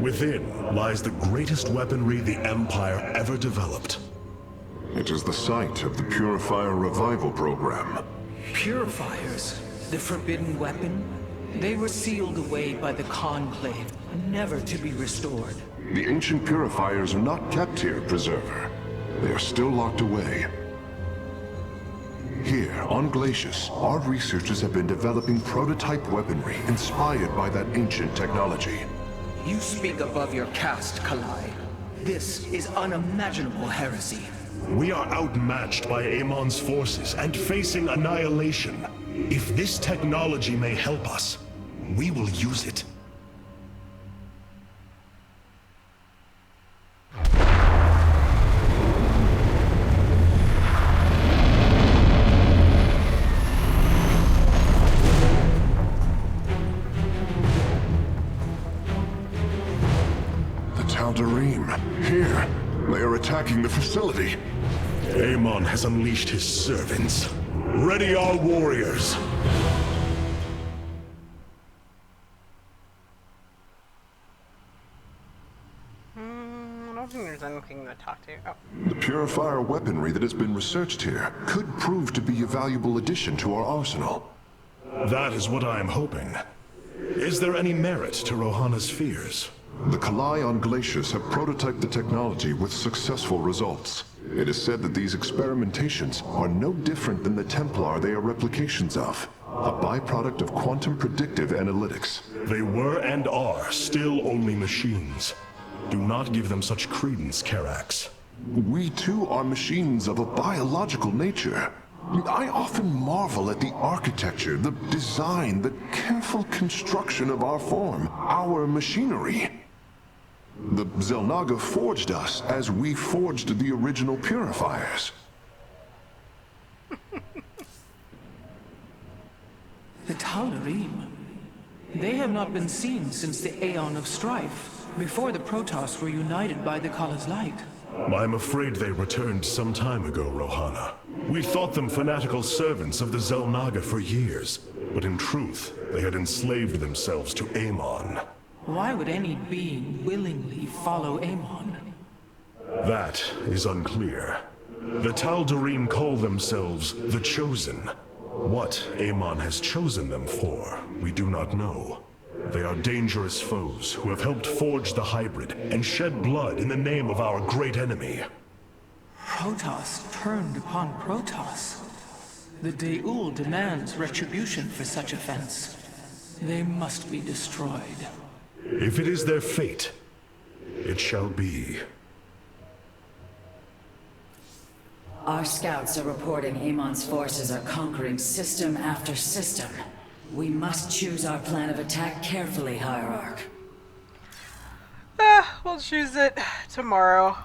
Within lies the greatest weaponry the Empire ever developed. It is the site of the Purifier Revival Program. Purifiers? The forbidden weapon? They were sealed away by the Conclave, never to be restored. The ancient purifiers are not kept here, Preserver. They are still locked away. Here, on Glacius, our researchers have been developing prototype weaponry inspired by that ancient technology. You speak above your caste, Kalai. This is unimaginable heresy. We are outmatched by Amon's forces and facing annihilation. If this technology may help us, we will use it. The Tal'Darim, here. They are attacking the facility. Amon has unleashed his servants. Ready our warriors! I don't think there's anything to talk to. Oh. The purifier weaponry that has been researched here could prove to be a valuable addition to our arsenal. That is what I am hoping. Is there any merit to Rohana's fears? The Kalai on Glacius have prototyped the technology with successful results. It is said that these experimentations are no different than the Templar they are replications of, a byproduct of quantum predictive analytics. They were and are still only machines. Do not give them such credence, Karax. We too are machines of a biological nature. I often marvel at the architecture, the design, the careful construction of our form, our machinery. The Xel'Naga forged us as we forged the original purifiers. The Tal'Darim. They have not been seen since the Aeon of Strife, before the Protoss were united by the Kala's light. I'm afraid they returned some time ago, Rohana. We thought them fanatical servants of the Xel'Naga for years, but in truth, they had enslaved themselves to Amon. Why would any being willingly follow Amon? That is unclear. The Tal'Darim call themselves the Chosen. What Amon has chosen them for, we do not know. They are dangerous foes who have helped forge the hybrid and shed blood in the name of our great enemy. Protoss turned upon Protoss. The Deul demands retribution for such offense. They must be destroyed. If it is their fate, it shall be. Our scouts are reporting Amon's forces are conquering system after system. We must choose our plan of attack carefully, Hierarch. We'll choose it tomorrow.